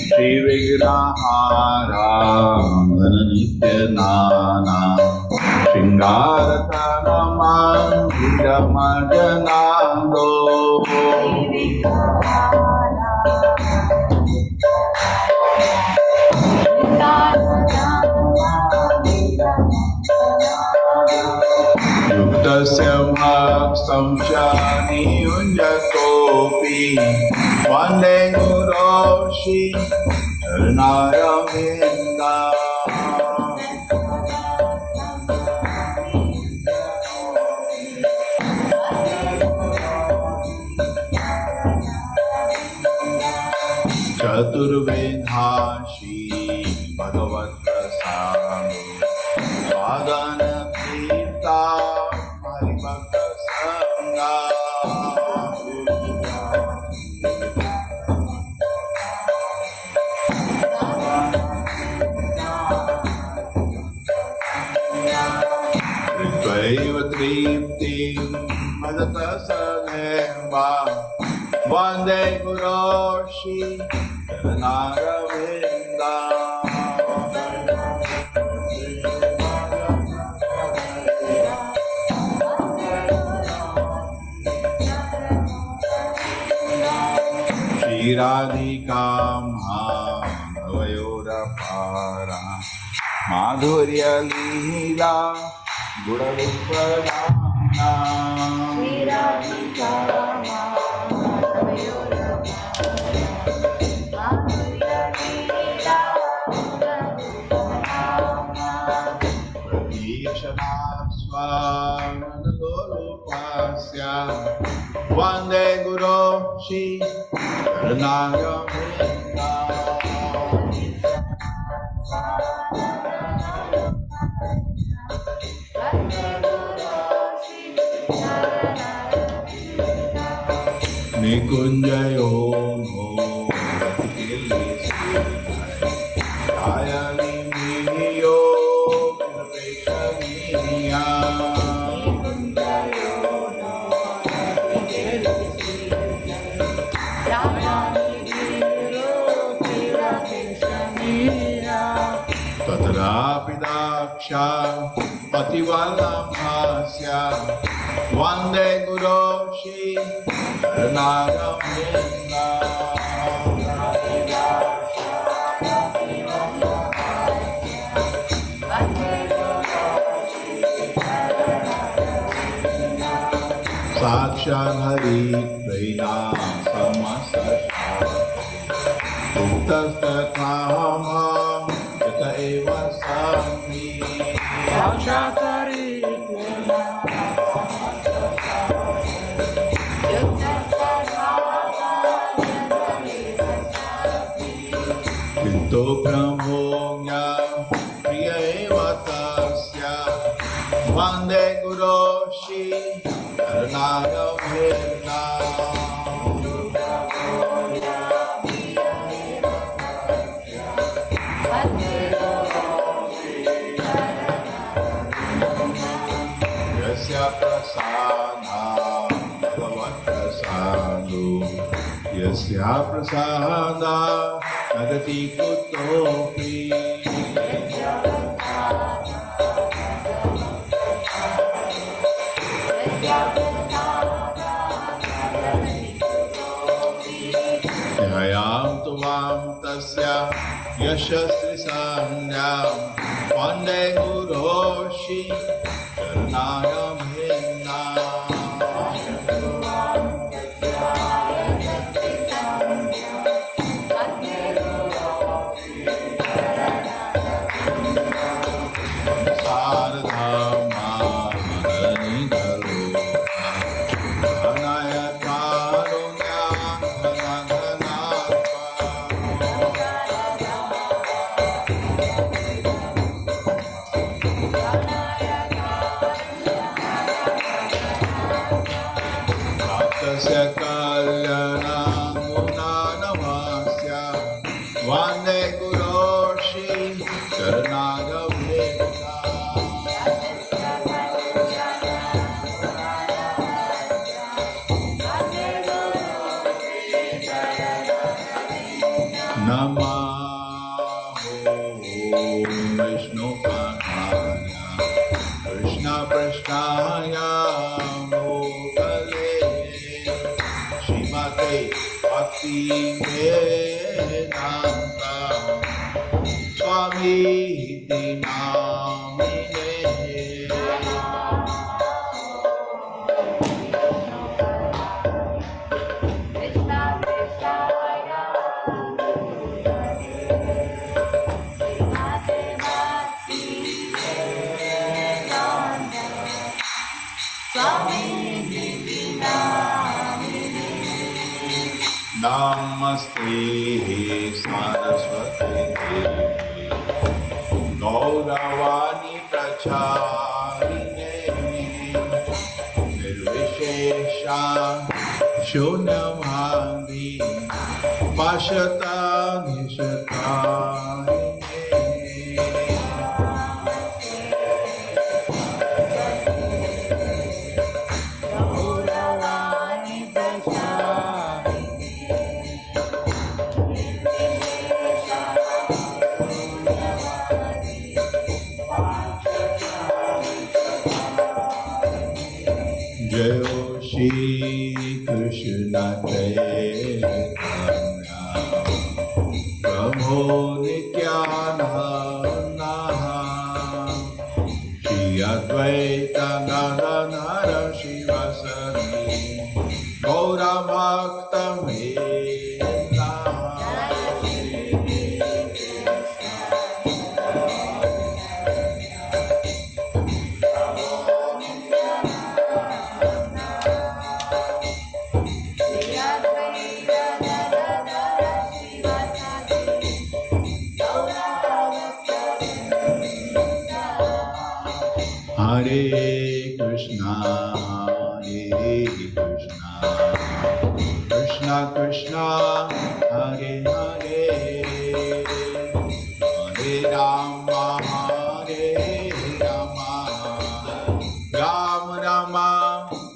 Shri Vigrahara Nityanana Shringaratana Mandira Majanando Yuktasya Bhaksam Shani Unjatopi Vande Guroshi Charnaravinda Chaturvedhashi Bhagavat Prasad Sadhana Krita Haribhakta Sangha Ritvaiva Tripti Madata Sadheva Vande Guroshi Charnaravinda Radhikam Bhavayodapara Madhurya Lila Gurarupadana Radhikam Bhavayodapara Madhurya Lila Pratishana Swamanadolupasya Vande Guru Shri Charnaravinda Nikunjayo Ayali Miyo Peshamiya Tatrapidaksha Pativalamhasya Vande Guru Shri Charnaravinda Sakshat Hari Prina Samasasha Uktastatama Yata Eva Sami Sakshat Hari Prina Kinto Brahmonya Priya Eva Tasya Vande Guru Shri Charnaravinda Yasya Prasada Bhagavat Prasadu Yasya Prasada Nagati Kutopi Jayam Tuvam Tasya Yashastri Sanyam Vande Guru Shri Charnaravinda Vande Guru Shri Charnaravinda Namaho Vishnupadaya Krishna Prasthaya Bhutale Srimate Bhakti Vedanta Swami Iti Namine Namaste Saraswati Gauravani Pracharine Nirvishesha Shunyamandi Pashata Nishatarine Jayo Shri Krishna Chaitanya Prabhu Nityananda Shri Advaita Gadadhara Shivasari Gaura Bhakta Vrinda Hare Krishna, Krishna Krishna, Hare Hare, Hare Rama, Hare Rama, Rama Rama,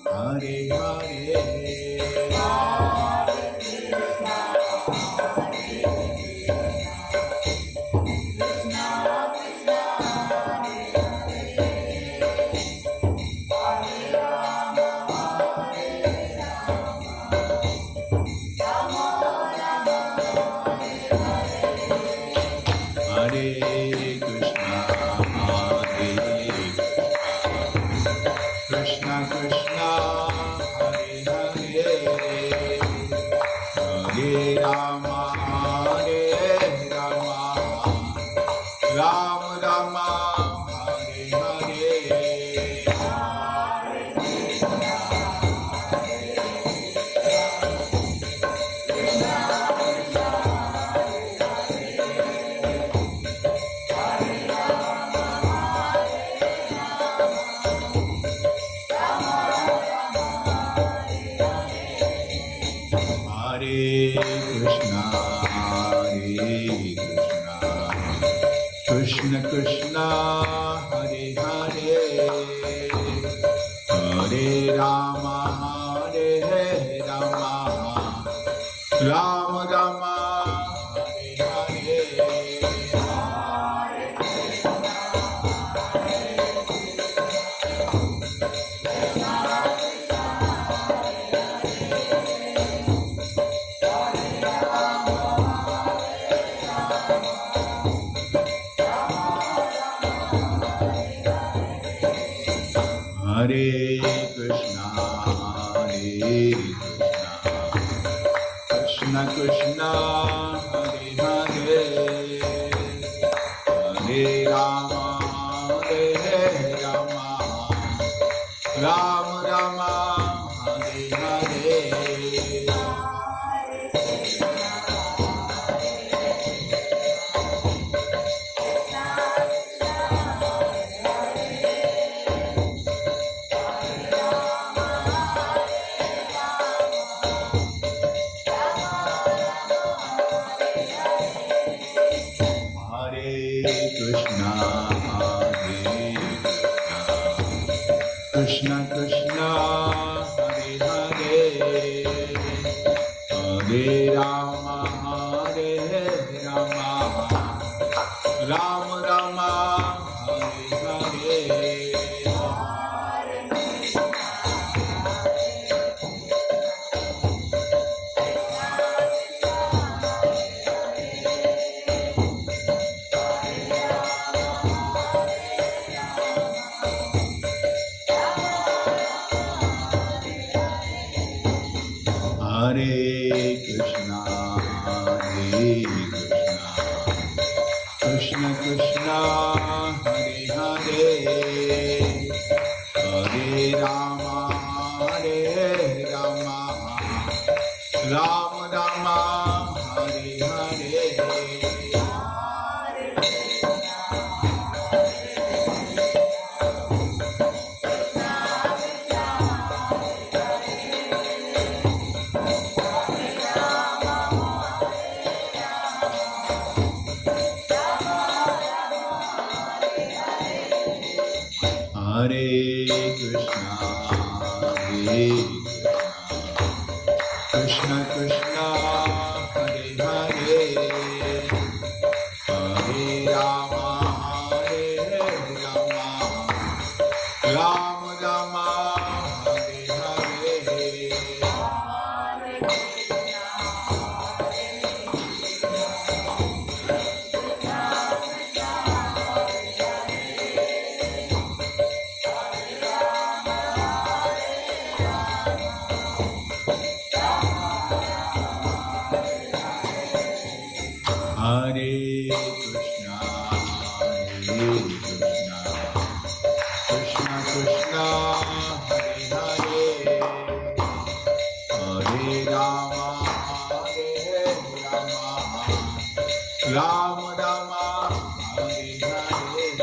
Hare Hare. Hare Krishna, Krishna Krishna, Hare Hare, Hare Rama, Hare Rama, Rama Rama, Hare Hare. Hare Krishna, Krishna Krishna, Hare Hare, Hare Rama, Hare Rama, Rama Rama, Hare Hare. Hare Krishna, Krishna Krishna, Hare Hare, Hare Rama, Hare Rama, Rama Rama, Hare Hare. Krishna, Krishna Krishna, Hare Hare, Hare Rama, Hare Ram Rama Hare Hare Hare Krishna, Hare Krishna, Krishna Krishna, Hare Hare, Hare Rama, Rama Rama, Hare Hare. Hare Krishna, Hare Krishna, Krishna, Hare Hare, Hare Rama, Rama Rama, Hare Hare. Hare Krishna, Hare Krishna, Krishna Krishna, Hare Hare, Hare Rama, Rama Rama, Hare Hare.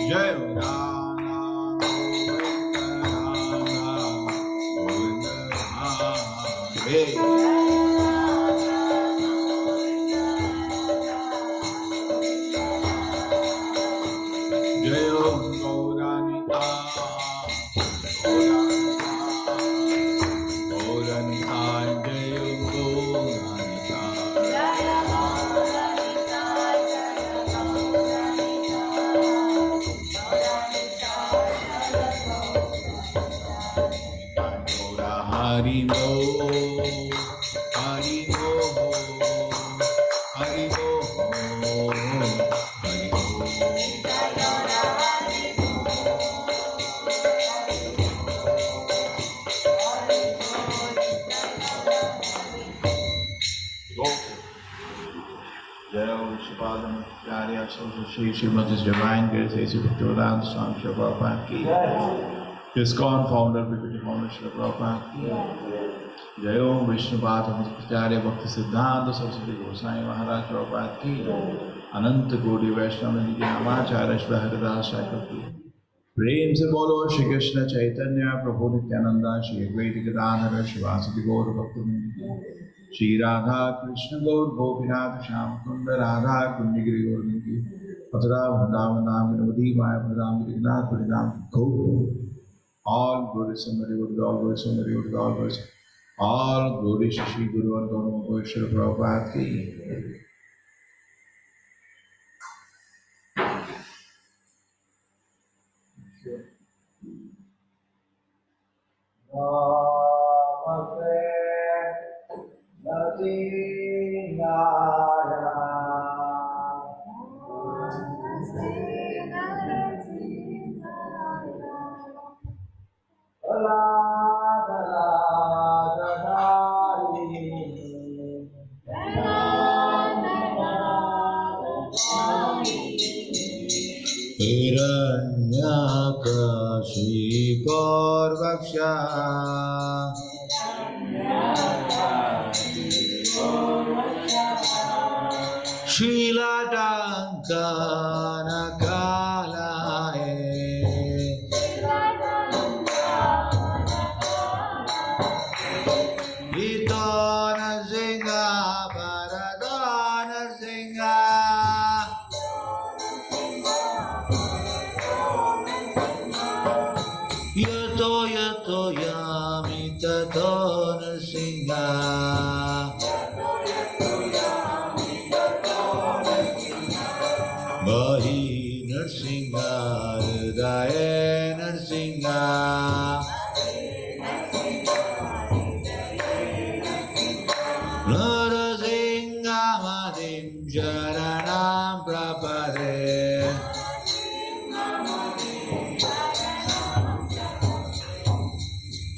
Jai Rama, Hare. Jai Gauranita, Gauranita, Jai Gauranita. Hari Mo, Hari Mo, Hari Mo, Hari Mo. Srimati's Divine Grace A.C. Bhaktivedanta Swami Srila Prabhupada ki. ISKCON founder, Deputy Founder Srila Prabhupada ki. Jai Om Vishnupad Acharya Bhakti Siddhanta Saraswati Goswami Maharaj Prabhupada ki. अनंत कोटि वैष्णव जी के नामाचार्य श्री हरिदास ठाकुर की प्रेम से बोलो श्री कृष्ण चैतन्य प्रभु नित्यानंदा श्री अद्वैत गदाधर शिवासदि गौर भक्तवृंद श्री राधा कृष्ण गौर गोपीनाथ श्याम कुंद राधा कुंड गिरि गोवर्धन की मथुरा वृंदावन नाम विनोदी माया प्रदाम गिरिनाथ परिणाम गौर all glory somebody would all glory somebody would all glory Shri Guru and Guru Shri Prabhupada ki. Hiranyakaşikorvaksha Shriladankanakalaye Vitana Zingaba Nrsinga Mahi Nrsinga Hridaye Nrsinga Nrsinga Madim Sharanam Prapade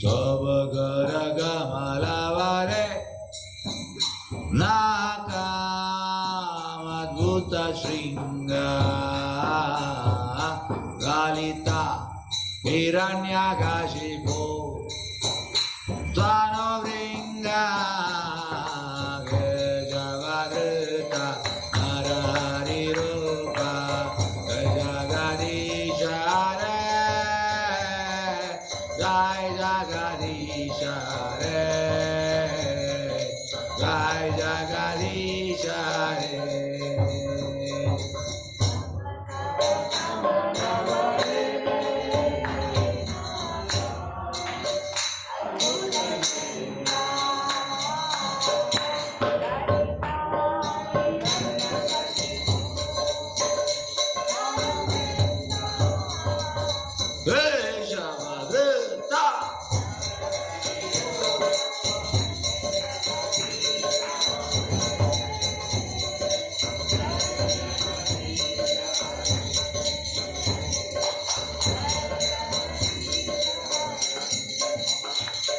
Sabagaragamala Nakamadbhuta Shringa Lalita Hiranyakashipu Tvanovringa Gajavagrita Nararirupa Gajagadishare Jai Jagadishare Jai Jagadishare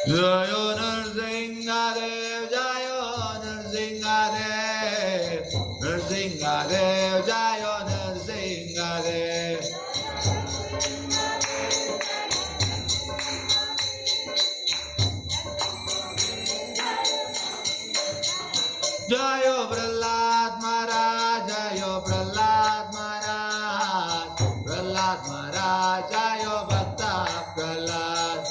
Jayo Nrsingadev, Jayo Nrsingadev, Nrsingadev, Jayo Nrsingadev. Jayo Prahlad Maharaj, Jayo Prahlad Maharaj, Prahlad Maharaj, Jayo Bhakta Prahlad.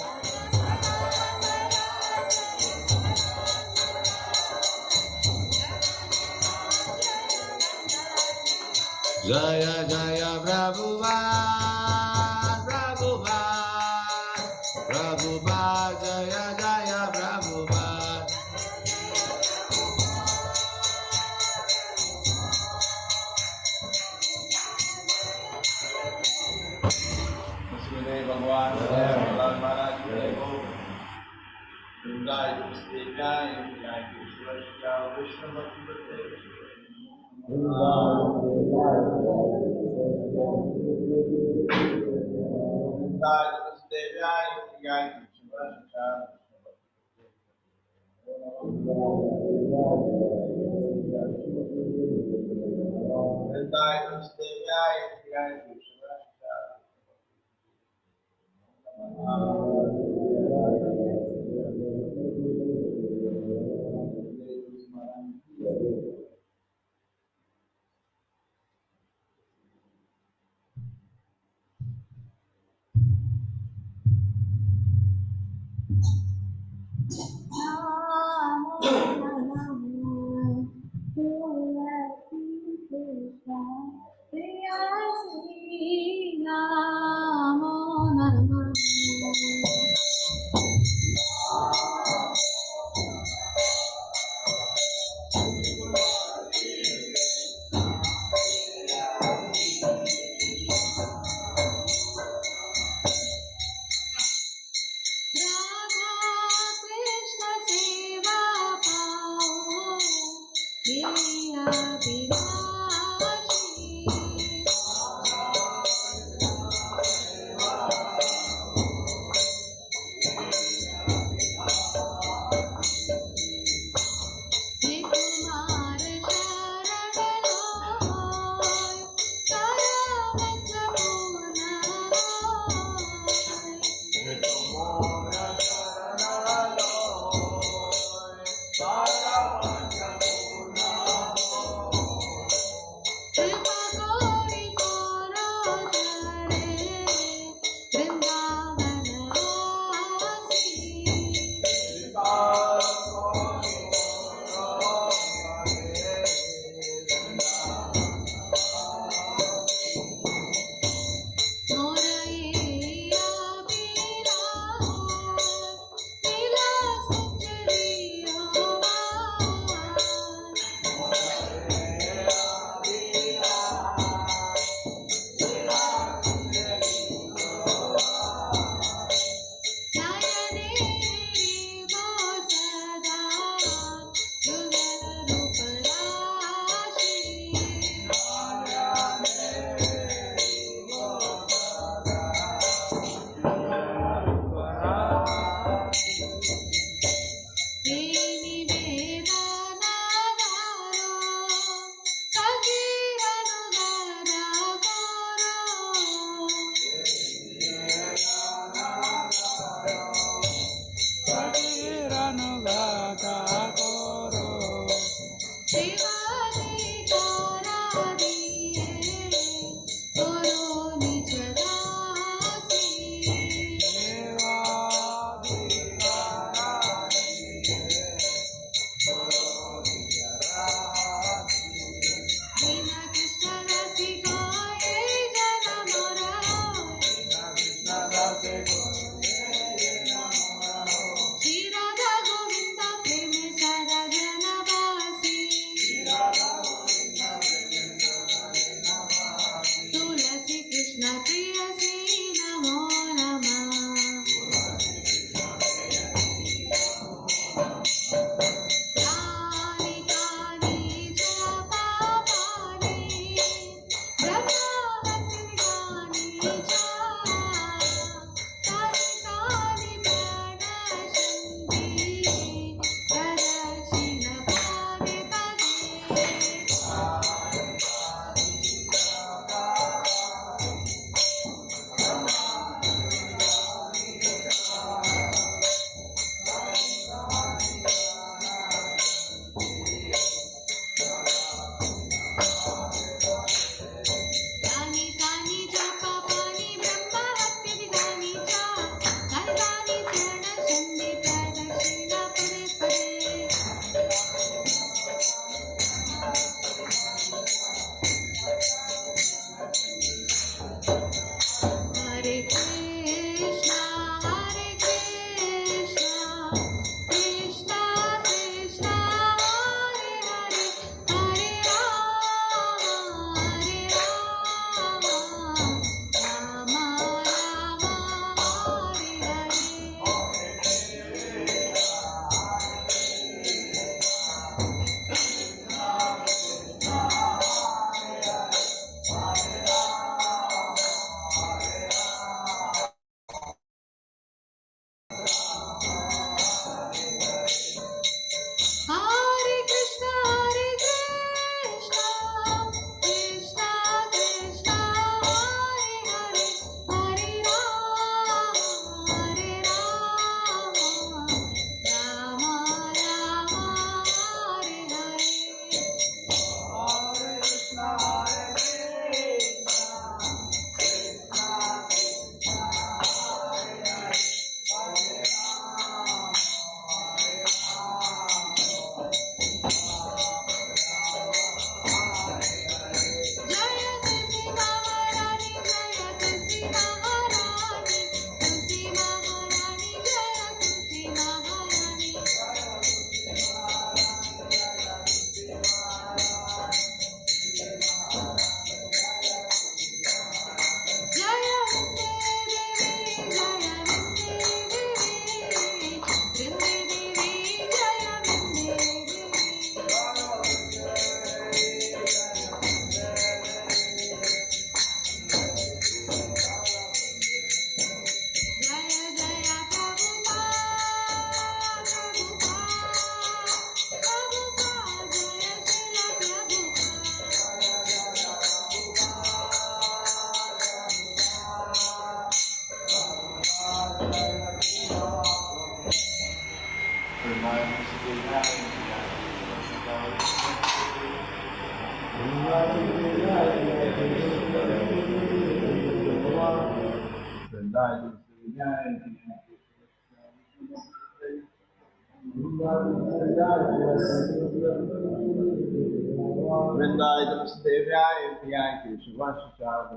Jaya Jaya Prabhupada, Prabhupada, Prabhupada, Jaya Jaya Prabhupada. Bismillah Bhagwan, Prahlad Maharaj Ki Jai Ho. Vrindayi Namaste Jai, Jai Krishna Jai, Krishna Bhakti Bhakti. Vrindaye Devyaye Priyaye Shivashishara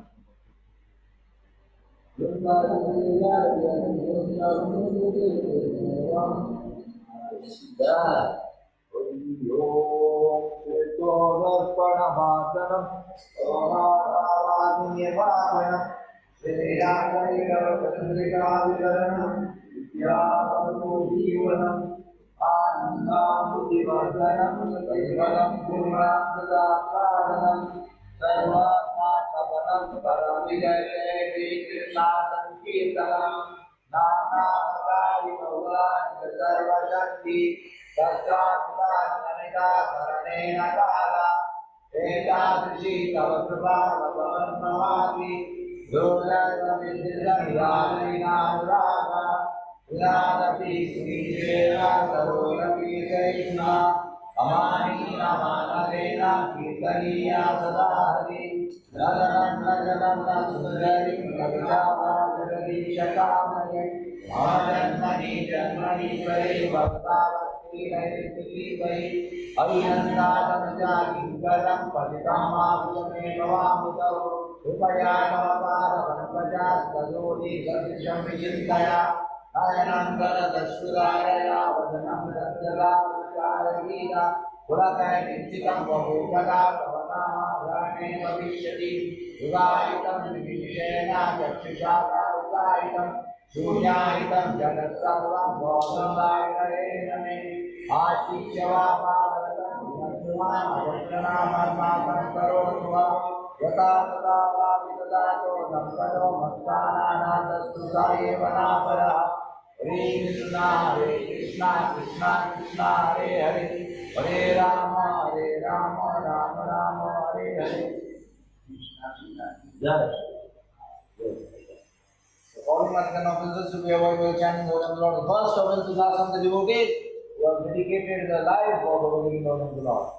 All Markan officers to be avoided chanting Govardhan Lord. The first offense to last of the devotees who have dedicated their life for Govardhan Lord.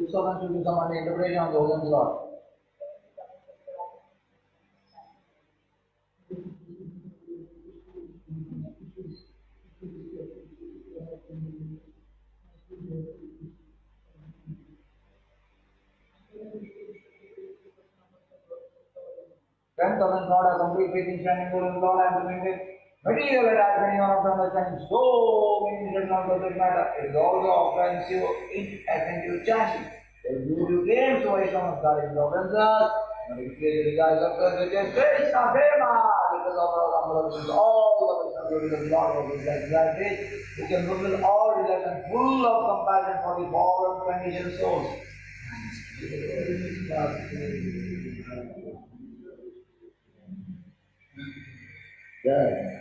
Six offense should be some interpretation of Govardhan Lord. Tenth offense not a complete faith in chanting Govardhan Lord and prevented material attachment in order to understand so many details on subject matter. It is also offensive in attentive chanting. The Guru claims to Vaishnava regarding the offenses, and it clearly regards of the Krishna Prema, because of our Ramadas, all the Krishna glories of the Lord of His like this, we can fulfill all desires and full of compassion for the fallen conditioned souls. Yeah.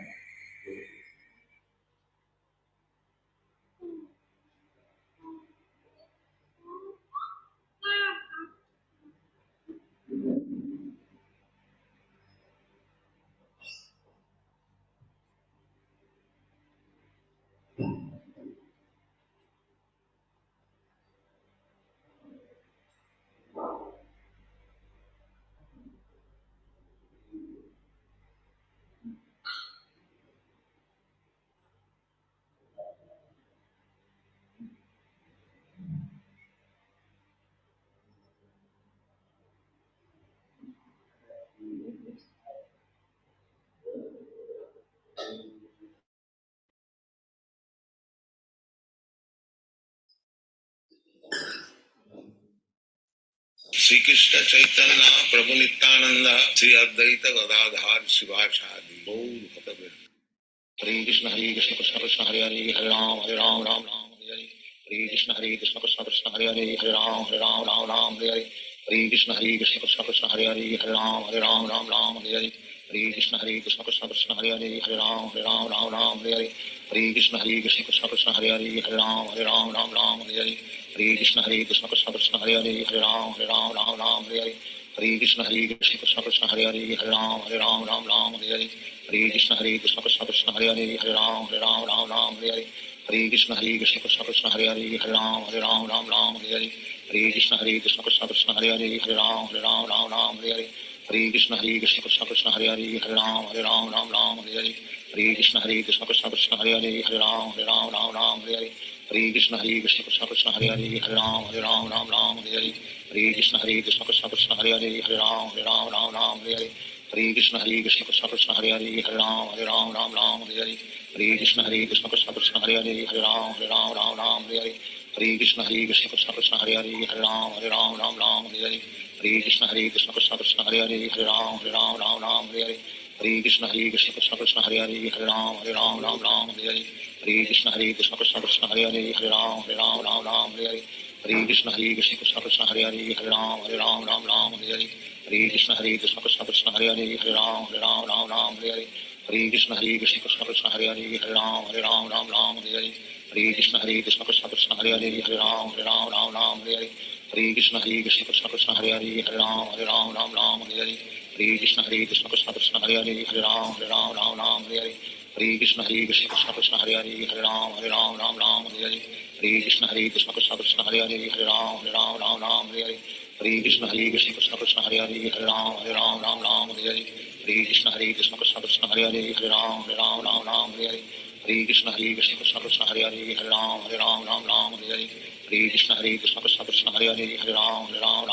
Shri Krishna Chaitanya Prabhu Nityanand Shri Advaita Gadadhar Shivacharya Gaur भक्तवृंद Hare Krishna Krishna Krishna Hare Hare Hare Ram Ram Ram Hare Hare Hare Krishna Krishna Krishna Hare Hare Ram Ram Ram Hare Hare Hare Krishna Krishna Krishna Hare Hare Hare Ram Ram Ram Hare Hare Hare Krishna Krishna Krishna Hare Hare Hare Ram Ram Ram Hare Hare Hare Krishna Krishna Krishna Hare Hare Hare Ram Ram Ram Hare Hare Hare Krishna Krishna Krishna Hare Hare Hare Ram Ram Hare Hare Hare Krishna Krishna Krishna Hare Hare Hare Ram Ram Hare Hare Hare Krishna Krishna Krishna Hare Hare Hare Ram Ram Hare Hare Hare Krishna Krishna Krishna Hare Hare Hare Ram Ram Hare Hare Hare Krishna Krishna Krishna Hare Hare Hare Ram Ram Hare Hare Hare Krishna Krishna Krishna Hare Hare Hare Ram Ram Hare Hare Hare Krishna Krishna Krishna Hare Hare Hare Ram Ram Hare Hare Hare Krishna Krishna Krishna Hare Hare Hare Ram Ram Hare Hare Hare Krishna Krishna Krishna Hare Hare Hare Ram Ram Hare Hare Hare Krishna Krishna Krishna Hare Hare Hare Ram Ram Hare Hare Hare Krishna Krishna Krishna Hare Hare Hare Ram Ram Hare Hare Hare Krishna Krishna Krishna Hare Hare Hare Ram Ram Hare Hare Hare Krishna Krishna Krishna Hare Hare Hare Ram Ram Hare Hare Hare Krishna Krishna Krishna Hare Hare Hare Ram Ram Hare Hare Hare Krishna Krishna Krishna Hare Hare Hare Ram Ram Hare Hare Hare Krishna Krishna Krishna Hare Hare Hare Ram Ram Hare Hare Hare Krishna Krishna Krishna Hare Hare Hare Ram Ram Hare Hare Hare Krishna Krishna Krishna Hare Hare Hare Ram Ram Hare Hare Hare Krishna Krishna Krishna Hare Hare Hare Ram Ram Hare Hare Hare Krishna Krishna Krishna Hare Hare Hare Ram Ram Hare Hare Hare Krishna Krishna Krishna Hare Hare Hare Ram Ram Hare Hare Hare Krishna Krishna Krishna Hare Hare Hare Ram Ram Hare Hare Hare Krishna Krishna Krishna Hare Hare Hare Ram Ram Hare Hare Hare Krishna Krishna Krishna Hare Hare Hare Ram Ram Hare Hare Hare Krishna Krishna Krishna Hare Hare Hare Ram Ram Hare Hare Hare Krishna Krishna Krishna Hare Hare Hare Ram Ram Hare Hare Hare Krishna Krishna Krishna Hare Hare Hare Ram Ram Hare Hare Hare Krishna Krishna Krishna Hare Hare Hare Ram Ram Hare Hare Hare Krishna Krishna Krishna Hare Hare Hare Ram Ram Hare Hare Hare Krishna Krishna Krishna Hare Hare Hare Ram Ram Hare Hare Hare Krishna Krishna Krishna Hare Hare Hare Ram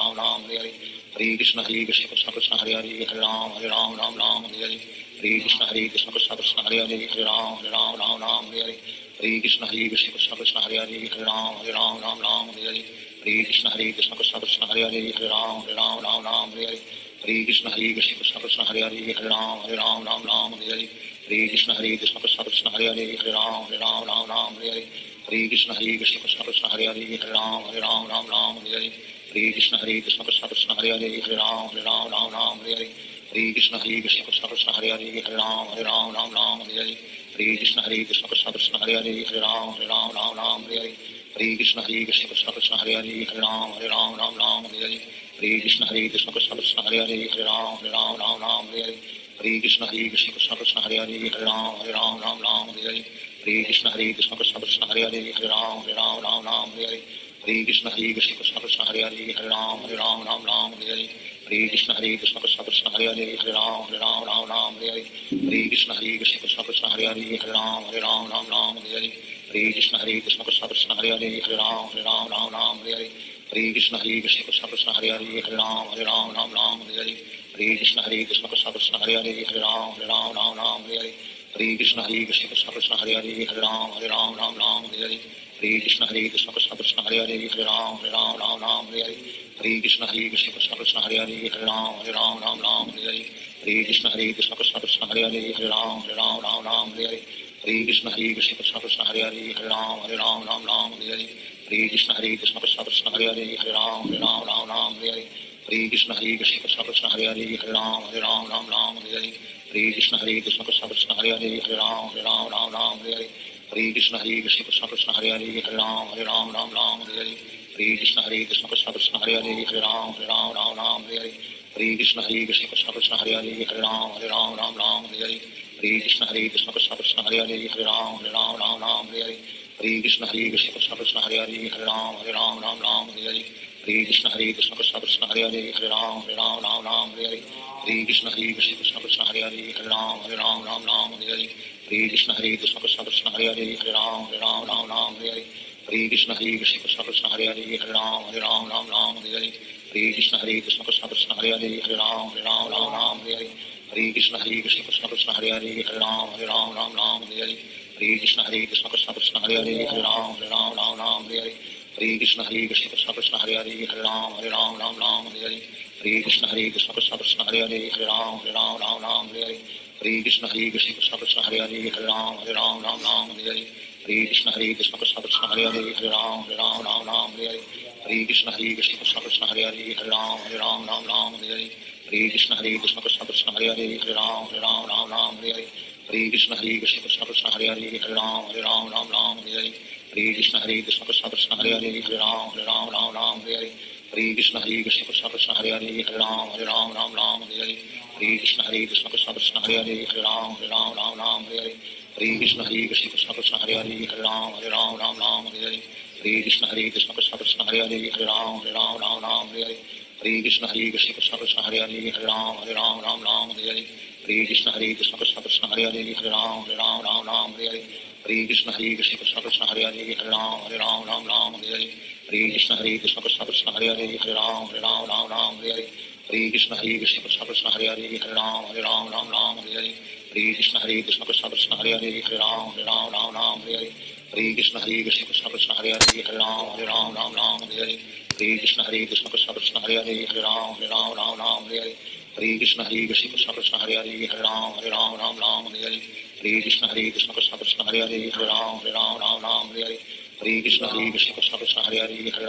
Ram Hare Hare Hare Krishna Krishna Krishna Hare Hare Hare Ram Ram Hare Hare Hare Krishna Krishna Krishna Hare Hare Hare Ram Ram Hare Hare Hare Krishna Krishna Krishna Hare Hare Hare Ram Ram Hare Hare Hare Krishna Krishna Krishna Hare Hare Hare Ram Ram Hare Hare Hare Krishna Krishna Krishna Hare Hare Hare Ram Ram Hare Hare Hare Krishna Krishna Krishna Hare Hare Hare Ram Ram Hare Hare Hare Krishna Krishna Krishna Hare Hare Hare Ram Ram Hare Hare Hare Krishna Krishna Krishna Hare Hare Hare Ram Ram Hare Hare Hare Krishna Krishna Krishna Hare Hare Hare Ram Ram Hare Hare Hare Krishna Krishna Krishna Hare Hare Hare Ram Ram Hare Hare Hare Krishna Krishna Krishna Hare Hare Hare Ram Ram Hare Hare Hare Krishna Krishna Krishna Hare Hare Hare Ram Ram Hare Hare Hare Krishna Krishna Krishna Hare Hare Hare Ram Ram Hare Hare Hare Krishna Krishna Krishna Hare Hare Hare Ram Ram Hare Hare Hare Krishna Krishna Krishna Hare Hare Hare Ram Ram Hare Hare Hare Krishna Krishna Krishna Hare Hare Hare Ram Ram Hare Hare Hare Krishna Krishna Krishna Hare Hare Hare Ram Ram Hare Hare Hare Krishna Krishna Krishna Hare Hare Hare Ram Ram Hare Hare Hare Krishna Krishna Krishna Hare Hare Hare Ram Ram Hare Hare Hare Krishna Krishna Krishna Hare Hare Hare Ram Ram Hare Hare Hare Krishna Krishna Krishna Hare Hare Hare Ram Ram Hare Hare Hare Krishna Krishna Krishna Hare Hare Hare Ram Ram Hare Hare Hare Krishna Krishna Krishna Hare Hare Hare Ram Ram Hare Hare Hare Krishna Krishna Krishna Hare Hare Hare Ram Ram Hare Hare Hare Krishna Krishna Krishna Hare Hare Hare Ram Ram Hare Hare Hare Krishna Krishna Krishna Hare Hare Hare Ram Ram Hare Hare Hare Krishna Krishna Krishna Hare Hare Hare Ram Ram Hare Hare Hare Krishna Krishna Krishna Hare Hare Hare Ram Ram Hare Hare Hare Krishna Krishna Krishna Hare Hare Hare Ram Ram Hare Hare Hare Krishna Krishna Krishna Hare Hare Hare Ram Ram Hare Hare Hare Krishna Krishna Krishna Hare Hare Hare Ram Ram Hare Hare Hare Krishna Krishna Krishna Hare Hare Hare Ram Ram Hare Hare Hare Krishna Krishna Krishna Hare Hare Hare Ram Ram Hare Hare Hare Krishna Krishna Krishna Hare Hare Hare Ram Ram Hare Hare Hare Krishna Krishna Krishna Hare Hare Hare Ram Ram Hare Hare Hare Krishna Krishna Krishna Hare Hare Hare Ram Ram Hare Hare Hare Krishna Krishna Krishna Hare Hare Hare Ram Ram Hare Hare Hare Krishna Krishna Krishna Hare Hare Hare Ram Ram Hare Hare Hare Krishna Krishna Krishna Hare Hare Hare Ram Ram Hare Hare Hare Krishna Krishna Krishna Hare Hare Hare Ram Ram Hare Hare Hare Krishna Krishna Krishna Hare Hare Hare Ram Ram Hare Hare Hare Krishna Krishna Krishna Hare Hare Hare Ram Ram Ram Hare Hare Hare Krishna Krishna Krishna Hare Hare Hare Ram Ram Ram Hare Hare Hare Krishna Krishna Krishna Hare Hare Hare Ram Ram Hare Hare Hare Krishna Krishna Krishna Hare Hare Hare Ram Ram Hare Hare Hare Krishna Krishna Krishna Hare Hare Hare Ram Ram Hare Hare Hare Krishna Krishna Krishna Hare Hare Hare Ram Ram Hare Hare Hare Krishna Krishna Krishna Hare Hare Hare Ram Ram Hare Hare Hare Krishna Krishna Krishna Hare Hare Hare Ram Ram Hare Hare Hare Krishna Krishna Krishna Hare Hare Hare Ram Ram Hare Hare Hare Krishna Krishna Krishna Hare Hare Hare Ram Ram Hare Hare Hare Krishna Krishna Krishna Hare Hare Hare Ram Ram Hare Hare Hare Krishna Krishna Krishna Hare Hare Hare Ram Ram Hare Hare Hare Krishna Krishna Krishna Hare Hare Hare Ram Ram Hare Hare Hare Krishna Krishna Krishna Hare Hare Hare Ram Ram Hare Hare Hare Krishna Krishna Krishna Hare Hare Hare Ram Ram Hare Hare Hare Krishna Krishna Krishna Hare Hare Hare Ram Ram Hare Hare Hare Krishna Krishna Krishna Hare Hare Hare Ram Ram Hare Hare Hare Krishna Krishna Krishna Hare Hare Hare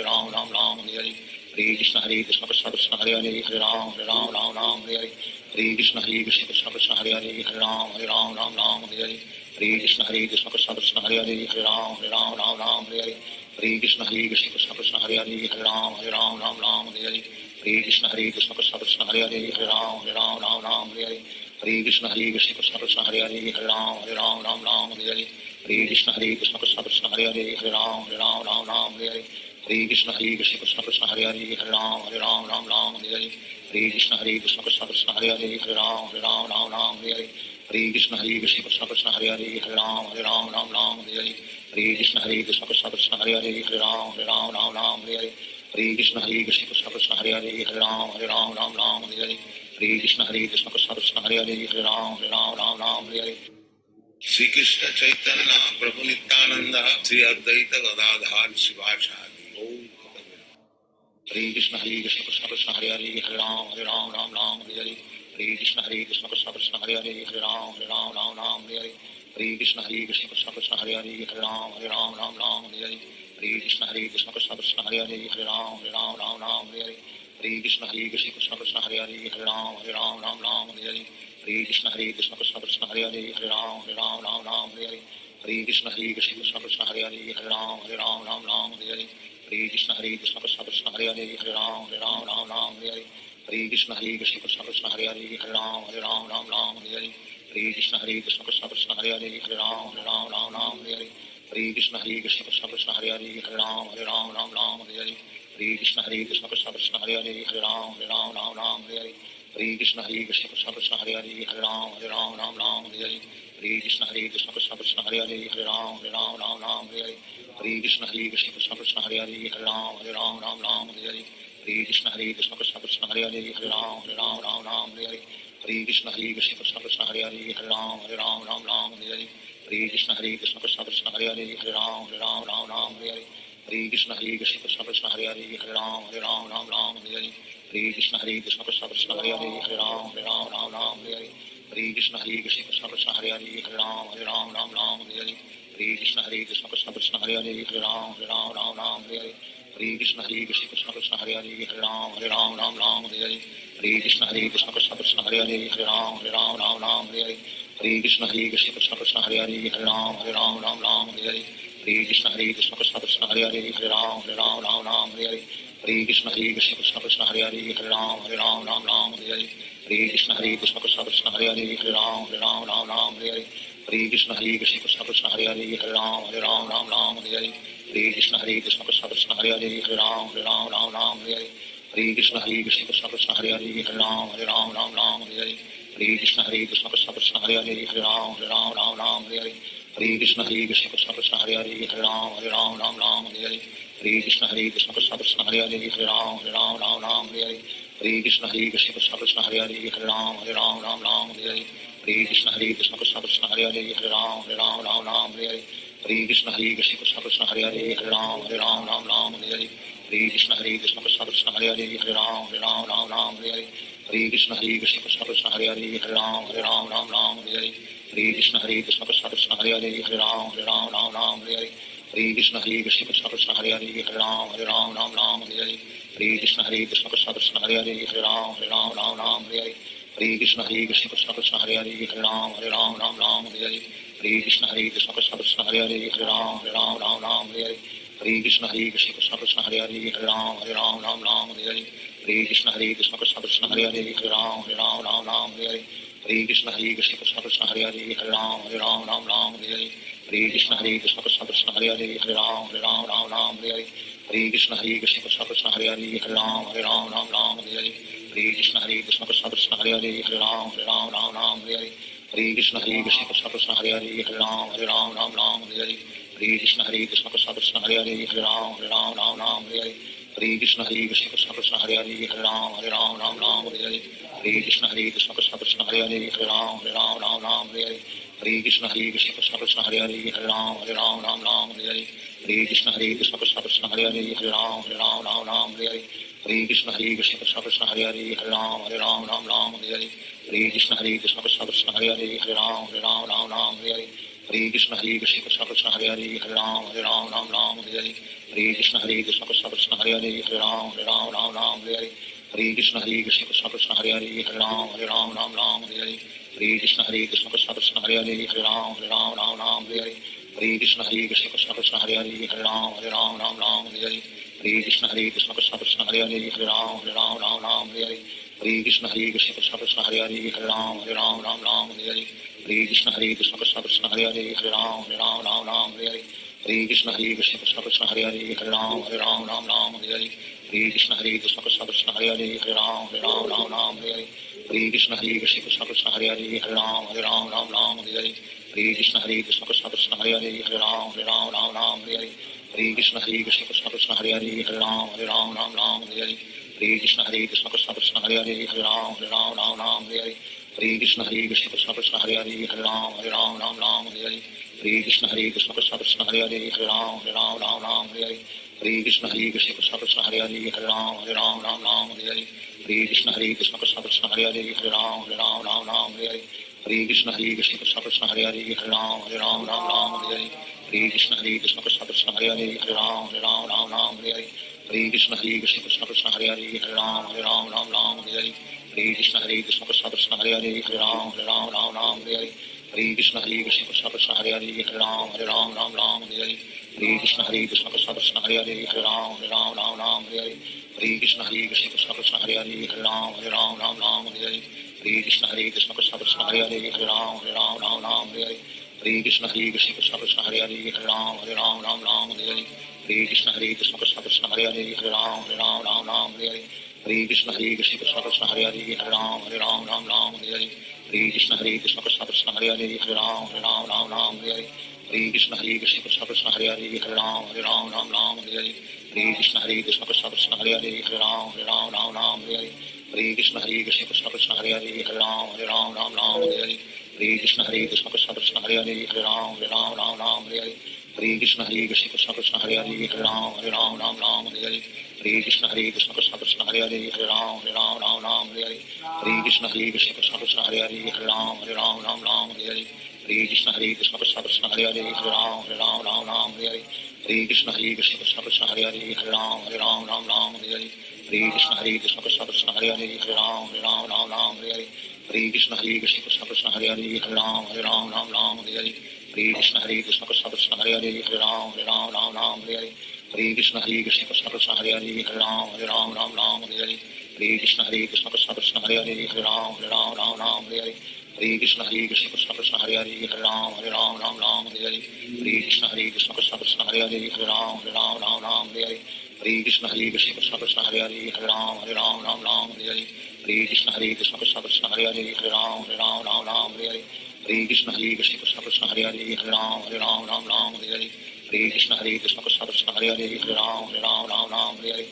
Ram Ram Hare Hare Hare Krishna Krishna Krishna Hare Hare Hare Ram Ram Hare Hare Hare Krishna Krishna Krishna Hare Hare Hare Ram Ram Hare Hare Hare Krishna Krishna Krishna Hare Hare Hare Ram Ram Hare Hare Hare Krishna Krishna Krishna Hare Hare Hare Ram Ram Hare Hare Hare Krishna Krishna Krishna Hare Hare Hare Ram Ram Hare Hare Hare Krishna Krishna Krishna Hare Hare Hare Ram Ram Hare Hare Hare Krishna Krishna Krishna Hare Hare Hare Ram Ram Hare Hare Hare Krishna Krishna Krishna Hare Hare Hare Ram Ram Hare Hare Hare Krishna Krishna Krishna Hare Hare Hare Ram Ram Hare Hare Hare Krishna Krishna Krishna Hare Hare Hare Ram Ram Hare Hare Hare Krishna Krishna Krishna Hare Hare Hare Ram Ram Hare Hare Hare Krishna Krishna Krishna Hare Hare Hare Ram Ram Hare Hare Hare Krishna Krishna Krishna Hare Hare Hare Ram Ram Hare Hare Shri Krishna Chaitanya Prabhu Nityananda Shri Advaita Gadadhar Sivasadi Hare Krishna Krishna Krishna Hare Hare Hare Ram Hare Hare Hare Krishna Krishna Krishna Hare Hare Hare Ram Hare Hare Hare Krishna Krishna Krishna Hare Hare Hare Ram Hare Hare Hare Krishna Krishna Krishna Hare Hare Hare Ram Hare Hare Hare Krishna Krishna Krishna Hare Hare Hare Ram Hare Hare Hare Krishna Krishna Krishna Hare Hare Hare Ram Hare Hare Hare Krishna Krishna Krishna Hare Hare Hare Ram Hare Hare Hare Krishna Krishna Krishna Hare Hare Hare Ram Hare Hare Hare Krishna Krishna Krishna Hare Hare Hare Ram Hare Hare Hare Krishna Krishna Krishna Hare Hare Hare Ram Hare Hare Hare Krishna Krishna Krishna Hare Hare Hare Ram Hare Hare Hare Krishna Krishna Krishna Hare Hare Hare Ram Hare Hare Hare Krishna Krishna Krishna Hare Hare Hare Ram Hare Hare Hare Krishna Krishna Krishna Hare Hare Hare Ram Hare Hare Hare Krishna Krishna Krishna Hare Hare Hare Ram Hare Hare Hare Krishna Krishna Krishna Hare Hare Hare Ram Hare Hare Hare Krishna Krishna Krishna Hare Hare Hare Ram Hare Hare Hare Krishna Krishna Krishna Hare Hare Hare Ram Hare Hare Hare Krishna Krishna Krishna Hare Hare Hare Ram Hare Hare Hare Krishna Krishna Krishna Hare Hare Hare Ram Hare Hare Hare Krishna Krishna Krishna Hare Hare Hare Ram Hare Hare Krishna Krishna Krishna Hare Hare Hare Ram Hare Hare Krishna Krishna Krishna Hare Hare Hare Ram Hare Hare Krishna Krishna Krishna Hare Hare Hare Ram Hare Hare Krishna Krishna Krishna Hare Hare Hare Ram Hare Hare Krishna Krishna Krishna Hare Hare Hare Ram Hare Hare Krishna Krishna Krishna Hare Hare Hare Ram Hare Hare Krishna Krishna Krishna Hare Hare Hare Ram Hare Hare Krishna Krishna Krishna Hare Hare Hare Ram Hare Hare Krishna Krishna Krishna Hare Hare Hare Ram Hare Hare Krishna Krishna Krishna Hare Hare Hare Ram Hare Hare Krishna Krishna Krishna Hare Hare Hare Ram Hare Hare Krishna Krishna Krishna Hare Hare Hare Ram Hare Hare Krishna Krishna Krishna Hare Hare Hare Ram Hare Hare Krishna Krishna Krishna Hare Hare Hare Ram Hare Krishna Krishna Krishna Hare Hare Hare Ram Hare Krishna Krishna Krishna Hare Hare Hare Ram Hare Krishna Krishna Krishna Hare Hare Hare Ram Hare Krishna Krishna Krishna Hare Hare Hare Ram Hare Krishna Krishna Krishna Hare Hare Hare Ram Hare Krishna Krishna Krishna Hare Hare Hare Ram Hare Krishna Krishna Krishna Hare Hare Hare Ram Hare Hare Krishna Krishna Krishna Hare Hare Hare Ram Ram Ram Hare Hare Hare Krishna Krishna Krishna Hare Hare Hare Ram Ram Ram Hare Hare Hare Krishna Krishna Krishna Hare Hare Hare Ram Ram Hare Hare Hare Krishna Krishna Krishna Hare Hare Hare Ram Ram Hare Hare Hare Krishna Krishna Krishna Hare Hare Hare Ram Ram Hare Hare Hare Krishna Krishna Krishna Hare Hare Hare Ram Ram Hare Hare Hare Krishna Krishna Krishna Hare Hare Hare Ram Ram Hare Hare Hare Krishna Krishna Krishna Hare Hare Hare Ram Ram Hare Hare Hare Krishna Krishna Krishna Hare Hare Hare Ram Ram Hare Hare Hare Krishna Krishna Krishna Hare Hare Hare Ram Ram Hare Hare Hare Krishna Krishna Krishna Hare Hare Hare Ram Ram Hare Hare Hare Krishna Krishna Krishna Hare Hare Hare Ram Ram Hare Hare Hare Krishna Krishna Krishna Hare Hare Hare Ram Ram Hare Hare Hare Krishna Krishna Krishna Hare Hare Hare Ram Ram Hare Hare Hare Krishna Krishna Krishna Hare Hare Hare Ram Ram Hare Hare Hare Krishna Krishna Krishna Hare Hare Hare Ram Ram Hare Hare Hare Krishna Krishna Krishna Hare Hare Hare Ram Ram Hare Hare Hare Krishna Krishna Krishna Hare Hare Hare Ram Ram Hare Hare Hare Krishna Krishna Krishna Hare Hare Hare Ram Ram Hare Hare Hare Krishna Krishna Krishna Hare Hare Hare Ram Ram Hare Hare Hare Krishna Krishna Krishna Hare Hare Hare Ram Ram Hare Hare Hare Krishna Krishna Krishna Hare Hare Hare Ram Ram Hare Hare Hare Krishna Krishna Krishna Hare Hare Hare Ram Ram Hare Hare Hare Krishna Krishna Krishna Hare Hare Hare Ram Ram Hare Hare Hare Krishna Krishna Krishna Hare Hare Hare Ram Ram Hare Hare Hare Krishna Krishna Krishna Hare Hare Hare Ram Ram Hare Hare Hare Krishna Krishna Krishna Hare Hare Hare Ram Ram Hare Hare Hare Krishna Krishna Krishna Hare Hare Hare Ram Ram Hare Hare Hare Krishna Krishna Krishna Hare Hare Hare Ram Ram Hare Hare Hare Krishna Krishna Krishna Hare Hare Hare Ram Ram Hare Hare Hare Krishna Krishna Krishna Hare Hare Hare Ram Ram Hare Hare Hare Krishna Krishna Krishna Hare Hare Hare Ram Ram Hare Hare Hare Krishna Krishna Krishna Hare Hare Hare Ram Ram Hare Hare Hare Krishna Krishna Krishna Hare Hare Hare Ram Ram Hare Hare Hare Krishna Krishna Krishna Hare Hare Hare Ram Ram Hare Hare Hare Krishna Krishna Krishna Hare Hare Hare Ram Ram Hare Hare Hare Krishna Krishna Krishna Hare Hare Hare Ram Ram Hare Hare Hare Krishna Krishna Krishna Hare Hare Hare Ram Ram Hare Hare Hare Krishna Krishna Krishna Hare Hare Hare Ram Ram Hare Hare Hare Krishna Krishna Krishna Hare Hare Hare Ram Ram Hare Hare Hare Krishna Krishna Krishna Hare Hare Hare Ram Ram Hare Hare Hare Krishna Krishna Krishna Hare Hare Hare Ram Ram Hare Hare Hare Krishna Krishna Krishna Hare Hare Hare Ram Ram Hare Hare Hare Krishna Krishna Krishna Hare Hare Hare Ram Ram Hare Hare Hare Krishna Krishna Krishna Hare Hare Hare Ram Ram Hare Hare Hare Krishna Krishna Krishna Hare Hare Hare Ram Ram Hare Hare Hare Krishna Krishna Krishna Hare Hare Hare Ram Ram Hare Hare Hare Krishna Krishna Krishna Hare Hare Hare Ram Ram Hare Hare Hare Krishna Krishna Krishna Hare Hare Hare Ram Ram Hare Hare Hare Krishna Krishna Krishna Hare Hare Hare Ram Ram Hare Hare Hare Krishna Krishna Krishna Hare Hare Hare Ram Ram Hare Hare Hare Krishna Krishna Krishna Hare Hare Hare Ram Ram Hare Hare Hare Krishna Krishna Krishna Hare Hare Hare Ram Ram Hare Hare Hare Krishna Krishna Krishna Hare Hare Hare Ram Ram Hare Hare Hare Krishna Krishna Krishna Hare Hare Hare Ram Ram Hare Hare Hare Krishna Krishna Krishna Hare Hare Hare Ram Ram Hare Hare Hare Krishna Krishna Krishna Hare Hare Hare Ram Ram Hare Hare Hare Krishna Krishna Krishna Hare Hare Hare Ram Ram Hare Hare Hare Krishna Krishna Krishna Hare Hare Hare Ram Ram Hare Hare Hare Krishna Krishna Krishna Hare Hare Hare Ram Ram Hare Hare Hare Krishna Krishna Krishna Hare Hare Hare Ram Ram Hare Hare Hare Krishna Krishna Krishna Hare Hare Hare Ram Ram Hare Hare Hare Krishna Krishna Krishna Hare Hare Hare Ram Ram Hare Hare Hare Krishna Krishna Krishna Hare Hare Hare Ram Ram Hare Hare Hare Krishna Krishna Krishna Hare Hare Hare Ram Ram Hare Hare Hare Krishna Krishna Krishna Hare Hare Hare Ram Ram Hare Hare Hare Krishna Krishna Krishna Hare Hare Hare Ram Ram Hare Hare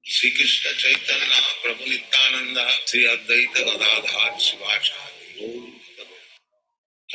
Shri Krishna Chaitanya Prabhu Nityananda Sri Advaita Gadadhar Sivasadi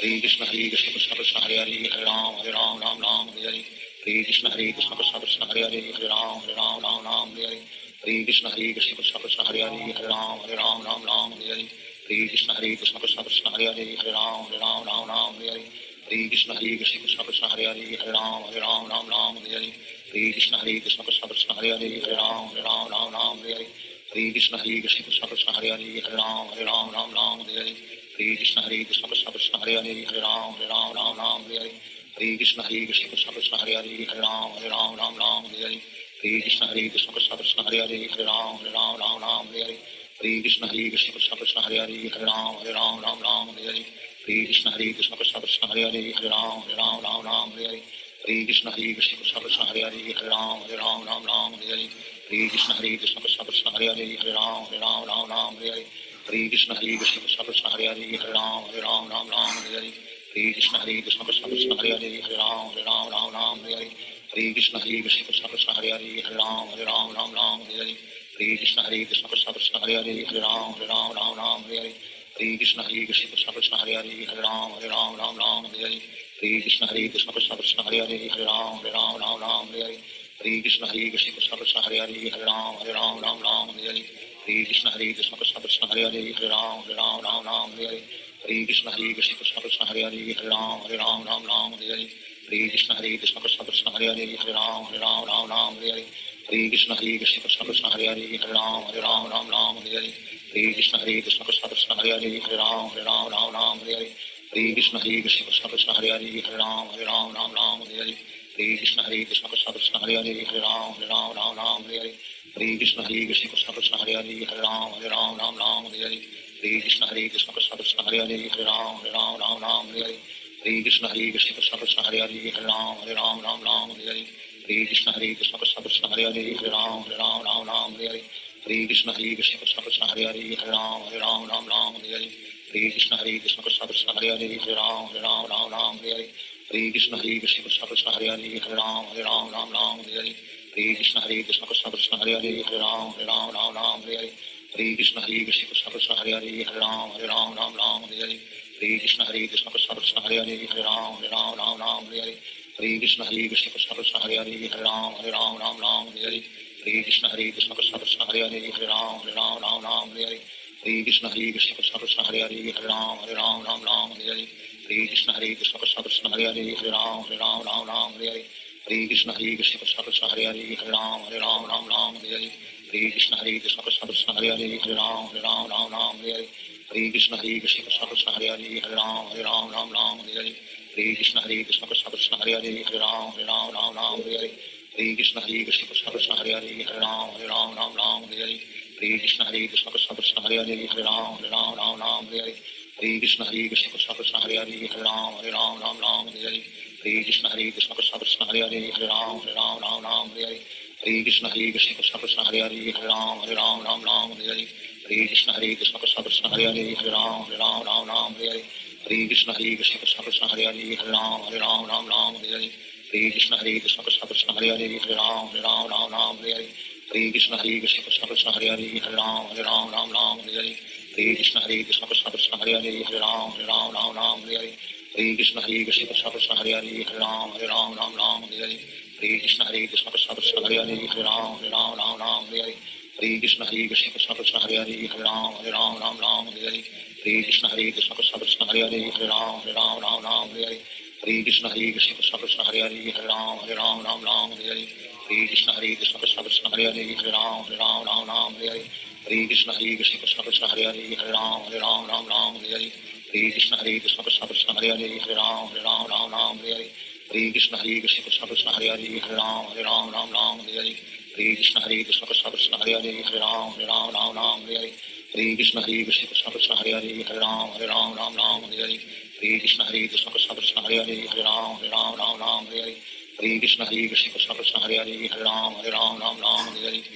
Hare Krishna Krishna Krishna Hare Hare Hare Ram Ram Hare Hare Hare Krishna Krishna Krishna Hare Hare Hare Ram Hare Hare Hare Krishna Krishna Krishna Hare Hare Hare Ram Hare Hare Hare Krishna Krishna Krishna Hare Hare Hare Ram Hare Hare Hare Krishna Krishna Krishna Hare Hare Hare Ram Hare Hare Hare Krishna Krishna Krishna Hare Hare Hare Ram Hare Hare Hare Hare Krishna Krishna Krishna Hare Hare Hare Ram Ram Ram Hare Hare Hare Krishna Krishna Krishna Hare Hare Hare Ram Ram Hare Hare Hare Krishna Krishna Krishna Hare Hare Hare Ram Ram Hare Hare Hare Krishna Krishna Krishna Hare Hare Hare Ram Ram Hare Hare Hare Krishna Krishna Krishna Hare Hare Hare Ram Ram Hare Hare Hare Krishna Krishna Krishna Hare Hare Hare Ram Ram Hare Hare Hare Krishna Krishna Krishna Hare Hare Hare Ram Ram Hare Hare Hare Krishna Krishna Krishna Hare Hare Hare Ram Ram Hare Hare Hare Krishna Krishna Krishna Hare Hare Hare Ram Ram Hare Hare Hare Krishna Krishna Krishna Hare Hare Hare Ram Ram Hare Hare Hare Krishna Krishna Krishna Hare Hare Hare Ram Ram Hare Hare Hare Krishna Krishna Krishna Hare Hare Hare Ram Ram Hare Hare Hare Krishna Krishna Krishna Hare Hare Hare Ram Ram Hare Hare Hare Krishna Krishna Krishna Hare Hare Hare Ram Ram Hare Hare Hare Krishna Krishna Krishna Hare Hare Hare Ram Ram Hare Hare Hare Krishna Krishna Krishna Hare Hare Hare Ram Ram Hare Hare Hare Krishna Krishna Krishna Hare Hare Hare Ram Ram Hare Hare Hare Krishna Krishna Krishna Hare Hare Hare Ram Ram Hare Hare Hare Krishna Krishna Krishna Hare Hare Hare Ram Ram Hare Hare Hare Krishna Krishna Krishna Hare Hare Hare Ram Ram Hare Hare Hare Krishna Krishna Krishna Hare Hare Hare Ram Ram Hare Hare Hare Krishna Krishna Krishna Hare Hare Hare Ram Ram Hare Hare Hare Krishna Krishna Krishna Hare Hare Hare Ram Ram Hare Hare Hare Krishna Krishna Krishna Hare Hare Hare Ram Ram Hare Hare Hare Krishna Krishna Krishna Hare Hare Hare Ram Ram Hare Hare Hare Krishna Krishna Krishna Hare Hare Hare Ram Ram Hare Hare Hare Krishna Krishna Krishna Hare Hare Hare Ram Ram Hare Hare Hare Krishna Krishna Krishna Hare Hare Hare Ram Ram Hare Hare Hare Krishna Krishna Krishna Hare Hare Hare Ram Ram Hare Hare Hare Krishna Krishna Krishna Hare Hare Hare Ram Ram Hare Hare Hare Krishna Krishna Krishna Hare Hare Hare Ram Ram Hare Hare Hare Krishna Krishna Krishna Hare Hare Hare Ram Ram Hare Hare Hare Krishna Krishna Krishna Hare Hare Hare Ram Ram Hare Hare Hare Krishna Krishna Krishna Hare Hare Hare Ram Ram Hare Hare Hare Krishna Krishna Krishna Hare Hare Hare Ram Ram Hare Hare Hare Krishna Krishna Krishna Hare Hare Hare Ram Ram Hare Hare Hare Krishna Krishna Krishna Hare Hare Hare Ram Ram Hare Hare Hare Krishna Krishna Krishna Hare Hare Hare Ram Ram Hare Hare Hare Krishna Krishna Krishna Hare Hare Hare Ram Ram Hare Hare Hare Krishna Krishna Krishna Hare Hare Hare Ram Ram Hare Hare Hare Krishna Krishna Krishna Hare Hare Hare Ram Ram Hare Hare Hare Krishna Krishna Krishna Hare Hare Hare Ram Ram Hare Hare Hare Krishna Krishna Krishna Hare Hare Hare Ram Ram Hare Hare Hare Krishna Krishna Krishna Hare Hare Hare Ram Ram Hare Hare Hare Krishna Krishna Krishna Hare Hare Hare Ram Ram Hare Hare Hare Krishna Krishna Krishna Hare Hare Hare Ram Ram Hare Hare Hare Krishna Krishna Krishna Hare Hare Hare Ram Ram Hare Hare Hare Krishna Krishna Krishna Hare Hare Hare Ram Ram Hare Hare Hare Krishna Krishna Krishna Hare Hare Hare Ram Ram Hare Hare Hare Krishna Krishna Krishna Hare Hare Hare Ram Ram Hare Hare Hare Krishna Krishna Krishna Hare Hare Hare Ram Ram Hare Hare Hare Krishna Krishna Krishna Hare Hare Hare Ram Ram Hare Hare Hare Krishna Krishna Krishna Hare Hare Hare Ram Ram Hare Hare Hare Krishna Krishna Krishna Hare Hare Hare Ram Ram Hare Hare Hare Krishna Krishna Krishna Hare Hare Hare Ram Ram Hare Hare Hare Krishna Krishna Krishna Hare Hare Hare Ram Ram Hare Hare Hare Krishna Krishna Krishna Hare Hare Hare Ram Ram Hare Hare Hare Krishna Krishna Krishna Hare Hare Hare Ram Ram Hare Hare Hare Krishna Krishna Krishna Hare Hare Hare Ram Ram Hare Hare Hare Krishna Krishna Krishna Hare Hare Hare Ram Ram Hare Hare Hare Krishna Krishna Krishna Hare Hare Hare Ram Ram Hare Hare Hare Krishna Krishna Krishna Hare Hare Hare Ram Ram Hare Hare Hare Krishna Krishna Krishna Hare Hare Hare Ram Ram Hare Hare Hare Krishna Krishna Krishna Hare Hare Hare Ram Ram Hare Hare Hare Krishna Krishna Krishna Hare Hare Hare Ram Ram Hare Hare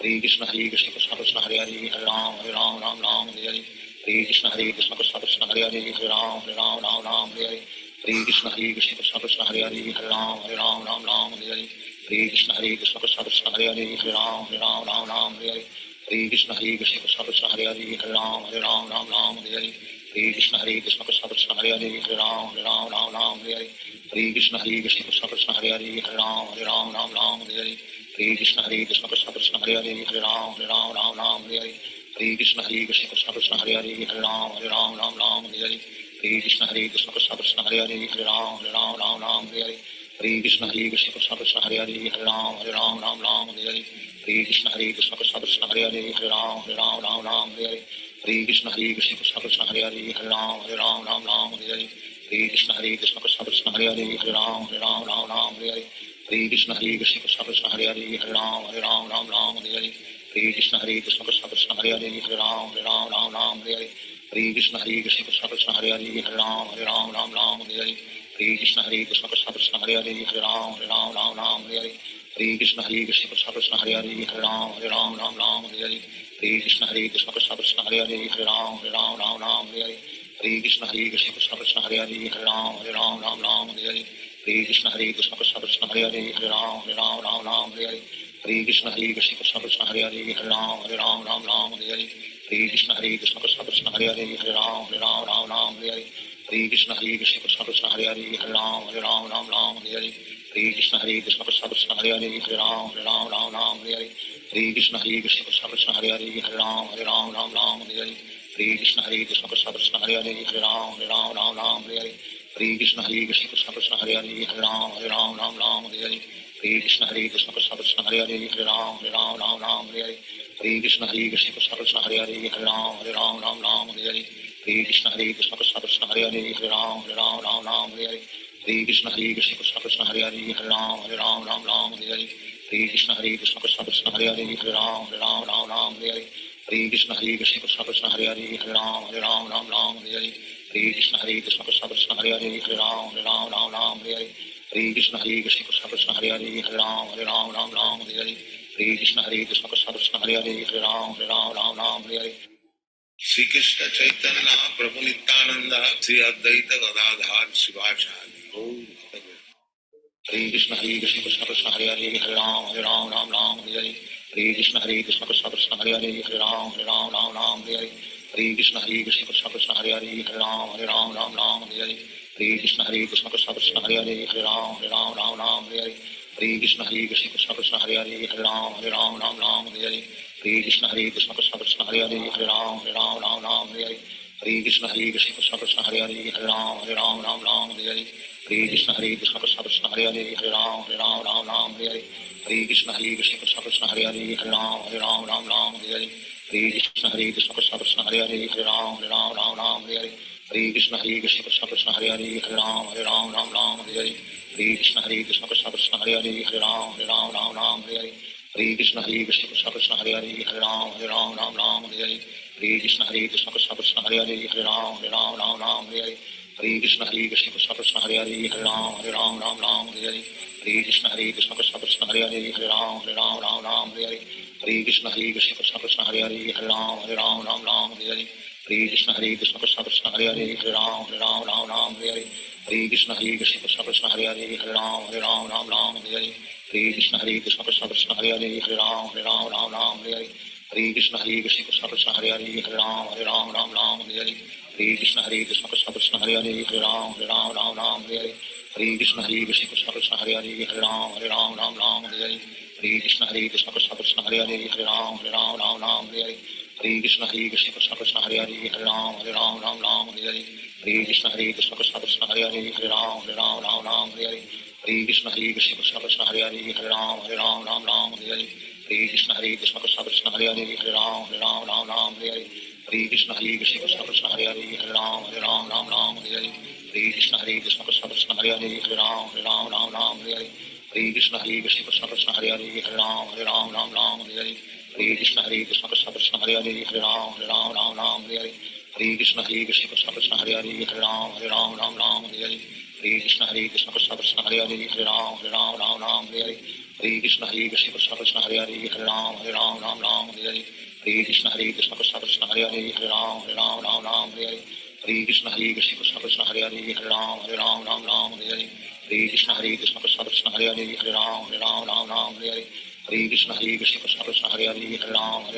Hare Krishna Krishna Krishna Hare Hare Hare Ram Ram Hare Hare Hare Krishna Krishna Krishna Hare Hare Hare Ram Ram Hare Hare Hare Krishna Krishna Krishna Hare Hare Hare Ram Ram Hare Hare Hare Krishna Krishna Krishna Hare Hare Hare Ram Ram Hare Hare Hare Krishna Krishna Krishna Hare Hare Hare Ram Ram Hare Hare Hare Krishna Krishna Krishna Hare Hare Hare Ram Ram Hare Hare Hare Krishna Krishna Krishna Hare Hare Hare Ram Ram Hare Hare Hare Krishna Krishna Krishna Hare Hare Hare Ram Ram Hare Hare Hare Krishna Krishna Krishna Hare Hare Hare Ram Ram Hare Hare Hare Krishna Krishna Krishna Hare Hare Hare Ram Ram Ram Hare Hare Hare Krishna Krishna Krishna Hare Hare Hare Ram Ram Ram Hare Hare Hare Krishna Krishna Krishna Hare Hare Hare Ram Ram Hare Hare Hare Krishna Krishna Krishna Hare Hare Hare Ram Ram Hare Hare Hare Krishna Krishna Krishna Hare Hare Hare Ram Ram Hare Hare Hare Krishna Krishna Krishna Hare Hare Hare Ram Ram Hare Hare Hare Krishna Krishna Krishna Hare Hare Hare Ram Ram Hare Hare Hare Krishna Krishna Krishna Hare Hare Hare Ram Ram Hare Hare Hare Krishna Krishna Krishna Hare Hare Hare Ram Ram Hare Hare Hare Krishna Krishna Krishna Hare Hare Hare Ram Ram Hare Hare Hare Krishna Krishna Krishna Hare Hare Hare Ram Ram Hare Hare Hare Krishna Krishna Krishna Hare Hare Hare Ram Ram Hare Hare Hare Krishna Krishna Krishna Hare Hare Hare Ram Ram Hare Hare Hare Krishna Krishna Krishna Hare Hare Hare Ram Ram Hare Hare Hare Krishna Krishna Krishna Hare Hare Hare Ram Ram Hare Hare Hare Krishna Krishna Krishna Hare Hare Hare Ram Ram Hare Hare Hare Krishna Krishna Krishna Hare Hare Hare Ram Ram Hare Hare Hare Krishna Krishna Krishna Hare Hare Hare Ram Ram Hare Hare Hare Krishna Krishna Krishna Hare Hare Hare Ram Ram Hare Hare Hare Krishna Krishna Krishna Hare Hare Hare Ram Ram Hare Hare Hare Krishna Krishna Krishna Hare Hare Hare Ram Ram Hare Hare Hare Krishna Krishna Krishna Hare Hare Hare Ram Ram Hare Hare Hare Krishna Krishna Krishna Hare Hare Hare Ram Ram Hare Hare Hare Krishna Krishna Krishna Hare Hare Hare Ram Ram Hare Hare Hare Krishna Krishna Krishna Hare Hare Hare Ram Ram Hare Hare Hare Krishna Krishna Krishna Hare Hare Hare Ram Ram Hare Hare Hare Krishna Krishna Krishna Hare Hare Hare Ram Ram Hare Hare Hare Krishna Krishna Krishna Hare Hare Hare Ram Ram Hare Hare Hare Krishna Krishna Krishna Hare Hare Hare Ram Ram Hare Hare Shri Krishna Chaitanya Prabhu Nityananda Sri Advaita Gadadhar Sivasadi Hare Krishna Krishna Krishna Hare Hare Hare Ram Ram Hare Hare Hare Krishna Krishna Krishna Hare Hare Hare Ram Ram Hare Hare Hare Krishna Krishna Krishna Hare Hare Hare Ram Ram Hare Hare Hare Krishna Krishna Krishna Hare Hare Hare Ram Ram Hare Hare Hare Krishna Krishna Krishna Hare Hare Hare Ram Ram Hare Hare Hare Krishna Krishna Krishna Hare Hare Hare Ram Ram Hare Hare Hare Krishna Krishna Krishna Hare Hare Hare Ram Ram Hare Hare Hare Krishna Krishna Krishna Hare Hare Hare Ram Ram Hare Hare Hare Krishna Krishna Krishna Hare Hare Hare Ram Ram Hare Hare Hare Krishna Krishna Krishna Hare Hare Hare Ram Ram Hare Hare Hare Krishna Krishna Krishna Hare Hare Hare Ram Ram Hare Hare Hare Krishna Krishna Krishna Hare Hare Hare Ram Ram Hare Hare Hare Krishna Krishna Krishna Hare Hare Hare Ram Ram Hare Hare Hare Krishna Krishna Krishna Hare Hare Hare Ram Ram Hare Hare Hare Krishna Krishna Krishna Hare Hare Hare Ram Ram Hare Hare Hare Krishna Krishna Krishna Hare Hare Hare Ram Ram Hare Hare Hare Krishna Krishna Krishna Hare Hare Hare Ram Ram Hare Hare Hare Krishna Krishna Krishna Hare Hare Hare Ram Ram Hare Hare Hare Krishna Krishna Krishna Hare Hare Hare Ram Ram Hare Hare Hare Krishna Krishna Krishna Hare Hare Hare Ram Ram Hare Hare Hare Krishna Krishna Krishna Hare Hare Hare Ram Ram Hare Hare Hare Krishna Krishna Krishna Hare Hare Hare Ram Ram Hare Hare Hare Krishna Krishna Krishna Hare Hare Hare Ram Ram Hare Hare Hare Krishna Krishna Krishna Hare Hare Hare Ram Ram Hare Hare Hare Krishna Krishna Krishna Hare Hare Hare Ram Ram Hare Hare Hare Krishna Krishna Krishna Hare Hare Hare Ram Ram Hare Hare Hare Krishna Krishna Krishna Hare Hare Hare Ram Ram Hare Hare Hare Krishna Krishna Krishna Hare Hare Hare Ram Ram Hare Hare Hare Krishna Krishna Krishna Hare Hare Hare Ram Ram Hare Hare Hare Krishna Krishna Krishna Hare Hare Hare Ram Ram Hare Hare Hare Krishna Krishna Krishna Hare Hare Hare Ram Ram Hare Hare Hare Krishna Krishna Krishna Hare Hare Hare Ram Ram Hare Hare Hare Krishna Krishna Krishna Hare Hare Hare Ram Ram Hare Hare Hare Krishna Krishna Krishna Hare Hare Hare Ram Ram Hare Hare Hare Krishna Krishna Krishna Hare Hare Hare Ram Ram Hare Hare Hare Krishna Krishna Krishna Hare Hare Hare Ram Ram Hare Hare Hare Krishna Krishna Krishna Hare Hare Hare Ram Ram Hare Hare Hare Krishna Krishna Krishna Hare Hare Hare Ram Ram Hare Hare Hare Krishna Krishna Krishna Hare Hare Hare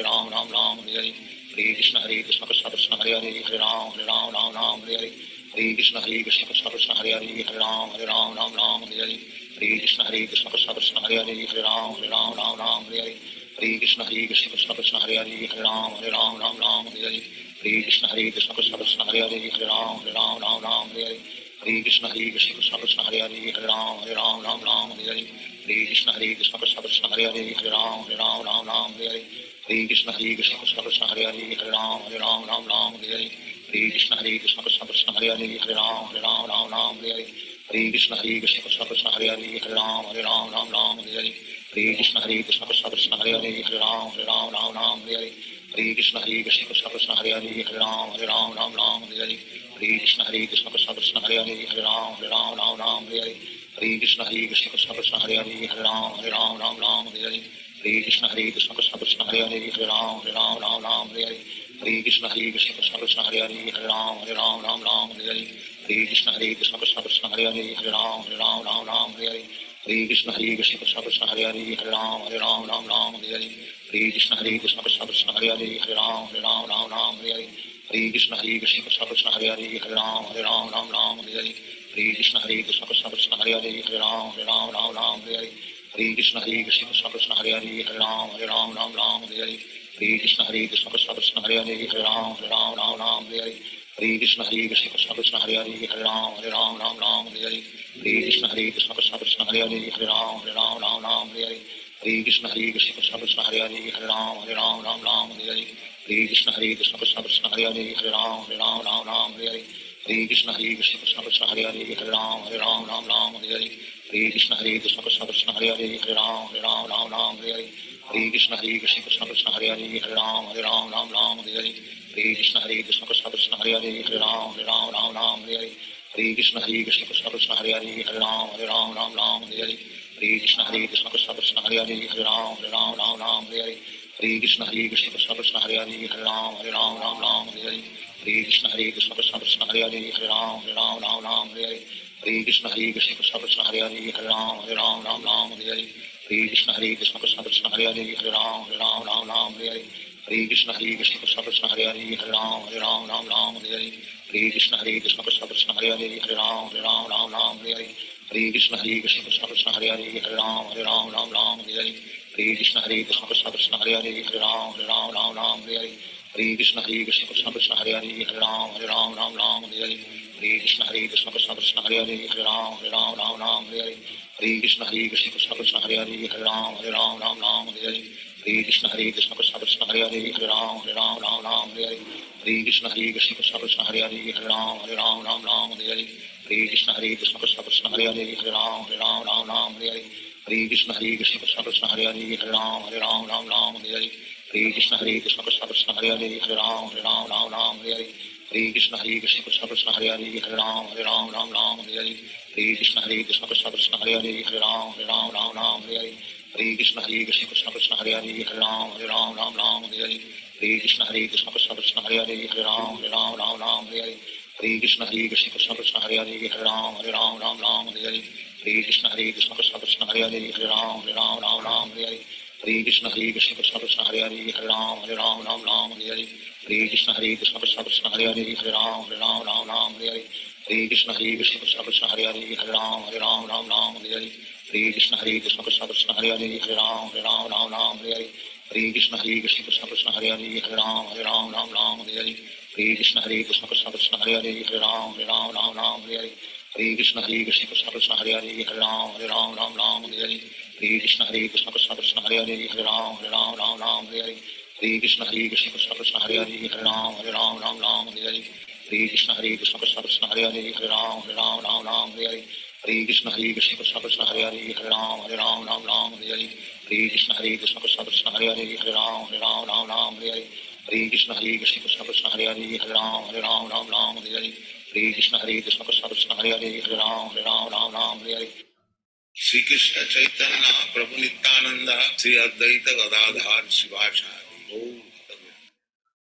Ram Ram Hare Hare Hare Krishna Krishna Krishna Hare Hare Hare Ram Ram Hare Hare Hare Krishna Krishna Krishna Hare Hare Hare Ram Ram Hare Hare Hare Krishna Krishna Krishna Hare Hare Hare Ram Ram Hare Hare Hare Krishna Krishna Krishna Hare Hare Hare Ram Ram Hare Hare Hare Krishna Krishna Krishna Hare Hare Hare Ram Ram Ram Hare Hare Hare Krishna Krishna Krishna Hare Hare Hare Ram Ram Ram Hare Hare Hare Krishna Krishna Krishna Hare Hare Hare Ram Ram Ram Hare Hare Hare Krishna Krishna Krishna Hare Hare Hare Ram Ram Hare Hare Hare Krishna Krishna Krishna Hare Hare Hare Ram Ram Hare Hare Hare Krishna Krishna Krishna Hare Hare Hare Ram Ram Hare Hare Hare Krishna Krishna Krishna Hare Hare Hare Ram Ram Hare Hare Hare Krishna Krishna Krishna Hare Hare Hare Ram Ram Hare Hare Hare Krishna Krishna Krishna Hare Hare Hare Ram Ram Hare Hare Hare Krishna Krishna Krishna Hare Hare Hare Ram Ram Hare Hare Hare Krishna Krishna Krishna Hare Hare Hare Ram Ram Hare Hare Hare Krishna Krishna Krishna Hare Hare Hare Ram Ram Hare Hare Hare Krishna Krishna Krishna Hare Hare Hare Ram Ram Hare Hare Hare Krishna Krishna Krishna Hare Hare Hare Ram Ram Hare Hare Hare Krishna Krishna Krishna Hare Hare Hare Ram Ram Hare Hare Hare Krishna Krishna Krishna Hare Hare Hare Ram Ram Hare Hare Hare Krishna Krishna Krishna Hare Hare Hare Ram Ram Hare Hare Hare Krishna Krishna Krishna Hare Hare Hare Ram Ram Hare Hare Hare Krishna Krishna Krishna Hare Hare Hare Ram Ram Hare Hare Hare Krishna Krishna Krishna Hare Hare Hare Ram Ram Hare Hare Hare Krishna Krishna Krishna Hare Hare Hare Ram Ram Hare Hare Hare Krishna Krishna Krishna Hare Hare Hare Ram Ram Hare Hare Hare Krishna Krishna Krishna Hare Hare Hare Ram Ram Hare Hare Hare Krishna Krishna Krishna Hare Hare Hare Ram Ram Hare Hare Hare Krishna Krishna Krishna Hare Hare Hare Ram Ram Hare Hare Hare Krishna Krishna Krishna Hare Hare Hare Ram Ram Hare Hare Hare Krishna Krishna Krishna Hare Hare Hare Ram Ram Hare Hare Hare Krishna Krishna Krishna Hare Hare Hare Ram Ram Hare Hare Hare Krishna Krishna Krishna Hare Hare Hare Ram Ram Hare Hare Hare Krishna Krishna Krishna Hare Hare Hare Ram Ram Hare Hare Hare Krishna Krishna Krishna Hare Hare Hare Ram Ram Hare Hare Hare Krishna Krishna Krishna Hare Hare Hare Ram Ram Hare Hare Hare Krishna Krishna Krishna Hare Hare Hare Ram Ram Hare Hare Hare Krishna Krishna Krishna Hare Hare Hare Ram Ram Hare Hare Hare Krishna Krishna Krishna Hare Hare Hare Ram Ram Hare Hare Hare Krishna Krishna Krishna Hare Hare Hare Ram Ram Hare Hare Hare Krishna Krishna Krishna Hare Hare Hare Ram Ram Hare Hare Hare Krishna Krishna Krishna Hare Hare Hare Ram Ram Hare Hare Hare Krishna Krishna Krishna Hare Hare Hare Ram Ram Hare Hare Hare Krishna Krishna Krishna Hare Hare Hare Ram Ram Hare Hare Hare Krishna Krishna Krishna Hare Hare Hare Ram Ram Hare Hare Hare Krishna Krishna Krishna Hare Hare Hare Ram Ram Hare Hare Hare Krishna Krishna Krishna Hare Hare Hare Ram Ram Hare Hare Hare Krishna Krishna Krishna Hare Hare Hare Ram Ram Hare Hare Hare Krishna Krishna Krishna Hare Hare Hare Ram Ram Hare Hare Hare Krishna Krishna Krishna Hare Hare Hare Ram Ram Hare Hare Hare Krishna Krishna Krishna Hare Hare Hare Ram Ram Hare Hare Hare Krishna Krishna Krishna Hare Hare Hare Ram Ram Hare Hare Hare Krishna Krishna Krishna Hare Hare Hare Ram Ram Hare Hare Hare Krishna Krishna Krishna Hare Hare Hare Ram Ram Hare Hare Hare Krishna Krishna Krishna Hare Hare Hare Ram Ram Hare Hare Hare Krishna Krishna Krishna Hare Hare Hare Ram Ram Hare Hare Hare Krishna Krishna Krishna Hare Hare Hare Ram Ram Hare Hare Hare Krishna Krishna Krishna Hare Hare Hare Ram Ram Hare Hare Hare Krishna Krishna Krishna Hare Hare Hare Ram Ram Hare Hare Hare Krishna Krishna Krishna Hare Hare Hare Ram Ram Hare Hare Hare Krishna Krishna Krishna Hare Hare Hare Ram Ram Hare Hare Hare Krishna Krishna Krishna Hare Hare Hare Ram Ram Hare Hare Hare Krishna Krishna Krishna Hare Hare Hare Ram Ram Hare Hare Hare Krishna Krishna Krishna Hare Hare Hare Ram Ram Hare Hare Hare Krishna Krishna Krishna Hare Hare Hare Ram Ram Hare Hare Hare Krishna Krishna Krishna Hare Hare Hare Ram Ram Hare Hare Hare Krishna Krishna Krishna Hare Hare Hare Ram Ram Hare Hare Hare Krishna Krishna Krishna Hare Hare Hare Ram Ram Hare Hare Hare Krishna Krishna Krishna Hare Hare Hare Ram Ram Hare Hare Shri Krishna Chaitanya Prabhu Nityananda Sri Advaita Gadadhar Sivasadi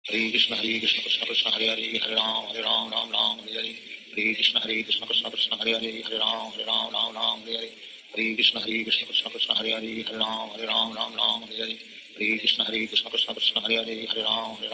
Hare Krishna Krishna Krishna Hare Hare Hare Ram Ram Hare Hare Hare Krishna Krishna Krishna Hare Hare Hare Ram Ram Hare Hare Hare Krishna Krishna Krishna Hare Hare Hare Ram Hare Hare Hare Krishna Krishna Krishna Hare Hare Hare Ram Hare Hare Hare Krishna Krishna Krishna Hare Hare Hare Ram Hare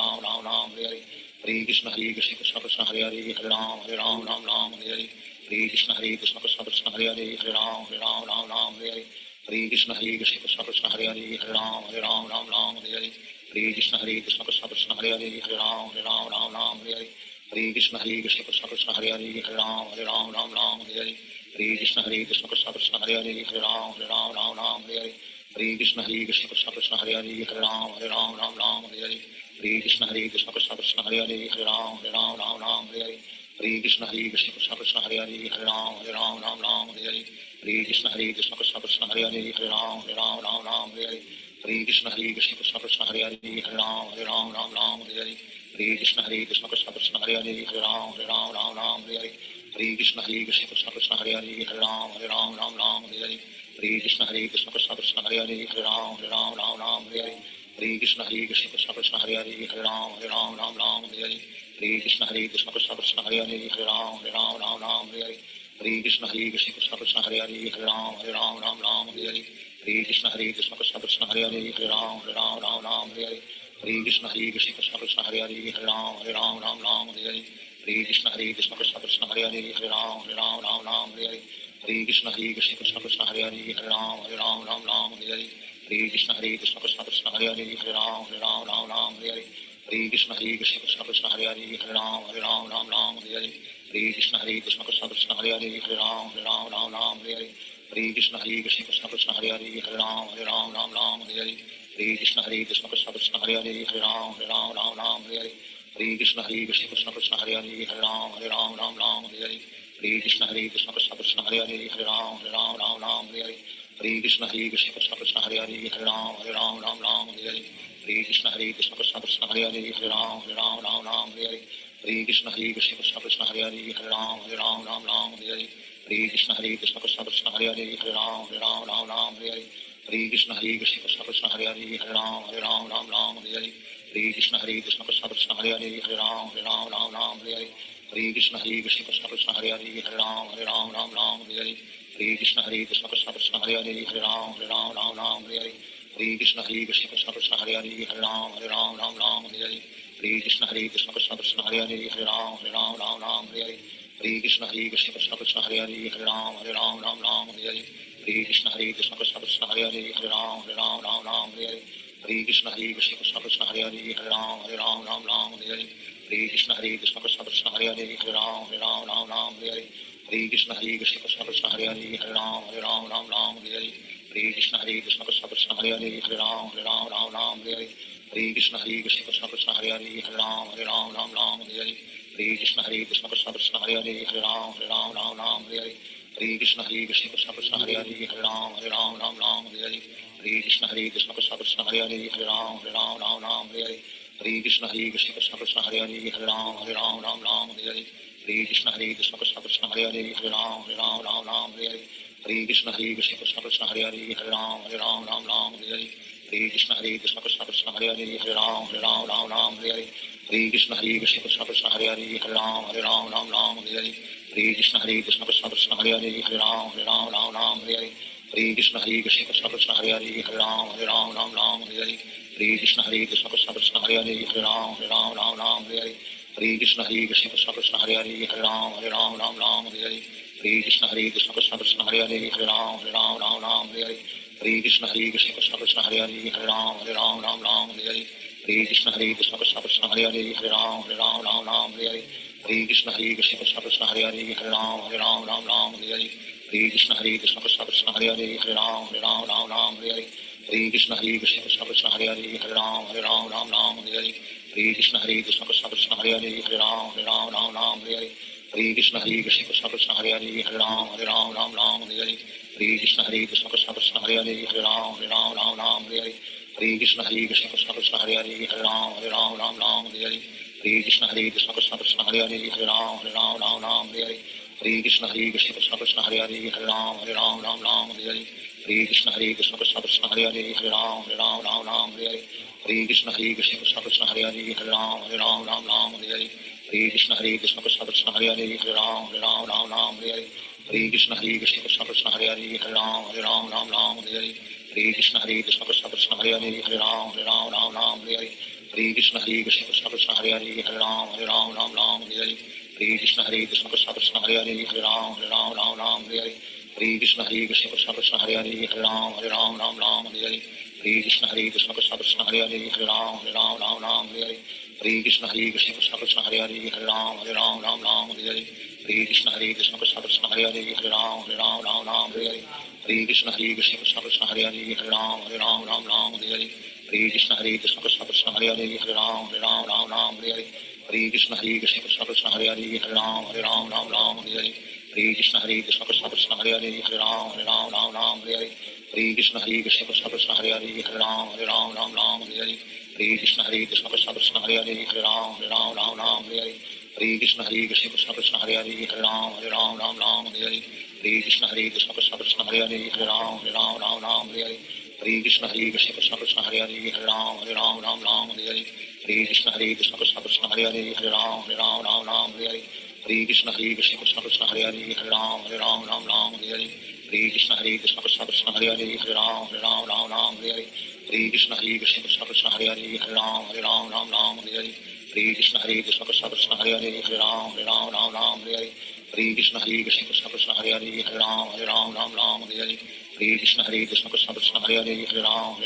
Hare Hare Krishna Krishna Krishna Hare Hare Hare Ram Ram Hare Hare Hare Krishna Krishna Krishna Hare Hare Hare Ram Ram Hare Hare Hare Krishna Krishna Krishna Hare Hare Hare Ram Ram Ram Hare Hare Hare Krishna Krishna Krishna Hare Hare Hare Ram Ram Hare Hare Hare Krishna Krishna Krishna Hare Hare Hare Ram Ram Hare Hare Hare Krishna Krishna Krishna Hare Hare Hare Ram Ram Hare Hare Hare Krishna Krishna Krishna Hare Hare Hare Ram Ram Hare Hare Hare Krishna Krishna Krishna Hare Hare Hare Ram Ram Hare Hare Hare Krishna Krishna Krishna Hare Hare Hare Ram Ram Hare Hare Hare Krishna Krishna Krishna Hare Hare Hare Ram Ram Hare Hare Hare Krishna Krishna Krishna Hare Hare Hare Ram Ram Hare Hare Hare Krishna Krishna Krishna Hare Hare Hare Ram Ram Hare Hare Hare Krishna Krishna Krishna Hare Hare Hare Ram Ram Hare Hare Hare Krishna Krishna Krishna Hare Hare Hare Ram Ram Hare Hare Hare Krishna Krishna Krishna Hare Hare Hare Ram Ram Hare Hare Hare Krishna Krishna Krishna Hare Hare Hare Ram Ram Hare Hare Hare Krishna Krishna Krishna Hare Hare Hare Ram Ram Hare Hare Hare Krishna Krishna Krishna Hare Hare Hare Ram Ram Hare Hare Hare Krishna Krishna Krishna Hare Hare Hare Ram Ram Hare Hare Hare Krishna Krishna Krishna Hare Hare Hare Ram Ram Hare Hare Hare Krishna Krishna Krishna Hare Hare Hare Ram Ram Hare Hare Hare Krishna Krishna Krishna Hare Hare Hare Ram Ram Hare Hare Hare Krishna Krishna Krishna Hare Hare Hare Ram Ram Hare Hare Hare Krishna Krishna Krishna Hare Hare Hare Ram Ram Hare Hare Hare Krishna Krishna Krishna Hare Hare Hare Ram Ram Hare Hare Hare Krishna Krishna Krishna Hare Hare Hare Ram Ram Hare Hare Hare Krishna Krishna Krishna Hare Hare Hare Ram Ram Hare Hare Hare Krishna Krishna Krishna Hare Hare Hare Ram Ram Hare Hare Hare Krishna Krishna Krishna Hare Hare Hare Ram Ram Hare Hare Hare Krishna Krishna Krishna Hare Hare Hare Ram Ram Hare Hare Hare Krishna Krishna Krishna Hare Hare Hare Ram Ram Hare Hare Hare Krishna Krishna Krishna Hare Hare Hare Ram Ram Hare Hare Hare Krishna Krishna Krishna Hare Hare Hare Ram Ram Hare Hare Hare Krishna Krishna Krishna Hare Hare Hare Ram Ram Hare Hare Hare Krishna Krishna Krishna Hare Hare Hare Ram Ram Hare Hare Hare Krishna Krishna Krishna Hare Hare Hare Ram Ram Hare Hare Hare Krishna Krishna Krishna Hare Hare Hare Ram Ram Hare Hare Hare Krishna Krishna Krishna Hare Hare Hare Ram Ram Hare Hare Hare Krishna Krishna Krishna Hare Hare Hare Ram Ram Hare Hare Hare Krishna Krishna Krishna Hare Hare Hare Ram Ram Hare Hare Hare Krishna Krishna Krishna Hare Hare Hare Ram Ram Hare Hare Hare Krishna Krishna Krishna Hare Hare Hare Ram Ram Hare Hare Hare Krishna Krishna Krishna Hare Hare Hare Ram Ram Hare Hare Hare Krishna Krishna Krishna Hare Hare Hare Ram Ram Hare Hare Hare Krishna Krishna Krishna Hare Hare Hare Ram Ram Hare Hare Hare Krishna Krishna Krishna Hare Hare Hare Ram Ram Hare Hare Hare Krishna Krishna Krishna Hare Hare Hare Ram Ram Hare Hare Hare Krishna Krishna Krishna Hare Hare Hare Ram Ram Hare Hare Hare Krishna Krishna Krishna Hare Hare Hare Ram Ram Hare Hare Hare Krishna Krishna Krishna Hare Hare Hare Ram Ram Hare Hare Hare Krishna Krishna Krishna Hare Hare Hare Ram Ram Hare Hare Hare Krishna Krishna Krishna Hare Hare Hare Ram Ram Hare Hare Hare Krishna Krishna Krishna Hare Hare Hare Ram Ram Hare Hare Hare Krishna Krishna Krishna Hare Hare Hare Ram Ram Hare Hare Hare Krishna Krishna Krishna Hare Hare Hare Ram Ram Hare Hare Hare Krishna Krishna Krishna Hare Hare Hare Ram Ram Hare Hare Hare Krishna Krishna Krishna Hare Hare Hare Ram Ram Hare Hare Hare Krishna Krishna Krishna Hare Hare Hare Ram Ram Hare Hare Hare Krishna Krishna Krishna Hare Hare Hare Ram Ram Hare Hare Hare Krishna Krishna Krishna Hare Hare Hare Ram Ram Hare Hare Hare Krishna Krishna Krishna Hare Hare Hare Ram Ram Hare Hare Hare Krishna Krishna Krishna Hare Hare Hare Ram Ram Hare Hare Hare Krishna Krishna Krishna Hare Hare Hare Ram Ram Hare Hare Hare Krishna Krishna Krishna Hare Hare Hare Ram Ram Hare Hare Hare Krishna Krishna Krishna Hare Hare Hare Ram Ram Hare Hare Hare Krishna Krishna Krishna Hare Hare Hare Ram Ram Hare Hare Hare Krishna Krishna Krishna Hare Hare Hare Ram Ram Hare Hare Hare Krishna Krishna Krishna Hare Hare Hare Ram Ram Hare Hare Hare Krishna Krishna Krishna Hare Hare Hare Ram Ram Hare Hare Hare Krishna Krishna Krishna Hare Hare Hare Ram Ram Hare Hare Hare Krishna Krishna Krishna Hare Hare Hare Ram Ram Hare Hare Hare Krishna Krishna Krishna Hare Hare Hare Ram Ram Hare Hare Hare Krishna Krishna Krishna Hare Hare Hare Ram Ram Hare Hare Hare Krishna Krishna Krishna Hare Hare Hare Ram Ram Hare Hare Hare Krishna Krishna Krishna Hare Hare Hare Ram Ram Hare Hare Hare Krishna Krishna Krishna Hare Hare Hare Ram Ram Hare Hare Hare Krishna Krishna Krishna Hare Hare Hare Ram Ram Hare Hare Hare Krishna Krishna Krishna Hare Hare Hare Ram Ram Ram Hare Hare Hare Krishna Krishna Krishna Hare Hare Hare Ram Ram Hare Hare Hare Krishna Krishna Krishna Hare Hare Hare Ram Ram Hare Hare Hare Krishna Krishna Krishna Hare Hare Hare Ram Ram Hare Hare Hare Krishna Krishna Krishna Hare Hare Hare Ram Ram Hare Hare Hare Krishna Krishna Krishna Hare Hare Hare Ram Ram Hare Hare Hare Krishna Krishna Krishna Hare Hare Hare Ram Ram Hare Hare Hare Krishna Krishna Krishna Hare Hare Hare Ram Hare Hare Hare Krishna Krishna Krishna Hare Hare Hare Ram Hare Hare Hare Krishna Krishna Krishna Hare Hare Hare Ram Hare Hare Hare Krishna Krishna Krishna Hare Hare Hare Ram Hare Hare Hare Krishna Krishna Krishna Hare Hare Hare Ram Hare Hare Hare Krishna Krishna Krishna Hare Hare Hare Ram Hare Hare Hare Krishna Krishna Krishna Hare Hare Hare Ram Hare Hare Hare Krishna Krishna Krishna Hare Hare Hare Ram Hare Hare Hare Krishna Krishna Krishna Hare Hare Hare Ram Hare Hare Hare Krishna Krishna Krishna Hare Hare Hare Ram Hare Hare Hare Krishna Krishna Krishna Hare Hare Hare Ram Hare Hare Hare Krishna Krishna Krishna Hare Hare Hare Ram Hare Hare Hare Krishna Krishna Krishna Hare Hare Hare Ram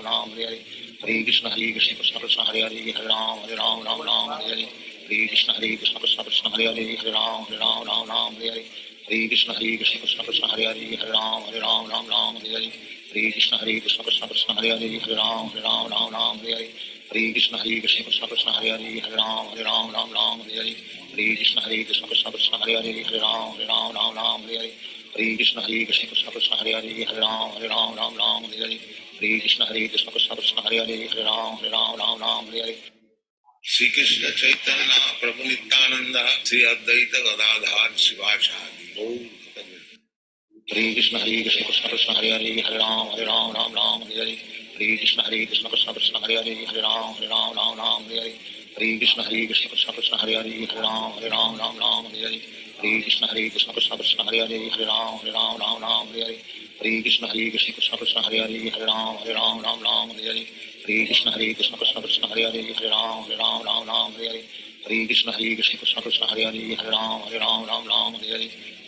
Hare Hare Hare Krishna Krishna Krishna Hare Hare Hare Ram Hare Hare Hare Krishna Krishna Krishna Hare Hare Hare Ram Hare Hare Hare Krishna Krishna Krishna Hare Hare Hare Ram Hare Hare Hare Krishna Krishna Krishna Hare Hare Hare Ram Hare Hare Hare Krishna Krishna Krishna Hare Hare Hare Ram Hare Hare Hare Krishna Krishna Krishna Hare Hare Hare Ram Hare Hare Hare Krishna Krishna Krishna Hare Hare Hare Ram Hare Hare Hare Krishna Krishna Krishna Hare Hare Hare Ram Hare Hare Shri Krishna Chaitanya Prabhu Nityananda Sri Advaita Gadadhar Sivasadi Gaur Hare Krishna Krishna Krishna Hare Hare Hare Ram Hare Hare Hare Krishna Krishna Krishna Hare Hare Hare Ram Hare Hare Hare Krishna Krishna Krishna Hare Hare Hare Ram Hare Hare Hare Krishna Krishna Krishna Hare Hare Hare Ram Hare Hare Hare Krishna Krishna Krishna Hare Hare Hare Ram Hare Hare Hare Krishna Krishna Krishna Hare Hare Hare Ram Hare Hare Hare Krishna Krishna Krishna Hare Hare Hare Ram Hare Hare Hare Krishna Krishna Krishna Hare Hare Hare Ram Hare Hare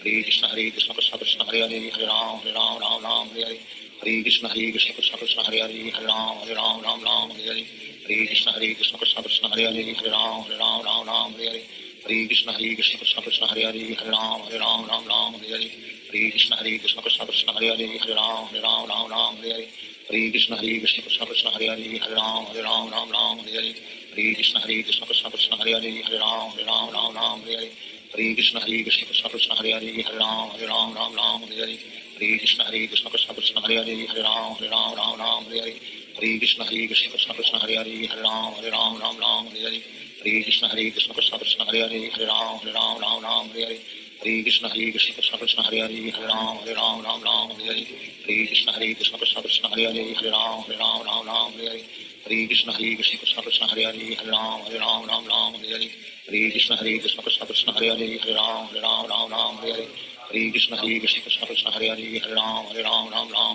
Hare Krishna Krishna Krishna Hare Hare Hare Ram Hare Hare Krishna Krishna Krishna Hare Hare Hare Ram Hare Hare Krishna Krishna Krishna Hare Hare Hare Ram Hare Hare Krishna Krishna Krishna Hare Hare Hare Ram Hare Hare Krishna Krishna Krishna Hare Hare Hare Ram Hare Hare Krishna Krishna Krishna Hare Hare Hare Ram Hare Hare Krishna Krishna Krishna Hare Hare Hare Ram Hare Hare Krishna Krishna Krishna Hare Hare Hare Ram Hare Hare Krishna Krishna Krishna Hare Hare Hare Ram Hare Hare Krishna Krishna Krishna Hare Hare Hare Ram Hare Hare Krishna Krishna Krishna Hare Hare Hare Ram Hare Krishna Krishna Krishna Hare Hare Hare Ram Hare Krishna Krishna Krishna Hare Hare Hare Ram Hare Krishna Krishna Krishna Hare Hare Hare Ram Hare Krishna Krishna Krishna Hare Hare Hare Ram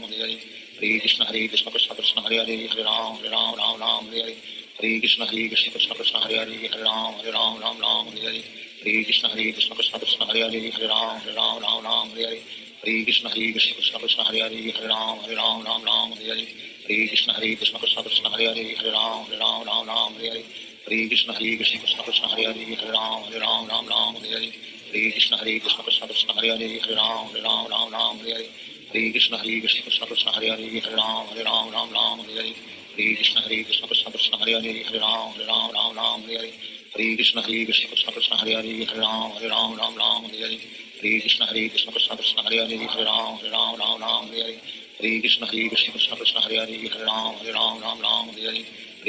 Hare Krishna Krishna Krishna Hare Hare Hare Ram Hare Krishna Krishna Krishna Hare Hare Hare Ram Hare Krishna Krishna Krishna Hare Hare Hare Ram Hare Krishna Krishna Krishna Hare Hare Hare Ram Hare Krishna Krishna Krishna Hare Hare Hare Ram Hare Krishna Krishna Krishna Hare Hare Hare Ram Hare Krishna Krishna Krishna Hare Hare Hare Ram Hare Krishna Krishna Krishna Hare Hare Hare Ram Hare Krishna Krishna Krishna Hare Hare Hare Ram Hare Krishna Krishna Krishna Hare Hare Hare Ram Hare Krishna Krishna Krishna Hare Hare Hare Ram Hare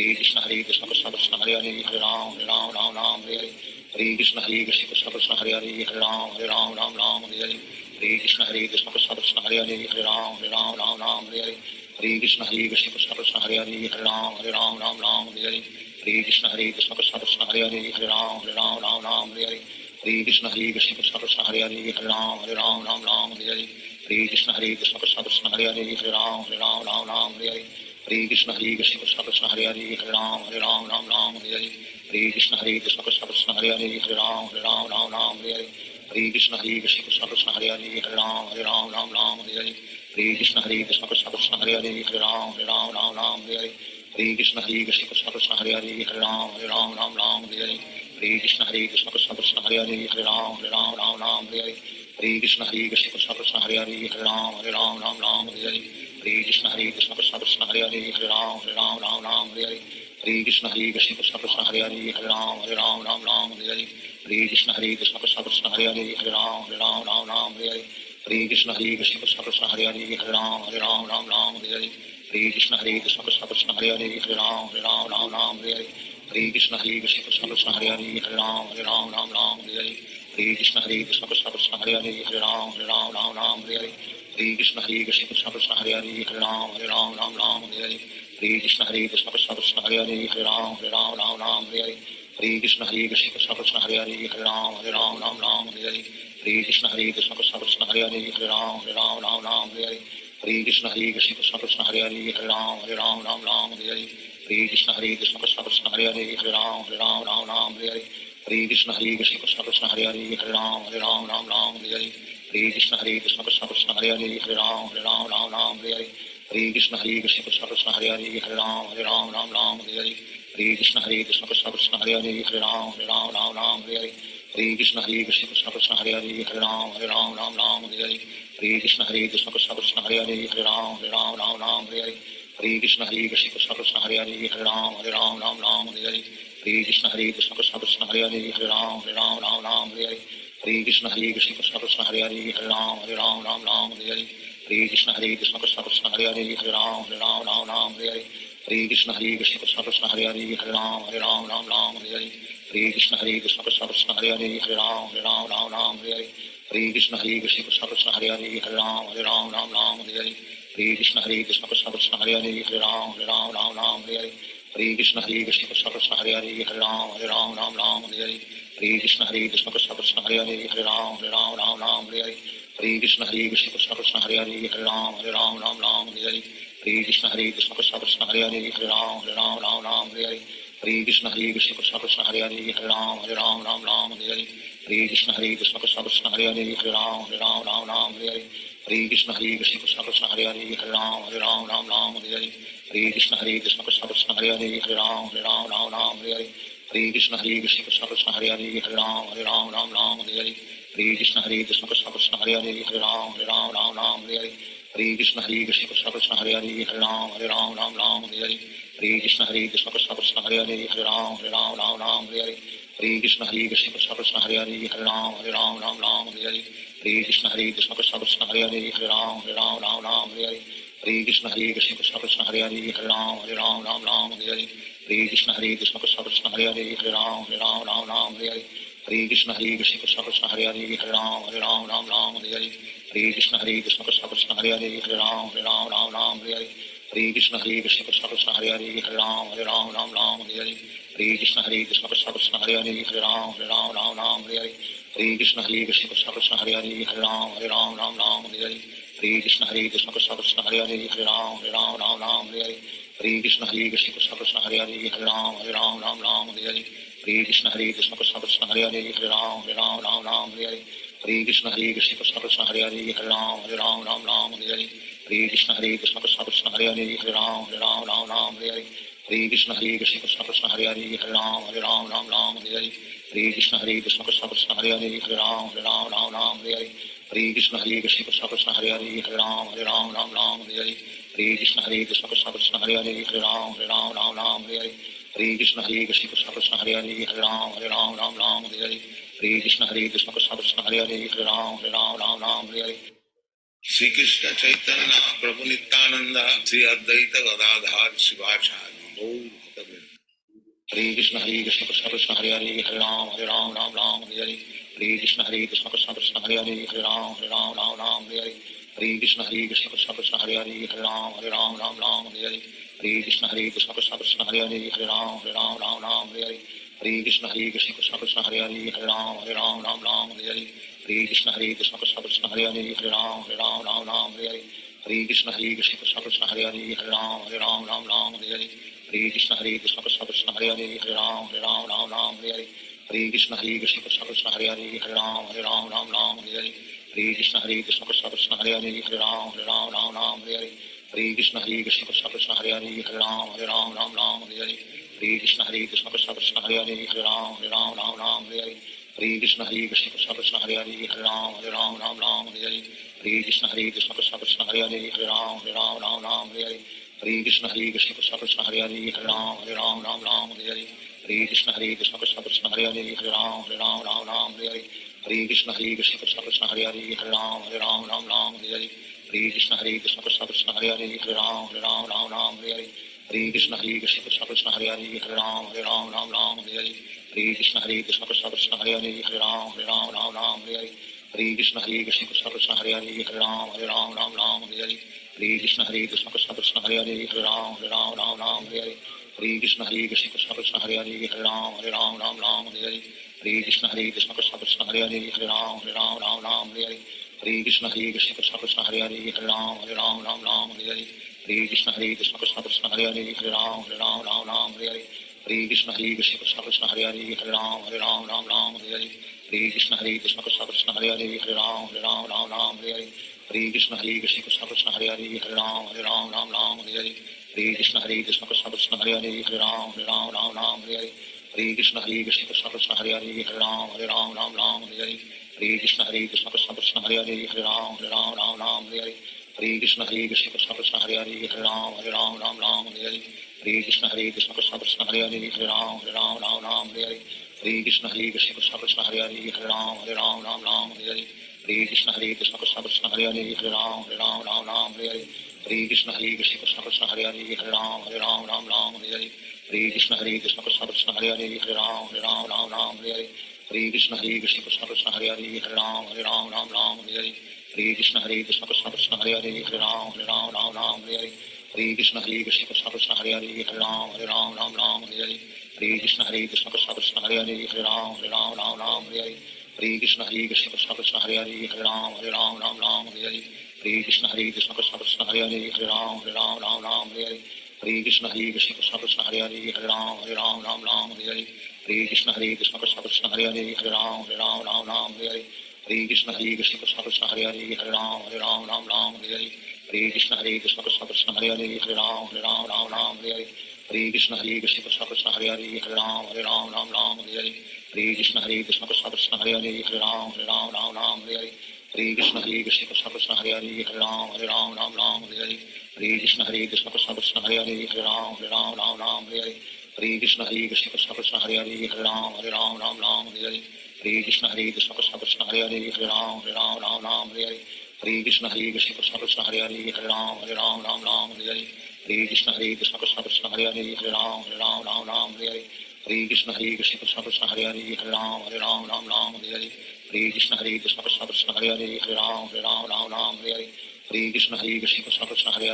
Krishna Krishna Krishna Hare Hare Hare Ram Hare Krishna Krishna Krishna Hare Hare Hare Ram Hare Krishna Krishna Krishna Hare Hare Hare Ram Hare Krishna Krishna Krishna Hare Hare Hare Ram Hare Krishna Krishna Krishna Hare Hare Hare Ram Hare Krishna Krishna Krishna Hare Hare Hare Ram Hare Krishna Krishna Krishna Hare Hare Hare Ram Hare Krishna Krishna Krishna Hare Hare Hare Ram Hare Krishna Krishna Krishna Hare Hare Hare Ram Hare Krishna Krishna Krishna Hare Hare Hare Ram Hare Hare Krishna Krishna Krishna Hare Hare Hare Ram Ram Ram Hare Hare Hare Krishna Krishna Krishna Hare Hare Hare Ram Ram Hare Hare Hare Krishna Krishna Krishna Hare Hare Hare Ram Ram Hare Hare Hare Krishna Krishna Krishna Hare Hare Hare Ram Ram Hare Hare Hare Krishna Krishna Krishna Hare Hare Hare Ram Ram Hare Hare Hare Krishna Krishna Krishna Hare Hare Hare Ram Ram Hare Hare Hare Krishna Krishna Krishna Hare Hare Hare Ram Ram Hare Hare Hare Krishna Krishna Krishna Hare Hare Hare Ram Ram Hare Hare Hare Krishna Krishna Krishna Hare Hare Hare Ram Ram Hare Hare Hare Krishna Krishna Krishna Hare Hare Hare Ram Ram Hare Hare Hare Krishna Krishna Krishna Hare Hare Hare Ram Ram Hare Hare Hare Krishna Krishna Krishna Hare Hare Hare Ram Ram Hare Hare Hare Krishna Krishna Krishna Hare Hare Hare Ram Ram Hare Hare Hare Krishna Krishna Krishna Hare Hare Hare Ram Ram Hare Hare Hare Krishna Krishna Krishna Hare Hare Hare Ram Ram Hare Hare Hare Krishna Krishna Krishna Hare Hare Hare Ram Ram Hare Hare Hare Krishna Krishna Krishna Hare Hare Hare Ram Ram Hare Hare Hare Krishna Krishna Krishna Hare Hare Hare Ram Ram Hare Hare Hare Krishna Krishna Krishna Hare Hare Hare Ram Ram Hare Hare Hare Krishna Krishna Krishna Hare Hare Hare Ram Ram Hare Hare Hare Krishna Krishna Krishna Hare Hare Hare Ram Ram Hare Hare Hare Krishna Krishna Krishna Hare Hare Hare Ram Ram Hare Hare Hare Krishna Krishna Krishna Hare Hare Hare Ram Ram Hare Hare Hare Krishna Krishna Krishna Hare Hare Hare Ram Ram Hare Hare Hare Krishna Krishna Krishna Hare Hare Hare Ram Ram Hare Hare Hare Krishna Krishna Krishna Hare Hare Hare Ram Ram Hare Hare Hare Krishna Krishna Krishna Hare Hare Hare Ram Ram Hare Hare Hare Krishna Krishna Krishna Hare Hare Hare Ram Ram Hare Hare Hare Krishna Krishna Krishna Hare Hare Hare Ram Ram Hare Hare Hare Krishna Krishna Krishna Hare Hare Hare Ram Ram Hare Hare Hare Krishna Krishna Krishna Hare Hare Hare Ram Ram Hare Hare Hare Krishna Krishna Krishna Hare Hare Hare Ram Ram Hare Hare Hare Krishna Krishna Krishna Hare Hare Hare Ram Ram Hare Hare Hare Krishna Krishna Krishna Hare Hare Hare Ram Ram Hare Hare Hare Krishna Krishna Krishna Hare Hare Hare Ram Ram Hare Hare Hare Krishna Krishna Krishna Hare Hare Hare Ram Ram Hare Hare Hare Krishna Krishna Krishna Hare Hare Hare Ram Ram Hare Hare Hare Krishna Krishna Krishna Hare Hare Hare Ram Ram Hare Hare Hare Krishna Krishna Krishna Hare Hare Hare Ram Ram Hare Hare Hare Krishna Krishna Krishna Hare Hare Hare Ram Ram Hare Hare Hare Krishna Krishna Krishna Hare Hare Hare Ram Ram Hare Hare Hare Krishna Krishna Krishna Hare Hare Hare Ram Ram Hare Hare Hare Krishna Krishna Krishna Hare Hare Hare Ram Ram Hare Hare Hare Krishna Krishna Krishna Hare Hare Hare Ram Ram Hare Hare Hare Krishna Krishna Krishna Hare Hare Hare Ram Ram Hare Hare Hare Krishna Krishna Krishna Hare Hare Hare Ram Ram Hare Hare Hare Krishna Krishna Krishna Hare Hare Hare Ram Ram Hare Hare Hare Krishna Krishna Krishna Hare Hare Hare Ram Ram Hare Hare Hare Krishna Krishna Krishna Hare Hare Hare Ram Ram Hare Hare Hare Krishna Krishna Krishna Hare Hare Hare Ram Ram Hare Hare Hare Krishna Krishna Krishna Hare Hare Hare Ram Ram Hare Hare Hare Krishna Krishna Krishna Hare Hare Hare Ram Ram Hare Hare Hare Krishna Krishna Krishna Hare Hare Hare Ram Ram Hare Hare Hare Krishna Krishna Krishna Hare Hare Hare Ram Ram Hare Hare Hare Krishna Krishna Krishna Hare Hare Hare Ram Ram Hare Hare Hare Krishna Krishna Krishna Hare Hare Hare Ram Ram Hare Hare Hare Krishna Krishna Krishna Hare Hare Hare Ram Ram Hare Hare Hare Krishna Krishna Krishna Hare Hare Hare Ram Ram Hare Hare Hare Krishna Krishna Krishna Hare Hare Hare Ram Ram Hare Hare Hare Krishna Krishna Krishna Hare Hare Hare Ram Ram Hare Hare Hare Krishna Krishna Krishna Hare Hare Hare Ram Ram Hare Hare Hare Krishna Krishna Krishna Hare Hare Hare Ram Ram Hare Hare Hare Krishna Krishna Krishna Hare Hare Hare Ram Ram Hare Hare Hare Krishna Krishna Krishna Hare Hare Hare Ram Ram Hare Hare Sri Krishna Chaitanya Prabhu Nityananda Sri Advaita Gadadhar Sivasadi Gaur Bhakta Hare Krishna Krishna Krishna Hare Hare Hare Ram Ram Hare Hare Hare Krishna Krishna Krishna Hare Hare Hare Ram Ram Hare Hare Hare Krishna Krishna Krishna Hare Hare Hare Ram Ram Hare Hare Hare Krishna Krishna Krishna Hare Hare Hare Ram Ram Hare Hare Hare Krishna Krishna Krishna Hare Hare Hare Ram Ram Hare Hare Hare Krishna Krishna Krishna Hare Hare Hare Ram Ram Hare Hare Hare Krishna Krishna Krishna Hare Hare Hare Ram Ram Hare Hare Hare Krishna Krishna Krishna Hare Hare Hare Ram Ram Hare Hare Hare Krishna Krishna Krishna Hare Hare Hare Ram Ram Hare Hare Hare Hare Krishna Krishna Krishna Hare Hare Hare Ram Ram Ram Hare Hare Hare Krishna Krishna Krishna Hare Hare Hare Ram Ram Hare Hare Hare Krishna Krishna Krishna Hare Hare Hare Ram Ram Hare Hare Hare Krishna Krishna Krishna Hare Hare Hare Ram Ram Hare Hare Hare Krishna Krishna Krishna Hare Hare Hare Ram Ram Hare Hare Hare Krishna Krishna Krishna Hare Hare Hare Ram Ram Hare Hare Hare Krishna Krishna Krishna Hare Hare Hare Ram Ram Hare Hare Hare Krishna Krishna Krishna Hare Hare Hare Ram Hare Hare Hare Krishna Krishna Krishna Hare Hare Hare Ram Hare Hare Hare Krishna Krishna Krishna Hare Hare Hare Ram Hare Hare Hare Krishna Krishna Krishna Hare Hare Hare Ram Hare Hare Hare Krishna Krishna Krishna Hare Hare Hare Ram Hare Hare Hare Krishna Krishna Krishna Hare Hare Hare Ram Hare Hare Hare Krishna Krishna Krishna Hare Hare Hare Ram Hare Hare Hare Krishna Krishna Krishna Hare Hare Hare Ram Hare Hare Hare Krishna Krishna Krishna Hare Hare Hare Ram Hare Hare Hare Krishna Krishna Krishna Hare Hare Hare Ram Hare Hare Hare Krishna Krishna Krishna Hare Hare Hare Ram Hare Hare Hare Krishna Krishna Krishna Hare Hare Hare Ram Hare Hare Hare Krishna Krishna Krishna Hare Hare Hare Ram Hare Hare Hare Krishna Krishna Krishna Hare Hare Hare Ram Hare Hare Hare Krishna Krishna Krishna Hare Hare Hare Ram Hare Hare Hare Krishna Krishna Krishna Hare Hare Hare Ram Hare Hare Hare Krishna Krishna Krishna Hare Hare Hare Ram Hare Hare Hare Krishna Krishna Krishna Hare Hare Hare Ram Hare Hare Hare Krishna Krishna Krishna Hare Hare Hare Ram Hare Hare Hare Krishna Krishna Krishna Hare Hare Hare Ram Hare Hare Hare Krishna Krishna Krishna Hare Hare Hare Ram Hare Hare Hare Krishna Krishna Krishna Hare Hare Hare Ram Hare Hare Hare Krishna Krishna Krishna Hare Hare Hare Ram Hare Hare Hare Krishna Krishna Krishna Hare Hare Hare Ram Hare Hare Krishna Krishna Krishna Hare Hare Hare Ram Hare Hare Krishna Krishna Krishna Hare Hare Hare Ram Hare Hare Krishna Krishna Krishna Hare Hare Hare Ram Hare Hare Krishna Krishna Krishna Hare Hare Hare Ram Hare Hare Krishna Krishna Krishna Hare Hare Hare Ram Hare Hare Krishna Krishna Krishna Hare Hare Hare Ram Hare Hare Krishna Krishna Krishna Hare Hare Hare Ram Hare Hare Krishna Krishna Krishna Hare Hare Hare Ram Hare Hare Krishna Krishna Krishna Hare Hare Hare Ram Hare Hare Krishna Krishna Krishna Hare Hare Hare Ram Hare Hare Krishna Krishna Krishna Hare Hare Hare Ram Hare Hare Krishna Krishna Krishna Hare Hare Hare Ram Hare Krishna Krishna Krishna Hare Hare Hare Ram Hare Krishna Krishna Krishna Hare Hare Hare Ram Hare Krishna Krishna Krishna Hare Hare Hare Ram Hare Krishna Krishna Krishna Hare Hare Hare Ram Hare Krishna Krishna Krishna Hare Hare Hare Ram Hare Krishna Krishna Krishna Hare Hare Hare Ram Hare Krishna Krishna Krishna Hare Hare Hare Ram Hare Krishna Krishna Krishna Hare Hare Hare Ram Hare Krishna Krishna Krishna Hare Hare Hare Ram Hare Krishna Krishna Krishna Hare Hare Hare Ram Hare Krishna Krishna Krishna Hare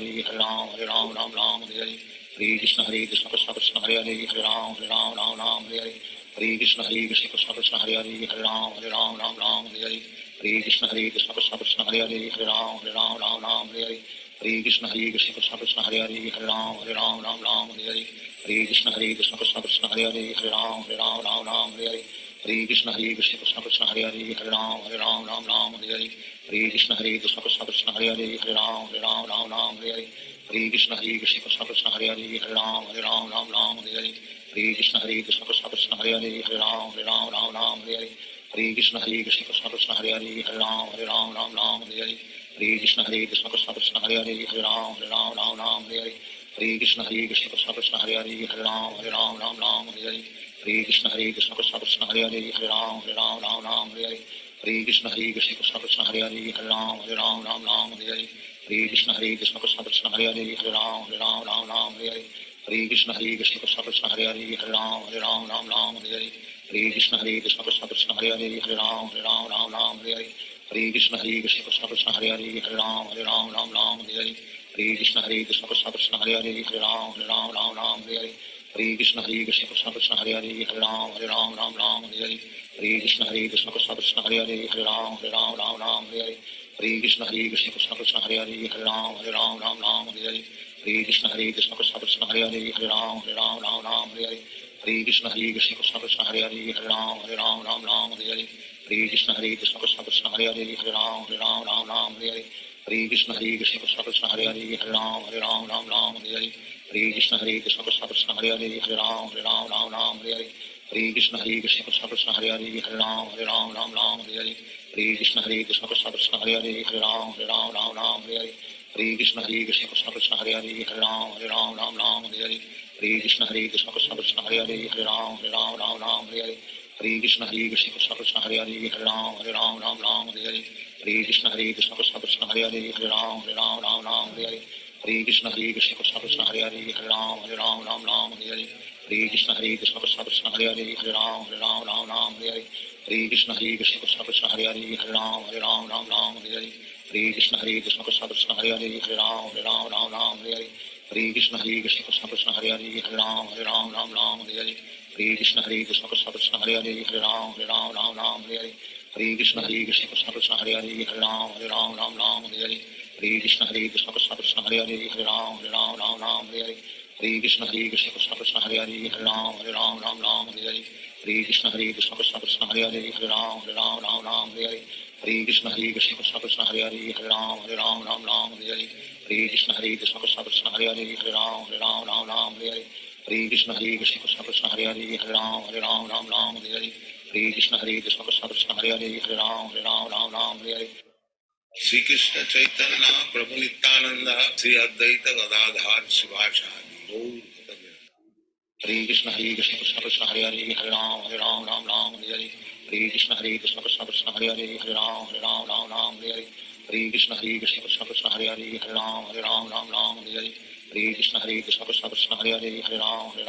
Hare Hare Ram Hare Krishna Krishna Krishna Hare Hare Hare Ram Hare Krishna Krishna Krishna Hare Hare Hare Ram Hare Krishna Krishna Krishna Hare Hare Hare Ram Hare Krishna Krishna Krishna Hare Hare Hare Ram Hare Krishna Krishna Krishna Hare Hare Hare Ram Hare Krishna Krishna Krishna Hare Hare Hare Ram Hare Krishna Krishna Krishna Hare Hare Hare Ram Hare Krishna Krishna Krishna Hare Hare Hare Ram Hare Krishna Krishna Krishna Hare Hare Hare Ram Hare Krishna Krishna Krishna Hare Hare Hare Ram Hare Krishna Krishna Krishna Hare Hare Hare Ram Hare Krishna Krishna Krishna Hare Hare Hare Ram Hare Krishna Krishna Krishna Hare Hare Hare Ram Hare Krishna Krishna Krishna Hare Hare Hare Ram Hare Krishna Krishna Krishna Hare Hare Hare Ram Hare Krishna Krishna Krishna Hare Hare Hare Ram Hare Krishna Krishna Krishna Hare Hare Hare Ram Hare Krishna Krishna Krishna Hare Hare Hare Ram Hare Krishna Krishna Krishna Hare Hare Hare Ram Hare Krishna Krishna Krishna Hare Hare Hare Ram Hare Hare Krishna Krishna Krishna Hare Hare Hare Ram Ram Ram Hare Hare Hare Krishna Krishna Krishna Hare Hare Hare Ram Ram Hare Hare Hare Krishna Krishna Krishna Hare Hare Hare Ram Ram Hare Hare Hare Krishna Krishna Krishna Hare Hare Hare Ram Ram Hare Hare Hare Krishna Krishna Krishna Hare Hare Hare Ram Ram Hare Hare Hare Krishna Krishna Krishna Hare Hare Hare Ram Ram Hare Hare Hare Krishna Krishna Krishna Hare Hare Hare Ram Ram Hare Hare Hare Krishna Krishna Krishna Hare Hare Hare Ram Ram Hare Hare Hare Krishna Krishna Krishna Hare Hare Hare Ram Ram Hare Hare Hare Krishna Krishna Krishna Hare Hare Hare Ram Ram Hare Hare Hare Krishna Krishna Krishna Hare Hare Hare Ram Ram Hare Hare Hare Krishna Krishna Krishna Hare Hare Hare Ram Ram Hare Hare Hare Krishna Krishna Krishna Hare Hare Hare Ram Ram Hare Hare Hare Krishna Krishna Krishna Hare Hare Hare Ram Ram Hare Hare Hare Krishna Krishna Krishna Hare Hare Hare Ram Ram Hare Hare Hare Krishna Krishna Krishna Hare Hare Hare Ram Ram Hare Hare Hare Krishna Krishna Krishna Hare Hare Hare Ram Ram Hare Hare Hare Krishna Krishna Krishna Hare Hare Hare Ram Ram Hare Hare Hare Krishna Krishna Krishna Hare Hare Hare Ram Ram Hare Hare Hare Krishna Krishna Krishna Hare Hare Hare Ram Ram Hare Hare Hare Krishna Krishna Krishna Hare Hare Hare Ram Ram Hare Hare Hare Krishna Krishna Krishna Hare Hare Hare Ram Ram Hare Hare Hare Krishna Krishna Krishna Hare Hare Hare Ram Ram Hare Hare Hare Krishna Krishna Krishna Hare Hare Hare Ram Ram Hare Hare Hare Krishna Krishna Krishna Hare Hare Hare Ram Ram Hare Hare Hare Krishna Krishna Krishna Hare Hare Hare Ram Ram Hare Hare Shri Krishna Chaitanya Prabhu Nityananda Shri Advaita Gadadhar Sivasadi Gaur Bhakta Hare Krishna Krishna Krishna Hare Hare Hare Ram Ram Hare Hare Hare Krishna Krishna Krishna Hare Hare Hare Ram Ram Hare Hare Hare Krishna Krishna Krishna Hare Hare Hare Ram Hare Hare Hare Krishna Krishna Krishna Hare Hare Hare Ram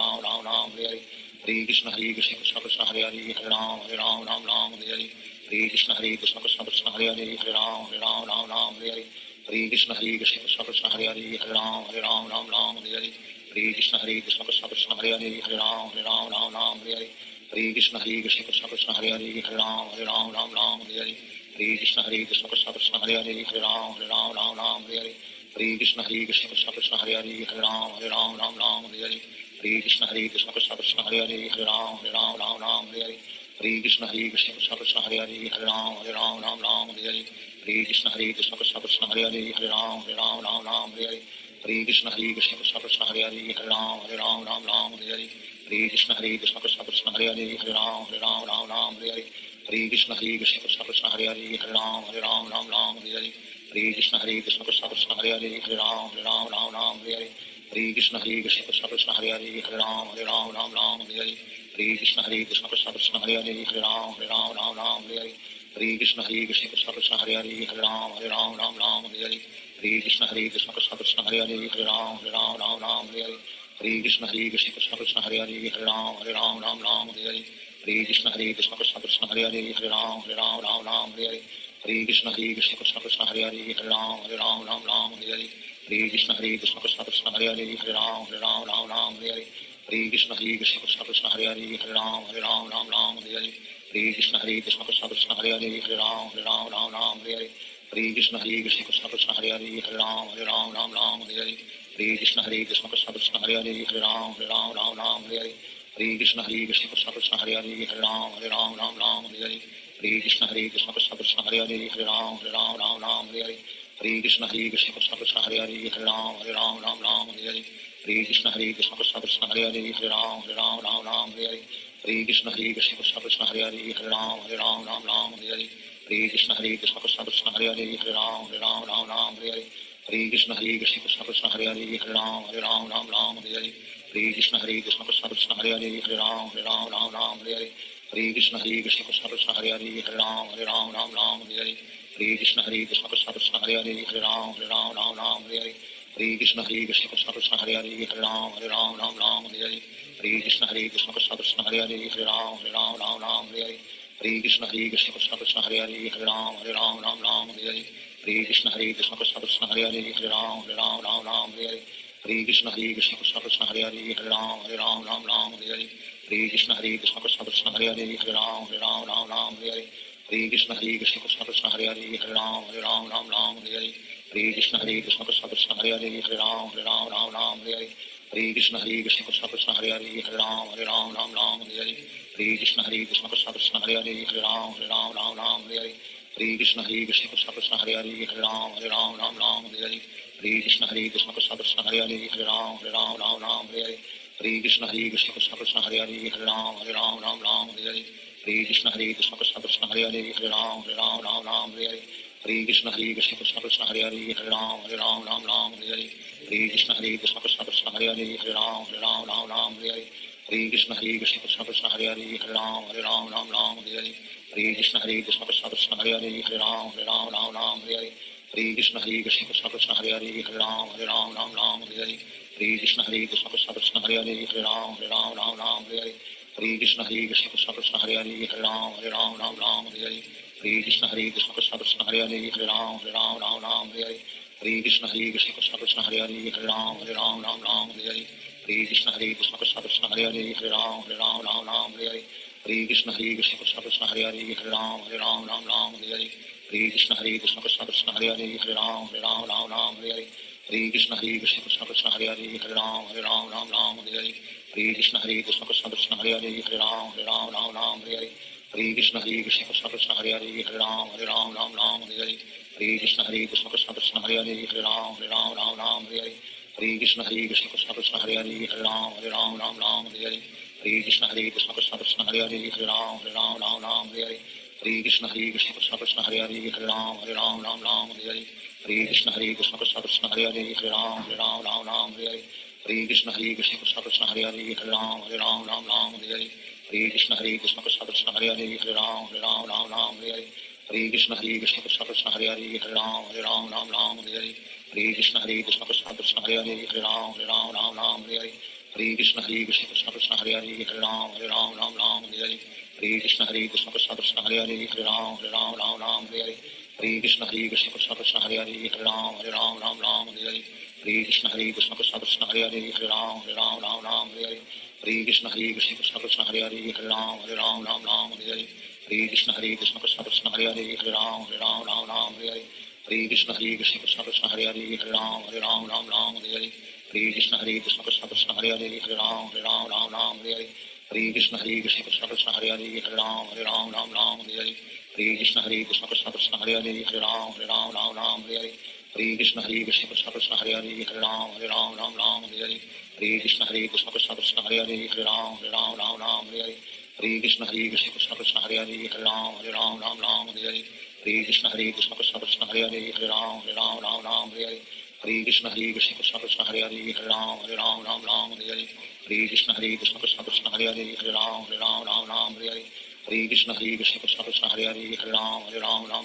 Hare Hare Hare Krishna Krishna Krishna Hare Hare Hare Ram Hare Hare Hare Krishna Krishna Krishna Hare Hare Hare Ram Hare Hare Hare Krishna Krishna Krishna Hare Hare Hare Ram Hare Hare Hare Krishna Krishna Krishna Hare Hare Hare Ram Hare Hare Hare Krishna Krishna Krishna Hare Hare Hare Ram Hare Hare Hare Krishna Krishna Krishna Hare Hare Hare Ram Hare Hare Hare Krishna Krishna Krishna Hare Hare Hare Ram Hare Hare Hare Krishna Krishna Krishna Hare Hare Hare Ram Hare Hare Hare Krishna Krishna Krishna Hare Hare Hare Ram Hare Hare Hare Krishna Krishna Krishna Hare Hare Hare Ram Hare Hare Hare Krishna Krishna Krishna Hare Hare Hare Ram Hare Hare Hare Krishna Krishna Krishna Hare Hare Hare Ram Hare Hare Hare Krishna Krishna Krishna Hare Hare Hare Ram Hare Hare Hare Krishna Krishna Krishna Hare Hare Hare Ram Hare Hare Hare Krishna Krishna Krishna Hare Hare Hare Ram Hare Hare Hare Krishna Krishna Krishna Hare Hare Hare Ram Hare Hare Krishna Krishna Krishna Hare Hare Hare Ram Hare Hare Krishna Krishna Krishna Hare Hare Hare Ram Hare Hare Krishna Krishna Krishna Hare Hare Hare Ram Hare Hare Krishna Krishna Krishna Hare Hare Hare Ram Hare Hare Krishna Krishna Krishna Hare Hare Hare Ram Hare Hare Krishna Krishna Krishna Hare Hare Hare Ram Hare Hare Krishna Krishna Krishna Hare Hare Hare Ram Hare Hare Krishna Krishna Krishna Hare Hare Hare Ram Hare Hare Krishna Krishna Krishna Hare Hare Hare Ram Hare Hare Krishna Krishna Krishna Hare Hare Hare Ram Hare Hare Krishna Krishna Krishna Hare Hare Hare Ram Hare Krishna Krishna Krishna Hare Hare Hare Ram Hare Krishna Krishna Krishna Hare Hare Hare Ram Hare Krishna Krishna Krishna Hare Hare Hare Ram Hare Krishna Krishna Krishna Hare Hare Hare Ram Hare Krishna Krishna Krishna Hare Hare Hare Ram Hare Krishna Krishna Krishna Hare Hare Hare Ram Hare Krishna Krishna Krishna Hare Hare Hare Ram Hare Krishna Krishna Krishna Hare Hare Hare Ram Hare Krishna Krishna Krishna Hare Hare Hare Ram Hare Krishna Krishna Krishna Hare Hare Hare Ram Hare Krishna Krishna Krishna Hare Hare Hare Ram Hare Krishna Krishna Krishna Hare Hare Hare Ram Hare Krishna Krishna Krishna Hare Hare Hare Ram Hare Krishna Krishna Krishna Hare Hare Hare Ram Hare Krishna Krishna Krishna Hare Hare Hare Ram Hare Hare Krishna Krishna Krishna Hare Hare Hare Ram Ram Ram Hare Hare Hare Krishna Krishna Krishna Hare Hare Hare Ram Ram Hare Hare Hare Krishna Krishna Krishna Hare Hare Hare Ram Ram Hare Hare Hare Krishna Krishna Krishna Hare Hare Hare Ram Ram Hare Hare Hare Krishna Krishna Krishna Hare Hare Hare Ram Ram Hare Hare Hare Krishna Krishna Krishna Hare Hare Hare Ram Ram Hare Hare Hare Krishna Krishna Krishna Hare Hare Hare Ram Ram Hare Hare Hare Krishna Krishna Krishna Hare Hare Hare Ram Hare Hare Hare Krishna Krishna Krishna Hare Hare Hare Ram Hare Hare Hare Krishna Krishna Krishna Hare Hare Hare Ram Hare Hare Hare Krishna Krishna Krishna Hare Hare Hare Ram Hare Hare Hare Krishna Krishna Krishna Hare Hare Hare Ram Hare Hare Hare Krishna Krishna Krishna Hare Hare Hare Ram Hare Hare Hare Krishna Krishna Krishna Hare Hare Hare Ram Hare Hare Hare Krishna Krishna Krishna Hare Hare Hare Ram Hare Hare Hare Krishna Krishna Krishna Hare Hare Hare Ram Hare Hare Hare Krishna Krishna Krishna Hare Hare Hare Ram Hare Hare Hare Krishna Krishna Krishna Hare Hare Hare Ram Hare Hare Hare Krishna Krishna Krishna Hare Hare Hare Ram Hare Hare Hare Krishna Krishna Krishna Hare Hare Hare Ram Hare Hare Hare Krishna Krishna Krishna Hare Hare Hare Ram Hare Hare Hare Krishna Krishna Krishna Hare Hare Hare Ram Hare Hare Hare Krishna Krishna Krishna Hare Hare Hare Ram Hare Hare Hare Krishna Krishna Krishna Hare Hare Hare Ram Hare Hare Hare Krishna Krishna Krishna Hare Hare Hare Ram Hare Hare Krishna Krishna Krishna Hare Hare Hare Ram Hare Hare Krishna Krishna Krishna Hare Hare Hare Ram Hare Hare Krishna Krishna Krishna Hare Hare Hare Ram Hare Hare Krishna Krishna Krishna Hare Hare Hare Ram Hare Krishna Krishna Krishna Hare Hare Hare Ram Hare Krishna Krishna Krishna Hare Hare Hare Ram Hare Krishna Krishna Krishna Hare Hare Hare Ram Hare Krishna Krishna Krishna Hare Hare Hare Ram Hare Krishna Krishna Krishna Hare Hare Hare Ram Hare Krishna Krishna Krishna Hare Hare Hare Ram Hare Krishna Krishna Krishna Hare Hare Hare Ram Hare Krishna Krishna Krishna Hare Hare Hare Ram Hare Krishna Krishna Krishna Hare Hare Hare Ram Hare Krishna Krishna Krishna Hare Hare Hare Ram Hare Krishna Krishna Krishna Hare Hare Hare Ram Hare Krishna Krishna Krishna Hare Hare Hare Ram Hare Krishna Krishna Krishna Hare Hare Hare Ram Hare Krishna Krishna Krishna Hare Hare Hare Ram Hare Krishna Krishna Krishna Hare Hare Hare Ram Hare Krishna Krishna Krishna Hare Hare Hare Ram Hare Krishna Krishna Krishna Hare Hare Hare Ram Hare Krishna Krishna Krishna Hare Hare Hare Ram Hare Krishna Krishna Krishna Hare Hare Hare Ram Hare Krishna Krishna Krishna Hare Hare Hare Ram Hare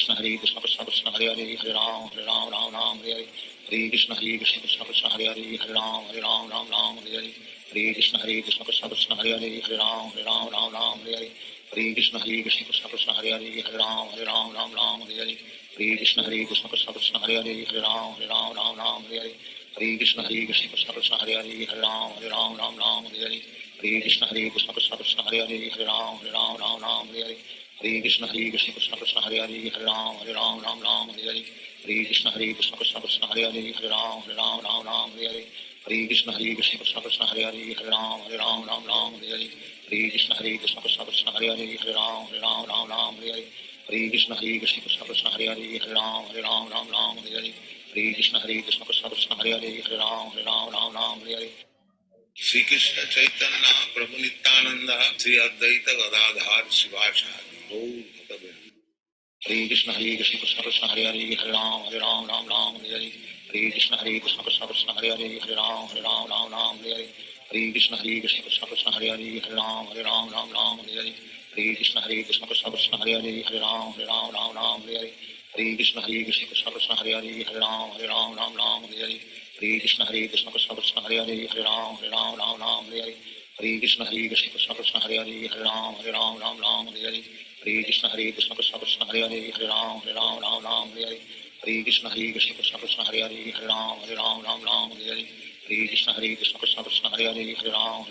Krishna Krishna Krishna Hare Hare Hare Ram Hare Krishna Krishna Krishna Hare Hare Hare Ram Hare Krishna Krishna Krishna Hare Hare Hare Ram Hare Krishna Krishna Krishna Hare Hare Hare Ram Hare Krishna Krishna Krishna Hare Hare Hare Ram Hare Krishna Krishna Krishna Hare Hare Hare Ram Hare Krishna Krishna Krishna Hare Hare Hare Ram Hare Krishna Krishna Krishna Hare Hare Hare Ram Hare Krishna Krishna Krishna Hare Hare Hare Ram Hare Krishna Krishna Krishna Hare Hare Hare Ram Hare Krishna Krishna Krishna Hare Hare Hare Ram Hare Krishna Krishna Krishna Hare Hare Hare Ram Hare Krishna Krishna Krishna Hare Hare Hare Ram Shri Krishna Chaitanya Prabhu Nityananda Sri Advaita Gadadhar Sivasadi Gaur Bhakta Hare Krishna Krishna Krishna Hare Hare Hare Ram Hare Hare Krishna Krishna Krishna Hare Hare Hare Ram Hare Krishna Krishna Krishna Hare Hare Hare Ram Hare Krishna Krishna Krishna Hare Hare Hare Ram Hare Krishna Krishna Krishna Hare Hare Hare Ram Hare Krishna Krishna Krishna Hare Hare Hare Ram Hare Krishna Krishna Krishna Hare Hare Hare Ram Hare Krishna Krishna Krishna Hare Hare Hare Ram Hare Krishna Krishna Krishna Hare Hare Hare Ram Hare Krishna Krishna Krishna Hare Hare Hare Ram Hare Krishna Krishna Krishna Hare Hare Hare Ram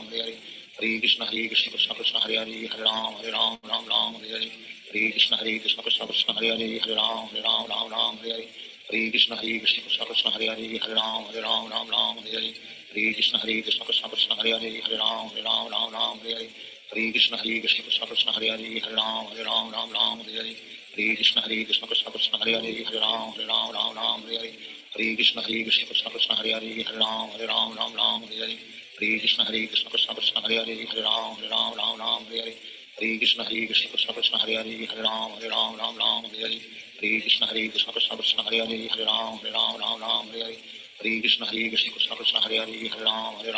Hare Hare Krishna Krishna Krishna Hare Hare Hare Ram Ram Ram Hare Hare Hare Krishna Krishna Krishna Hare Hare Hare Ram Ram Hare Hare Hare Krishna Krishna Krishna Hare Hare Hare Ram Ram Hare Hare Hare Krishna Krishna Krishna Hare Hare Hare Ram Ram Hare Hare Hare Krishna Krishna Krishna Hare Hare Hare Ram Ram Hare Hare Hare Krishna Krishna Krishna Krishna Hare Hare Hare Ram Ram Hare Hare Hare Krishna Krishna Krishna Krishna Hare Hare Hare Ram Ram Hare Hare Hare Krishna Krishna Krishna Krishna Hare Hare Hare Ram Hare Hare Hare Krishna Krishna Krishna Krishna Hare Hare Hare Ram Hare Hare Hare Krishna Krishna Krishna Krishna Hare Hare Hare Ram Hare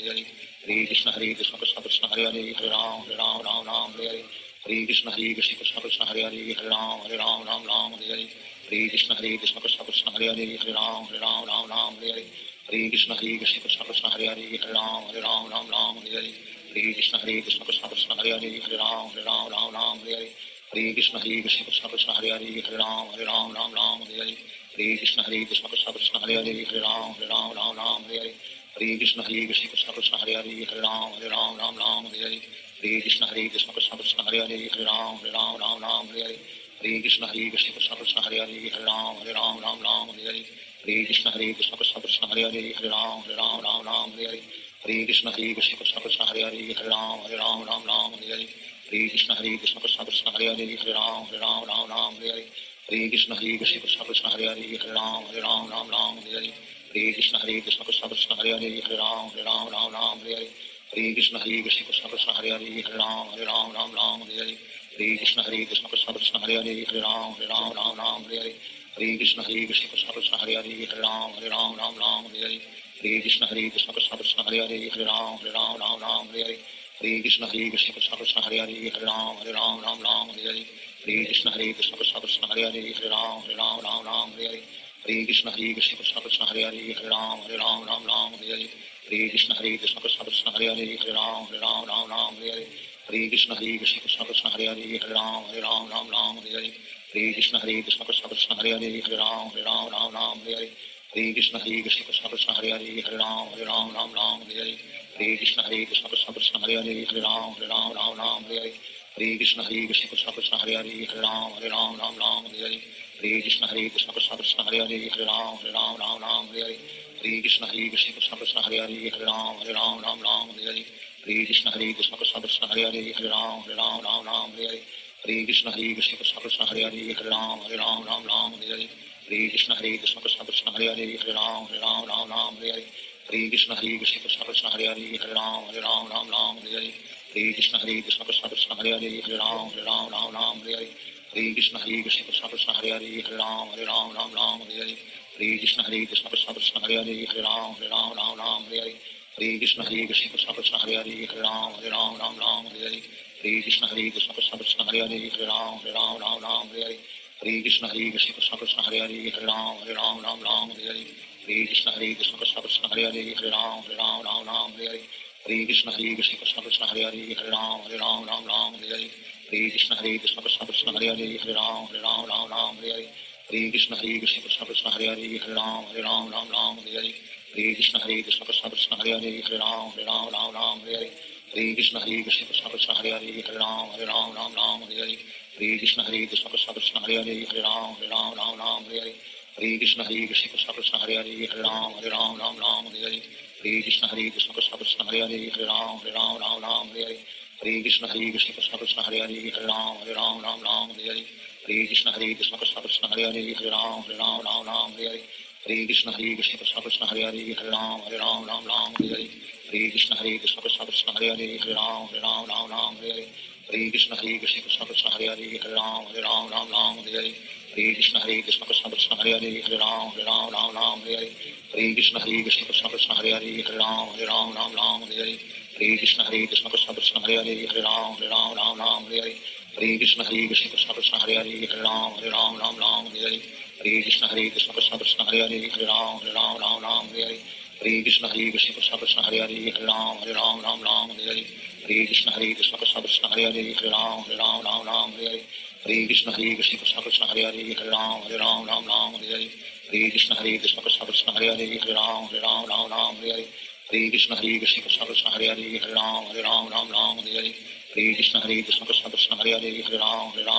Hare Hare Krishna Krishna Krishna Krishna Hare Hare Hare Ram Hare Hare Hare Krishna Krishna Krishna Krishna Hare Hare Hare Ram Hare Hare Hare Krishna Krishna Krishna Krishna Hare Hare Hare Ram Hare Hare Hare Krishna Krishna Krishna Krishna Hare Hare Hare Ram Hare Hare Hare Krishna Krishna Krishna Krishna Hare Hare Hare Ram Hare Hare Hare Krishna Krishna Krishna Krishna Hare Hare Hare Ram Hare Hare Hare Krishna Krishna Krishna Krishna Hare Hare Hare Ram Hare Hare Hare Krishna Krishna Krishna Krishna Hare Hare Hare Ram Hare Hare Hare Krishna Krishna Krishna Krishna Hare Hare Hare Ram Hare Hare Hare Krishna Krishna Krishna Krishna Hare Hare Hare Ram Hare Hare Hare Krishna Krishna Krishna Krishna Hare Hare Hare Ram Hare Hare Hare Krishna Krishna Krishna Krishna Hare Hare Hare Ram Hare Hare Hare Krishna Krishna Krishna Krishna Hare Hare Hare Ram Hare Hare Hare Krishna Krishna Krishna Krishna Hare Hare Hare Ram Hare Hare Hare Krishna Krishna Krishna Krishna Hare Hare Hare Ram Hare Hare Krishna Krishna Krishna Krishna Hare Hare Hare Ram Hare Hare Krishna Krishna Krishna Krishna Hare Hare Hare Ram Hare Hare Krishna Krishna Krishna Krishna Hare Hare Hare Ram Hare Hare Krishna Krishna Krishna Krishna Hare Hare Hare Ram Hare Hare Krishna Krishna Krishna Krishna Hare Hare Hare Ram Hare Hare Krishna Krishna Krishna Krishna Hare Hare Hare Ram Hare Hare Krishna Krishna Krishna Krishna Hare Hare Hare Ram Hare Hare Krishna Krishna Krishna Krishna Hare Hare Hare Ram Hare Krishna Krishna Krishna Krishna Hare Hare Hare Ram Hare Krishna Krishna Krishna Krishna Hare Hare Hare Ram Hare Krishna Krishna Krishna Krishna Hare Hare Hare Ram Hare Krishna Krishna Krishna Krishna Hare Hare Hare Ram Hare Krishna Krishna Krishna Krishna Hare Hare Hare Ram Hare Krishna Krishna Krishna Krishna Hare Hare Hare Ram Hare Krishna Krishna Krishna Krishna Hare Hare Hare Ram Hare Krishna Krishna Krishna Krishna Hare Hare Hare Ram Hare Krishna Krishna Krishna Krishna Hare Hare Hare Ram Hare Krishna Krishna Krishna Krishna Hare Hare Hare Ram Hare Krishna Krishna Krishna Krishna Hare Hare Hare Ram Hare Krishna Krishna Krishna Krishna Hare Hare Hare Ram Hare Krishna Krishna Krishna Krishna Hare Hare Hare Ram Hare Krishna Krishna Krishna Krishna Hare Hare Hare Ram Hare Krishna Krishna Krishna Krishna Hare Hare Hare Ram Hare Krishna Krishna Krishna Krishna Hare Hare Hare Ram Hare Krishna Krishna Krishna Krishna Hare Hare Hare Ram Hare Krishna Krishna Krishna Krishna Hare Hare Hare Ram Hare Krishna Krishna Krishna Krishna Hare Hare Hare Ram Hare Krishna Krishna Krishna Krishna Hare Hare Hare Ram Hare Krishna Krishna Krishna Krishna Hare Hare Hare Ram Hare Krishna Krishna Krishna Krishna Hare Hare Hare Ram Hare Krishna Krishna Krishna Krishna Hare Hare Hare Ram Hare Krishna Krishna Krishna Krishna Hare Hare Hare Ram Hare Krishna Krishna Krishna Krishna Hare Hare Hare Ram Hare Krishna Krishna Krishna Krishna Hare Hare Hare Ram Hare Krishna Krishna Krishna Krishna Hare Hare Hare Ram Hare Krishna Krishna Krishna Krishna Hare Hare Hare Ram Hare Krishna Krishna Krishna Krishna Hare Hare Hare Ram Hare Krishna Krishna Krishna Krishna Hare Hare Hare Ram Hare Krishna Krishna Krishna Krishna Hare Hare Hare Ram Hare Krishna Krishna Krishna Krishna Hare Hare Hare Ram Hare Krishna Krishna Krishna Krishna Hare Hare Hare Ram Hare Krishna Krishna Krishna Krishna Hare Hare Hare Ram Hare Krishna Krishna Krishna Krishna Hare Hare Hare Ram Hare Krishna Krishna Krishna Krishna Hare Hare Hare Ram Hare Krishna Krishna Krishna Krishna Hare Hare Hare Ram Hare Krishna Krishna Krishna Krishna Hare Hare Hare Ram Hare Krishna Krishna Krishna Krishna Hare Hare Hare Ram Hare Krishna Krishna Krishna Krishna Hare Hare Hare Ram Hare Krishna Krishna Krishna Krishna Hare Hare Hare Ram Hare Krishna Krishna Krishna Krishna Hare Hare Hare Ram Hare Hare Krishna Krishna Krishna Hare Hare Ram Ram Hare Hare Hare Krishna Krishna Krishna Hare Ram Ram Hare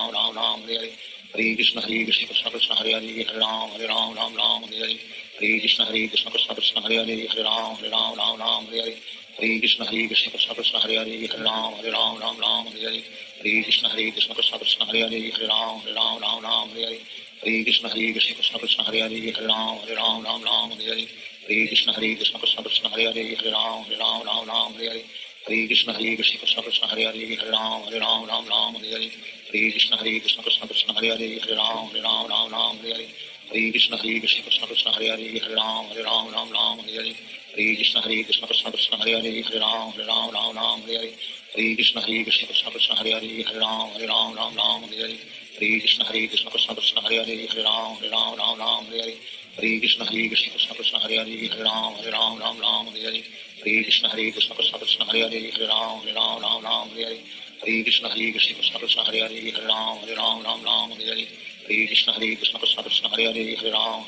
Hare Hare Krishna Krishna Krishna Hare Ram Ram Hare Hare Hare Krishna Krishna Krishna Hare Ram Ram Hare Hare Hare Krishna Krishna Krishna Hare Ram Hare Hare Hare Krishna Krishna Krishna Hare Ram Hare Hare Hare Krishna Krishna Krishna Hare Ram Hare Hare Hare Krishna Krishna Krishna Hare Ram Hare Hare Hare Krishna Krishna Krishna Hare Ram Hare Hare Hare Krishna Krishna Krishna Hare Ram Hare Hare Hare Krishna Krishna Krishna Hare Ram Hare Hare Hare Krishna Krishna Krishna Hare Ram Hare Hare Hare Krishna Krishna Krishna Hare Ram Hare Hare Hare Krishna Krishna Krishna Hare Ram Hare Hare Hare Krishna Krishna Krishna Hare Ram Hare Hare Hare Krishna Krishna Krishna Hare Ram Hare Hare Hare Krishna Krishna Krishna Hare Ram Hare Hare Hare Krishna Krishna Krishna Hare Ram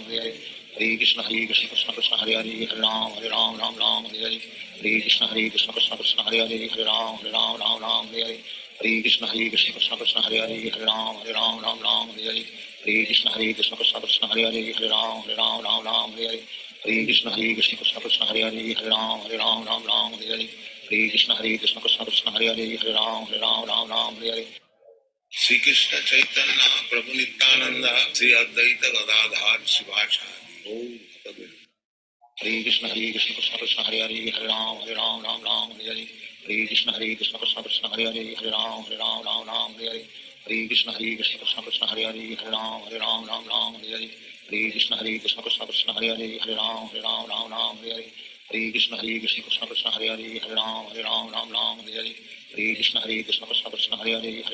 Hare Hare Hare Krishna Krishna Krishna Hare Ram Hare Hare Hare Krishna Krishna Krishna Hare Ram Hare Hare Hare Krishna Krishna Krishna Hare Ram Hare Hare Hare Krishna Krishna Krishna Hare Ram Hare Hare Hare Krishna Krishna Krishna Hare Ram Hare Hare Hare Krishna Krishna Krishna Hare Ram Hare Hare Sri Krishna Chaitanya Prabhu Nityananda Sri Advaita Gadadhar Sivasadi Gaur Bhakta Hare Krishna Krishna Krishna Hare Ram Ram Hare Hare Hare Krishna Krishna Krishna Hare Ram Hare Hare Hare Krishna Krishna Krishna Hare Ram Hare Hare Hare Krishna Krishna Krishna Hare Ram Hare Hare Hare Krishna Krishna Krishna Hare Ram Hare Hare Hare Krishna Krishna Krishna Hare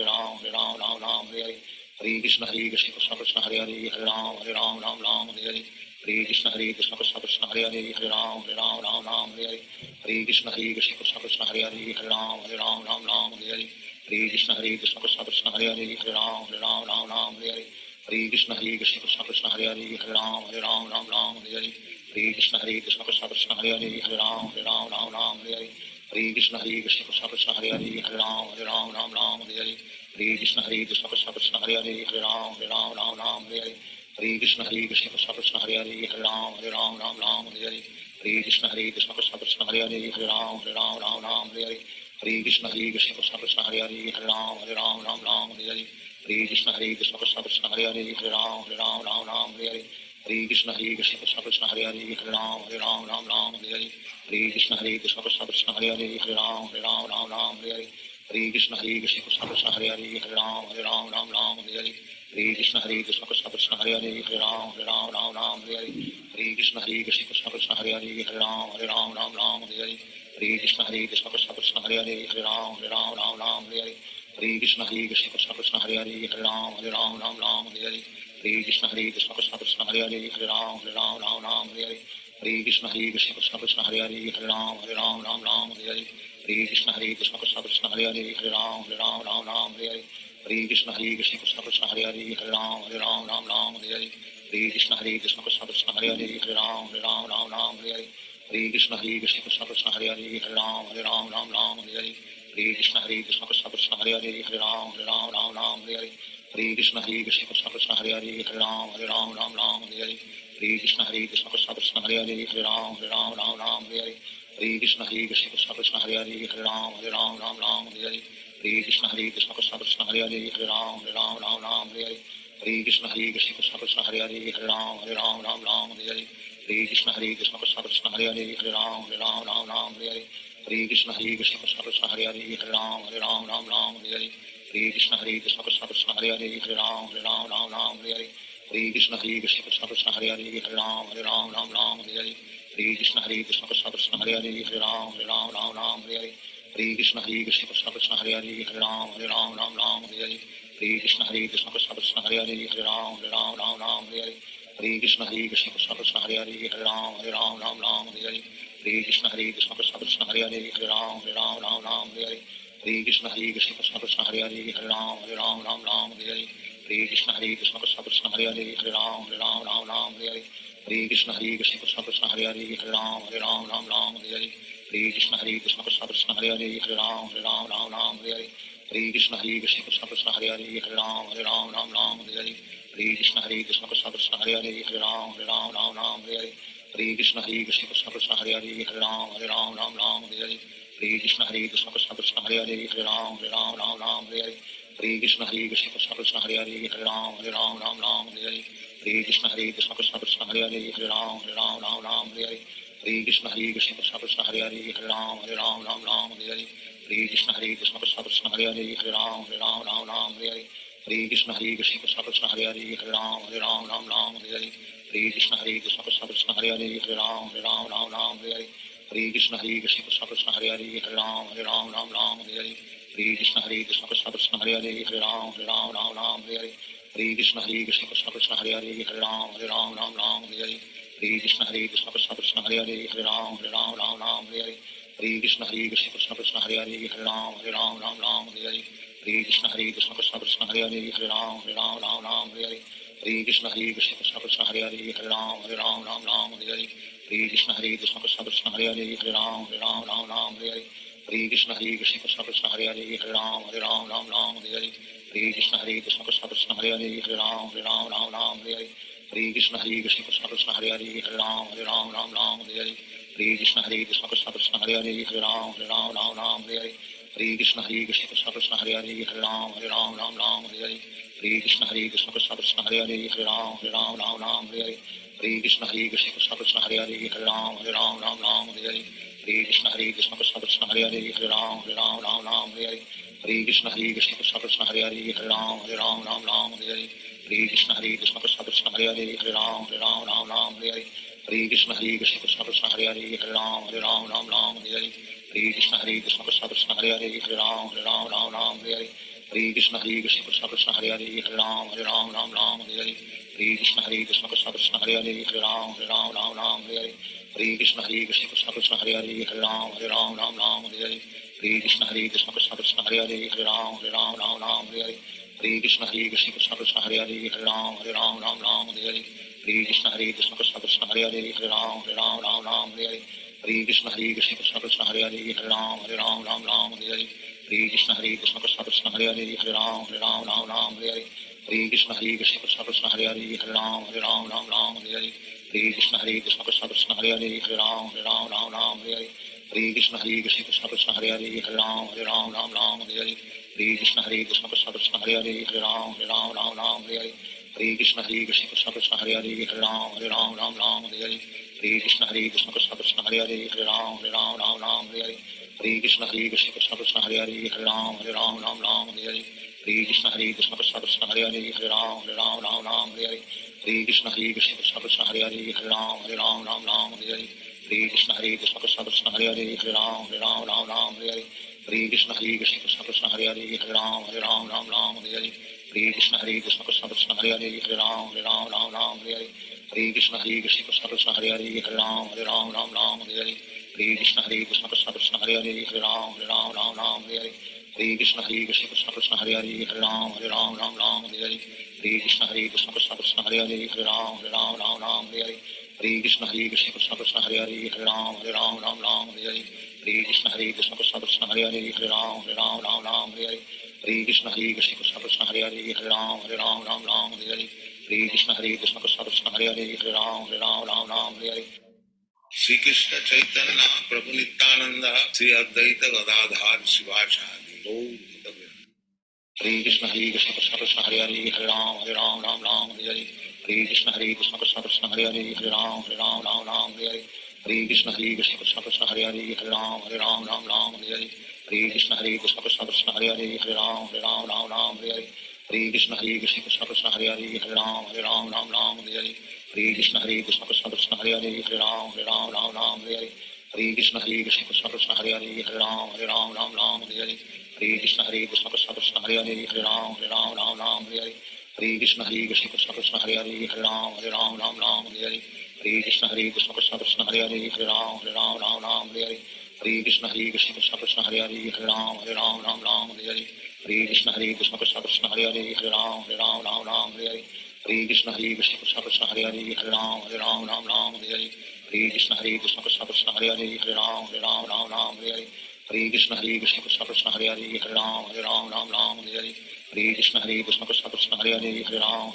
Ram Hare Hare Hare Krishna Krishna Krishna Hare Ram Hare Hare Hare Krishna Krishna Krishna Hare Ram Hare Hare Hare Krishna Krishna Krishna Hare Ram Hare Hare Hare Krishna Krishna Krishna Hare Ram Hare Hare Hare Krishna Krishna Krishna Hare Ram Hare Hare Hare Krishna Krishna Krishna Hare Ram Hare Hare Hare Krishna Krishna Krishna Hare Ram Hare Hare Hare Krishna Krishna Krishna Hare Ram Hare Hare Hare Krishna Krishna Krishna Hare Ram Hare Hare Hare Krishna Krishna Krishna Hare Ram Hare Hare Hare Krishna Krishna Krishna Hare Ram Hare Hare Hare Krishna Krishna Krishna Hare Ram Hare Hare Hare Krishna Krishna Krishna Hare Ram Hare Hare Hare Krishna Krishna Krishna Hare Ram Hare Hare Hare Krishna Krishna Krishna Hare Ram Hare Hare Hare Krishna Krishna Krishna Hare Ram Hare Hare Hare Krishna Krishna Krishna Hare Ram Hare Hare Hare Krishna Krishna Krishna Hare Ram Hare Hare Hare Krishna Krishna Krishna Hare Ram Hare Hare Hare Krishna Krishna Krishna Hare Ram Hare Hare Hare Krishna Krishna Krishna Hare Ram Hare Hare Hare Krishna Krishna Krishna Hare Ram Hare Hare Hare Krishna Krishna Krishna Hare Ram Hare Hare Hare Krishna Krishna Krishna Hare Ram Hare Hare Hare Krishna Krishna Krishna Hare Ram Hare Hare Hare Krishna Krishna Krishna Hare Ram Hare Hare Hare Krishna Krishna Krishna Hare Ram Hare Hare Hare Krishna Krishna Krishna Hare Ram Hare Hare Hare Krishna Krishna Krishna Hare Ram Hare Hare Hare Krishna Krishna Krishna Hare Ram Hare Hare Hare Krishna Krishna Krishna Hare Ram Hare Hare Hare Krishna Krishna Krishna Hare Ram Hare Hare Hare Krishna Krishna Krishna Hare Ram Hare Hare Hare Krishna Krishna Krishna Hare Ram Hare Hare Hare Krishna Krishna Krishna Hare Ram Hare Hare Hare Krishna Krishna Krishna Hare Ram Hare Hare Hare Krishna Krishna Krishna Hare Ram Hare Hare Hare Krishna Krishna Krishna Hare Ram Hare Hare Hare Krishna Krishna Krishna Hare Ram Hare Hare Hare Krishna Krishna Krishna Hare Ram Hare Hare Hare Krishna Krishna Krishna Hare Ram Hare Hare Hare Krishna Krishna Krishna Hare Ram Hare Hare Hare Krishna Krishna Krishna Hare Ram Hare Hare Hare Hare Krishna Krishna Krishna Hare Hare Hare Ram Ram Ram Hare Hare Hare Krishna Krishna Krishna Hare Hare Hare Ram Ram Hare Hare Hare Krishna Krishna Krishna Hare Hare Hare Ram Ram Hare Hare Hare Krishna Krishna Krishna Hare Hare Hare Ram Ram Hare Hare Hare Krishna Krishna Krishna Hare Hare Hare Ram Ram Hare Hare Hare Krishna Krishna Krishna Hare Hare Hare Ram Ram Hare Hare Hare Krishna Krishna Krishna Hare Hare Hare Ram Ram Hare Hare Hare Krishna Krishna Krishna Hare Hare Hare Ram Ram Hare Hare Hare Krishna Krishna Krishna Hare Hare Hare Ram Ram Hare Hare Hare Krishna Krishna Krishna Hare Hare Hare Ram Ram Hare Hare Hare Krishna Krishna Krishna Hare Hare Hare Ram Ram Hare Hare Hare Krishna Krishna Krishna Hare Hare Hare Ram Ram Hare Hare Hare Krishna Krishna Krishna Hare Hare Hare Ram Ram Hare Hare Hare Krishna Krishna Krishna Hare Hare Hare Ram Ram Hare Hare Hare Krishna Krishna Krishna Hare Hare Hare Ram Ram Hare Hare Hare Krishna Krishna Krishna Hare Hare Hare Ram Ram Hare Hare Hare Krishna Krishna Krishna Hare Hare Hare Ram Ram Hare Hare Hare Krishna Krishna Krishna Hare Hare Hare Ram Ram Hare Hare Hare Krishna Krishna Krishna Hare Hare Hare Ram Ram Hare Hare Hare Krishna Krishna Krishna Hare Hare Hare Ram Ram Hare Hare Hare Krishna Krishna Krishna Hare Hare Hare Ram Ram Hare Hare Hare Krishna Krishna Krishna Hare Hare Hare Ram Ram Hare Hare Hare Krishna Krishna Krishna Hare Hare Hare Ram Ram Hare Hare Hare Krishna Krishna Krishna Hare Hare Hare Ram Ram Hare Hare Hare Krishna Krishna Krishna Hare Hare Hare Ram Ram Hare Hare Hare Krishna Krishna Krishna Hare Hare Hare Ram Ram Hare Hare Hare Krishna Krishna Krishna Hare Hare Hare Ram Ram Hare Hare Hare Krishna Krishna Krishna Hare Hare Hare Ram Ram Hare Hare Hare Krishna Krishna Krishna Hare Hare Hare Ram Ram Hare Hare Hare Krishna Krishna Krishna Hare Hare Hare Ram Ram Hare Hare Hare Krishna Krishna Krishna Hare Hare Hare Ram Ram Hare Hare Hare Krishna Krishna Krishna Hare Hare Hare Ram Ram Hare Hare Hare Krishna Krishna Krishna Hare Hare Hare Ram Ram Hare Hare Hare Krishna Krishna Krishna Hare Hare Hare Ram Ram Hare Hare Hare Krishna Krishna Krishna Hare Hare Hare Ram Ram Hare Hare Hare Krishna Krishna Krishna Hare Hare Hare Ram Ram Hare Hare Hare Krishna Krishna Krishna Hare Hare Hare Ram Ram Hare Hare Hare Krishna Krishna Krishna Hare Hare Hare Ram Ram Hare Hare Hare Krishna Krishna Krishna Hare Hare Hare Ram Ram Hare Hare Hare Krishna Krishna Krishna Hare Hare Hare Ram Ram Hare Hare Hare Krishna Krishna Krishna Hare Hare Hare Ram Ram Hare Hare Hare Krishna Krishna Krishna Hare Hare Hare Ram Ram Hare Hare Hare Krishna Krishna Krishna Hare Hare Hare Ram Ram Hare Hare Hare Krishna Krishna Krishna Hare Hare Hare Ram Ram Hare Hare Hare Krishna Krishna Krishna Hare Hare Hare Ram Ram Hare Hare Hare Krishna Krishna Krishna Hare Hare Hare Ram Ram Hare Hare Hare Krishna Krishna Krishna Hare Hare Hare Ram Ram Hare Hare Hare Krishna Krishna Krishna Hare Hare Hare Ram Ram Hare Hare Hare Krishna Krishna Krishna Hare Hare Hare Ram Ram Hare Hare Hare Krishna Krishna Krishna Hare Hare Hare Ram Ram Hare Hare Hare Krishna Krishna Krishna Hare Hare Hare Ram Ram Hare Hare Hare Krishna Krishna Krishna Hare Hare Hare Ram Ram Hare Hare Hare Krishna Krishna Krishna Hare Hare Hare Ram Ram Hare Hare Hare Krishna Krishna Krishna Hare Hare Hare Ram Ram Hare Hare Hare Krishna Krishna Krishna Hare Hare Hare Ram Ram Hare Hare Hare Krishna Krishna Krishna Hare Hare Hare Ram Ram Hare Hare Hare Krishna Krishna Krishna Hare Hare Hare Ram Ram Hare Hare Hare Krishna Krishna Krishna Hare Hare Hare Ram Ram Hare Hare Hare Krishna Krishna Krishna Hare Hare Hare Ram Ram Hare Hare Hare Krishna Krishna Krishna Hare Hare Hare Ram Ram Hare Hare Shri Krishna Chaitanya Prabhu Nityananda Sri Advaita Gadadhar Sivasadi Gaur Bhakta Hare Krishna Krishna Krishna Hare Hare Hare Ram Ram Hare Hare Hare Krishna Krishna Krishna Hare Hare Hare Ram Ram Hare Hare Hare Krishna Krishna Krishna Hare Hare Hare Ram Ram Hare Hare Hare Krishna Krishna Krishna Hare Hare Hare Ram Ram Hare Hare Hare Krishna Krishna Krishna Hare Hare Hare Ram Ram Hare Hare Hare Krishna Krishna Krishna Hare Hare Hare Ram Ram Hare Hare Hare Krishna Krishna Krishna Hare Hare Hare Ram Ram Hare Hare Hare Krishna Krishna Krishna Hare Hare Hare Ram Ram Hare Hare Hare Krishna Krishna Krishna Hare Hare Hare Ram Ram Hare Hare Hare Krishna Krishna Krishna Hare Hare Hare Ram Ram Hare Hare Hare Krishna Krishna Krishna Hare Hare Hare Ram Ram Hare Hare Hare Krishna Krishna Krishna Hare Hare Hare Ram Ram Hare Hare Hare Krishna Krishna Krishna Hare Hare Hare Ram Ram Ram Hare Hare Hare Krishna Krishna Krishna Hare Hare Hare Ram Ram Hare Hare Hare Krishna Krishna Krishna Hare Hare Hare Ram Ram Hare Hare Hare Krishna Krishna Krishna Hare Hare Hare Ram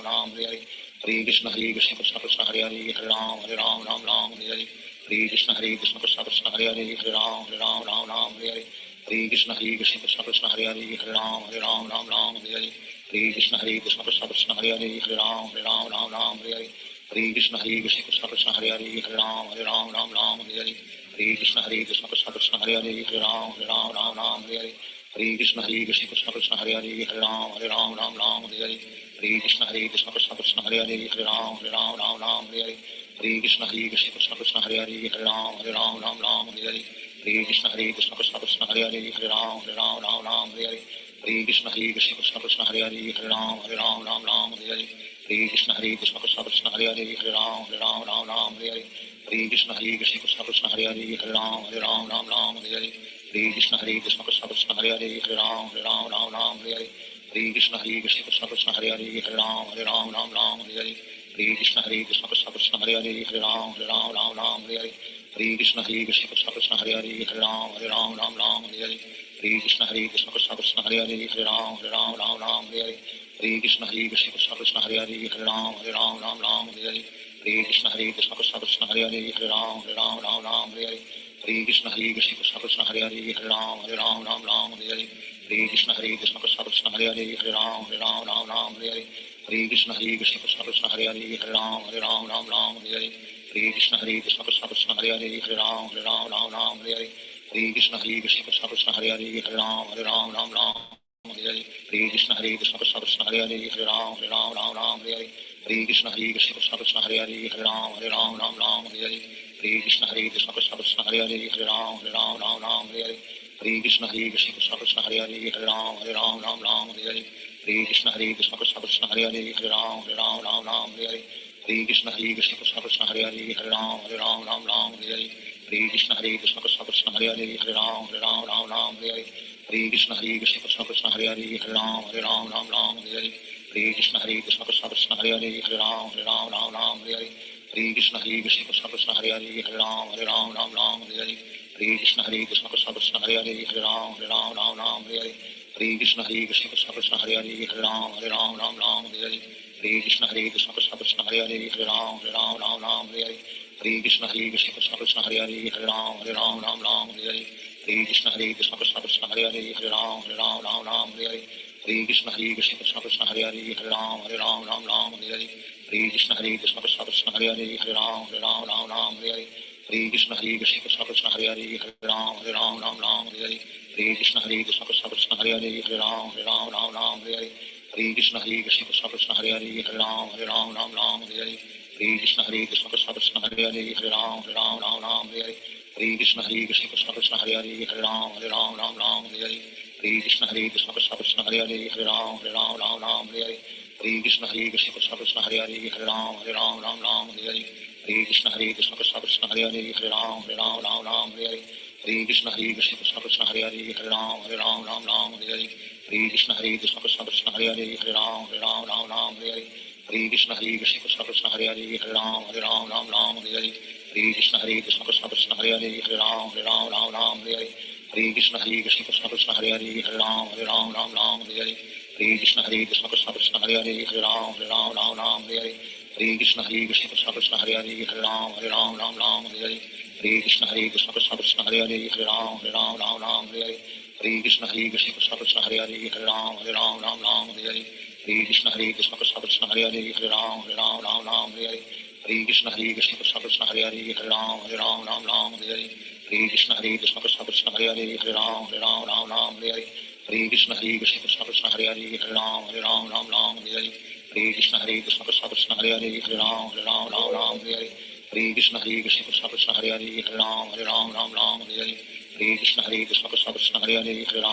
Ram Hare Hare Hare Krishna Krishna Krishna Hare Hare Hare Ram Ram Hare Hare Hare Krishna Krishna Krishna Hare Hare Hare Ram Ram Hare Hare Hare Krishna Krishna Krishna Hare Hare Hare Ram Ram Hare Hare Hare Krishna Krishna Krishna Hare Hare Hare Ram Hare Hare Hare Krishna Krishna Krishna Hare Hare Hare Ram Hare Hare Hare Krishna Krishna Krishna Hare Hare Hare Ram Hare Hare Hare Krishna Krishna Krishna Hare Hare Hare Ram Hare Hare Hare Krishna Krishna Krishna Hare Hare Hare Ram Hare Hare Hare Krishna Krishna Krishna Hare Hare Hare Ram Hare Hare Hare Krishna Krishna Krishna Hare Hare Hare Ram Hare Hare Hare Krishna Krishna Krishna Hare Hare Hare Ram Hare Hare Hare Krishna Krishna Krishna Hare Hare Hare Ram Hare Hare Hare Krishna Krishna Krishna Hare Hare Hare Ram Hare Hare Hare Krishna Krishna Krishna Hare Hare Hare Ram Hare Hare Hare Krishna Krishna Krishna Hare Hare Hare Ram Hare Hare Hare Krishna Krishna Krishna Hare Hare Hare Ram Hare Hare Hare Krishna Krishna Krishna Hare Hare Hare Ram Hare Hare Hare Krishna Krishna Krishna Hare Hare Hare Ram Hare Hare Hare Krishna Krishna Krishna Hare Hare Hare Ram Hare Hare Hare Krishna Krishna Krishna Hare Hare Hare Ram Hare Hare Hare Krishna Krishna Krishna Hare Hare Hare Ram Hare Hare Hare Krishna Krishna Krishna Hare Hare Hare Ram Hare Hare Hare Krishna Krishna Krishna Hare Hare Hare Ram Hare Hare Hare Krishna Krishna Krishna Hare Hare Hare Ram Hare Hare Hare Krishna Krishna Krishna Hare Hare Hare Ram Hare Hare Krishna Krishna Krishna Hare Hare Hare Ram Hare Hare Krishna Krishna Krishna Hare Hare Hare Ram Hare Hare Krishna Krishna Krishna Hare Hare Hare Ram Hare Hare Krishna Krishna Krishna Hare Hare Hare Ram Hare Hare Krishna Krishna Krishna Hare Hare Hare Ram Hare Hare Krishna Krishna Krishna Hare Hare Hare Ram Hare Hare Krishna Krishna Krishna Hare Hare Hare Ram Hare Hare Krishna Krishna Krishna Hare Hare Hare Ram Hare Hare Krishna Krishna Krishna Hare Hare Hare Ram Hare Hare Krishna Krishna Krishna Hare Hare Hare Ram Hare Hare Krishna Krishna Krishna Hare Hare Hare Ram Hare Hare Krishna Krishna Krishna Hare Hare Hare Ram Hare Hare Krishna Krishna Krishna Hare Hare Hare Ram Hare Hare Krishna Krishna Krishna Hare Hare Hare Ram Hare Hare Krishna Krishna Krishna Hare Hare Hare Ram Hare Hare Krishna Krishna Krishna Hare Hare Hare Ram Hare Hare Krishna Krishna Krishna Hare Hare Hare Ram Hare Hare Krishna Krishna Krishna Hare Hare Hare Ram Hare Krishna Krishna Krishna Hare Hare Hare Ram Hare Krishna Krishna Krishna Hare Hare Hare Ram Hare Krishna Krishna Krishna Hare Hare Hare Ram Hare Krishna Krishna Krishna Hare Hare Hare Ram Hare Krishna Krishna Krishna Hare Hare Hare Ram Hare Krishna Krishna Krishna Hare Hare Hare Ram Hare Krishna Krishna Krishna Hare Hare Hare Ram Hare Krishna Krishna Krishna Hare Hare Hare Ram Hare Krishna Krishna Krishna Hare Hare Hare Ram Hare Krishna Krishna Krishna Hare Hare Hare Ram Hare Krishna Krishna Krishna Hare Hare Hare Ram Hare Krishna Krishna Krishna Hare Hare Hare Ram Hare Krishna Krishna Krishna Hare Hare Hare Ram Hare Krishna Krishna Krishna Hare Hare Hare Ram Hare Krishna Krishna Krishna Hare Hare Hare Ram Hare Krishna Krishna Krishna Hare Hare Hare Ram Hare Krishna Krishna Krishna Hare Hare Hare Ram Hare Krishna Krishna Krishna Hare Hare Hare Ram Hare Krishna Krishna Krishna Hare Hare Hare Ram Hare Krishna Krishna Krishna Hare Hare Hare Ram Hare Krishna Krishna Krishna Hare Hare Hare Ram Hare Krishna Krishna Krishna Hare Hare Hare Ram Hare Krishna Krishna Krishna Hare Hare Hare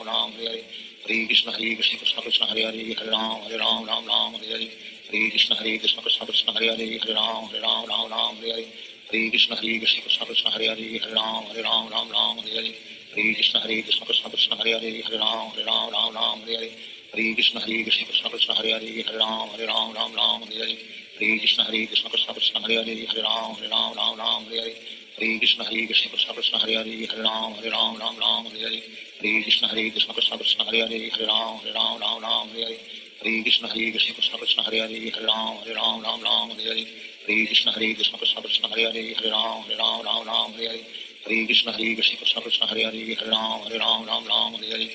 Ram Hare Krishna Krishna Krishna Hare Hare Hare Ram Hare Krishna Krishna Krishna Hare Hare Hare Ram Hare Krishna Krishna Krishna Hare Hare Hare Ram Hare Krishna Krishna Krishna Hare Hare Hare Ram Hare Hare Krishna Krishna Krishna Hare Hare Hare Ram Ram Ram Hare Hare Hare Krishna Krishna Krishna Hare Hare Hare Ram Ram Hare Hare Hare Krishna Krishna Krishna Hare Hare Hare Ram Ram Hare Hare Hare Krishna Krishna Krishna Hare Hare Hare Ram Ram Hare Hare Hare Krishna Krishna Krishna Hare Hare Hare Ram Ram Hare Hare Hare Krishna Krishna Krishna Hare Hare Hare Ram Ram Hare Hare Hare Krishna Krishna Krishna Hare Hare Hare Ram Ram Hare Hare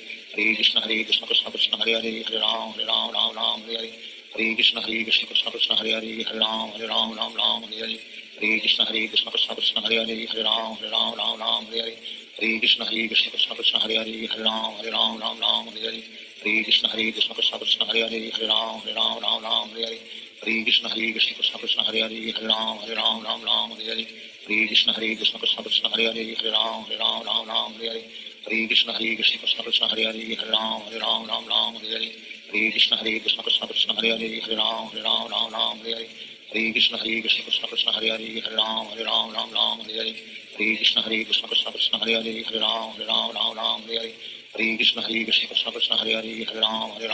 Hare Krishna Krishna Krishna Hare Hare Hare Ram Ram Hare Hare Hare Krishna Krishna Krishna Hare Hare Hare Ram Ram Hare Hare Hare Krishna Krishna Krishna Hare Hare Hare Ram Ram Hare Hare Hare Krishna Krishna Krishna Hare Hare Hare Ram Ram Hare Hare Hare Krishna Krishna Krishna Hare Hare Hare Ram Ram Hare Hare Hare Krishna Krishna Krishna Hare Hare Hare Ram Ram Hare Hare Hare Krishna Krishna Krishna Hare Hare Hare Ram Ram Hare Hare Hare Krishna Krishna Krishna Hare Hare Hare Ram Ram Hare Hare Hare Krishna Krishna Krishna Hare Hare Hare Ram Ram Hare Hare Hare Krishna Krishna Krishna Hare Hare Hare Ram Hare Hare Hare Krishna Krishna Krishna Hare Hare Hare Ram Hare Hare Hare Krishna Krishna Krishna Hare Hare Hare Ram Hare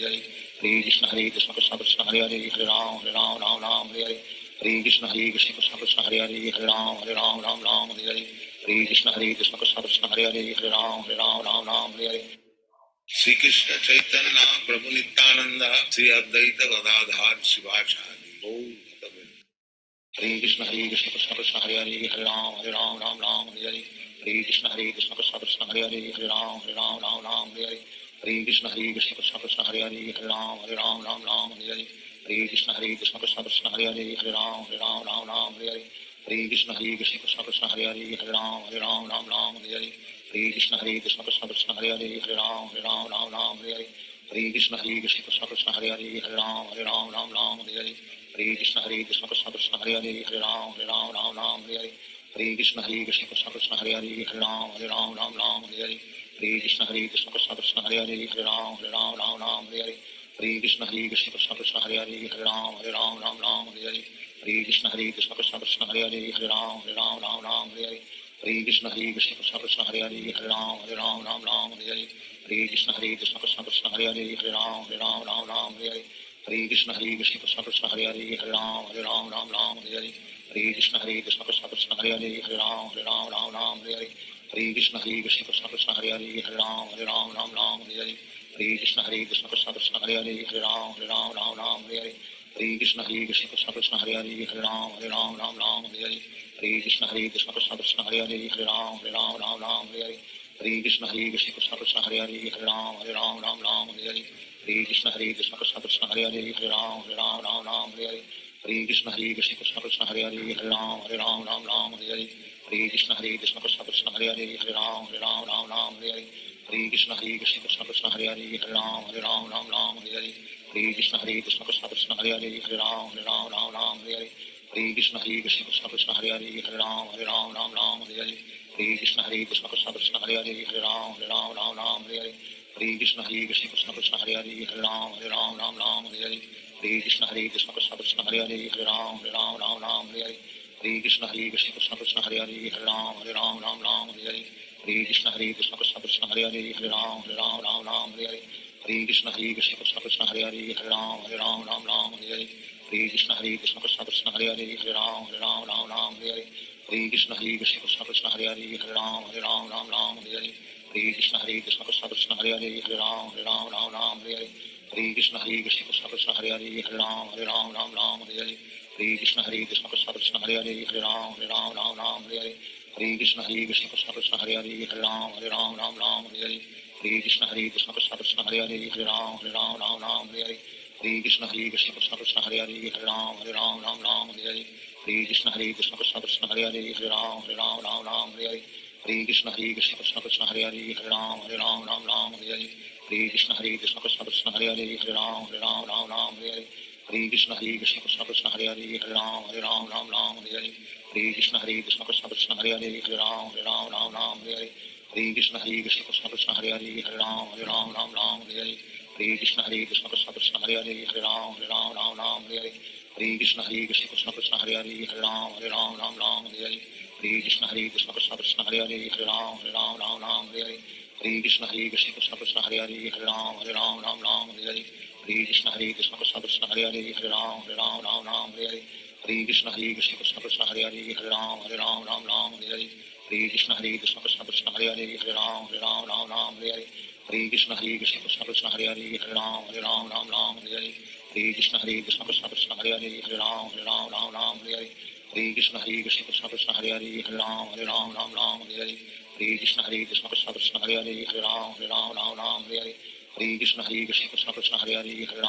Hare Hare Krishna Krishna Krishna Hare Hare Hare Ram Hare Hare Hare Krishna Krishna Krishna Hare Hare Hare Ram Hare Hare Hare Krishna Krishna Krishna Hare Hare Hare Ram Hare Hare Sri Krishna Chaitanya Prabhu Nityananda Sri Advaita Gadadhar Sivasadi Gaur Bhakta Hare Krishna Krishna Krishna Hare Hare Hare Ram Ram Hare Hare Hare Krishna Krishna Krishna Hare Hare Hare Ram Hare Hare Hare Krishna Krishna Krishna Hare Hare Hare Ram Hare Hare Hare Krishna Krishna Krishna Hare Hare Hare Ram Hare Hare Hare Krishna Krishna Krishna Hare Hare Hare Ram Hare Hare Hare Krishna Krishna Krishna Hare Hare Hare Ram Hare Hare Hare Krishna Krishna Krishna Hare Hare Hare Ram Hare Hare Hare Krishna Krishna Krishna Hare Hare Hare Ram Hare Hare Hare Krishna Krishna Krishna Hare Hare Hare Ram Hare Hare Hare Krishna Krishna Krishna Hare Hare Hare Ram Hare Hare Hare Krishna Krishna Krishna Hare Hare Hare Ram Hare Hare Hare Krishna Krishna Krishna Hare Hare Hare Ram Hare Hare Hare Krishna Krishna Krishna Hare Hare Hare Ram Hare Hare Krishna Krishna Krishna Hare Hare Hare Ram Hare Hare Hare Krishna Krishna Krishna Hare Hare Hare Ram Hare Hare Hare Krishna Krishna Krishna Hare Hare Hare Ram Hare Hare Hare Krishna Krishna Krishna Hare Hare Hare Ram Hare Hare Krishna Krishna Krishna Hare Hare Hare Ram Hare Hare Krishna Krishna Krishna Hare Hare Hare Ram Hare Hare Krishna Krishna Krishna Hare Hare Hare Ram Hare Hare Krishna Krishna Krishna Hare Hare Hare Ram Hare Hare Krishna Krishna Krishna Hare Hare Hare Ram Hare Hare Krishna Krishna Krishna Hare Hare Hare Ram Hare Hare Krishna Krishna Krishna Hare Hare Hare Ram Hare Hare Krishna Krishna Krishna Hare Hare Hare Ram Hare Hare Krishna Krishna Krishna Hare Hare Hare Ram Hare Hare Krishna Krishna Krishna Hare Hare Hare Ram Hare Hare Krishna Krishna Krishna Hare Hare Hare Ram Hare Hare Krishna Krishna Krishna Hare Hare Hare Ram Hare Hare Krishna Krishna Krishna Hare Hare Hare Ram Hare Hare Krishna Krishna Krishna Hare Hare Hare Ram Hare Hare Krishna Krishna Krishna Hare Hare Hare Ram Hare Hare Krishna Krishna Krishna Hare Hare Hare Ram Hare Krishna Krishna Krishna Hare Hare Hare Ram Hare Krishna Krishna Krishna Hare Hare Hare Ram Hare Krishna Krishna Krishna Hare Hare Hare Ram Hare Krishna Krishna Krishna Hare Hare Hare Ram Hare Krishna Krishna Krishna Hare Hare Hare Ram Hare Krishna Krishna Krishna Hare Hare Hare Ram Hare Krishna Krishna Krishna Hare Hare Hare Ram Hare Krishna Krishna Krishna Hare Hare Hare Ram Hare Krishna Krishna Krishna Hare Hare Hare Ram Hare Krishna Krishna Krishna Hare Hare Hare Ram Hare Krishna Krishna Krishna Hare Hare Hare Ram Hare Krishna Krishna Krishna Hare Hare Hare Ram Hare Krishna Krishna Krishna Hare Hare Hare Ram Hare Krishna Krishna Krishna Hare Hare Hare Ram Hare Krishna Krishna Krishna Hare Hare Hare Ram Hare Krishna Krishna Krishna Hare Hare Hare Ram Hare Krishna Krishna Krishna Hare Hare Hare Ram Hare Hare Krishna Krishna Krishna Hare Hare Hare Ram Ram Ram Hare Hare Hare Krishna Krishna Krishna Hare Hare Hare Ram Ram Hare Hare Hare Krishna Krishna Krishna Hare Hare Hare Ram Ram Hare Hare Hare Krishna Krishna Krishna Hare Hare Hare Ram Ram Hare Hare Hare Krishna Krishna Krishna Hare Hare Hare Ram Ram Hare Hare Hare Krishna Krishna Krishna Hare Hare Hare Ram Ram Hare Hare Hare Krishna Krishna Krishna Hare Hare Hare Ram Ram Hare Hare Hare Krishna Krishna Krishna Hare Hare Hare Ram Ram Hare Hare Hare Krishna Krishna Krishna Hare Hare Hare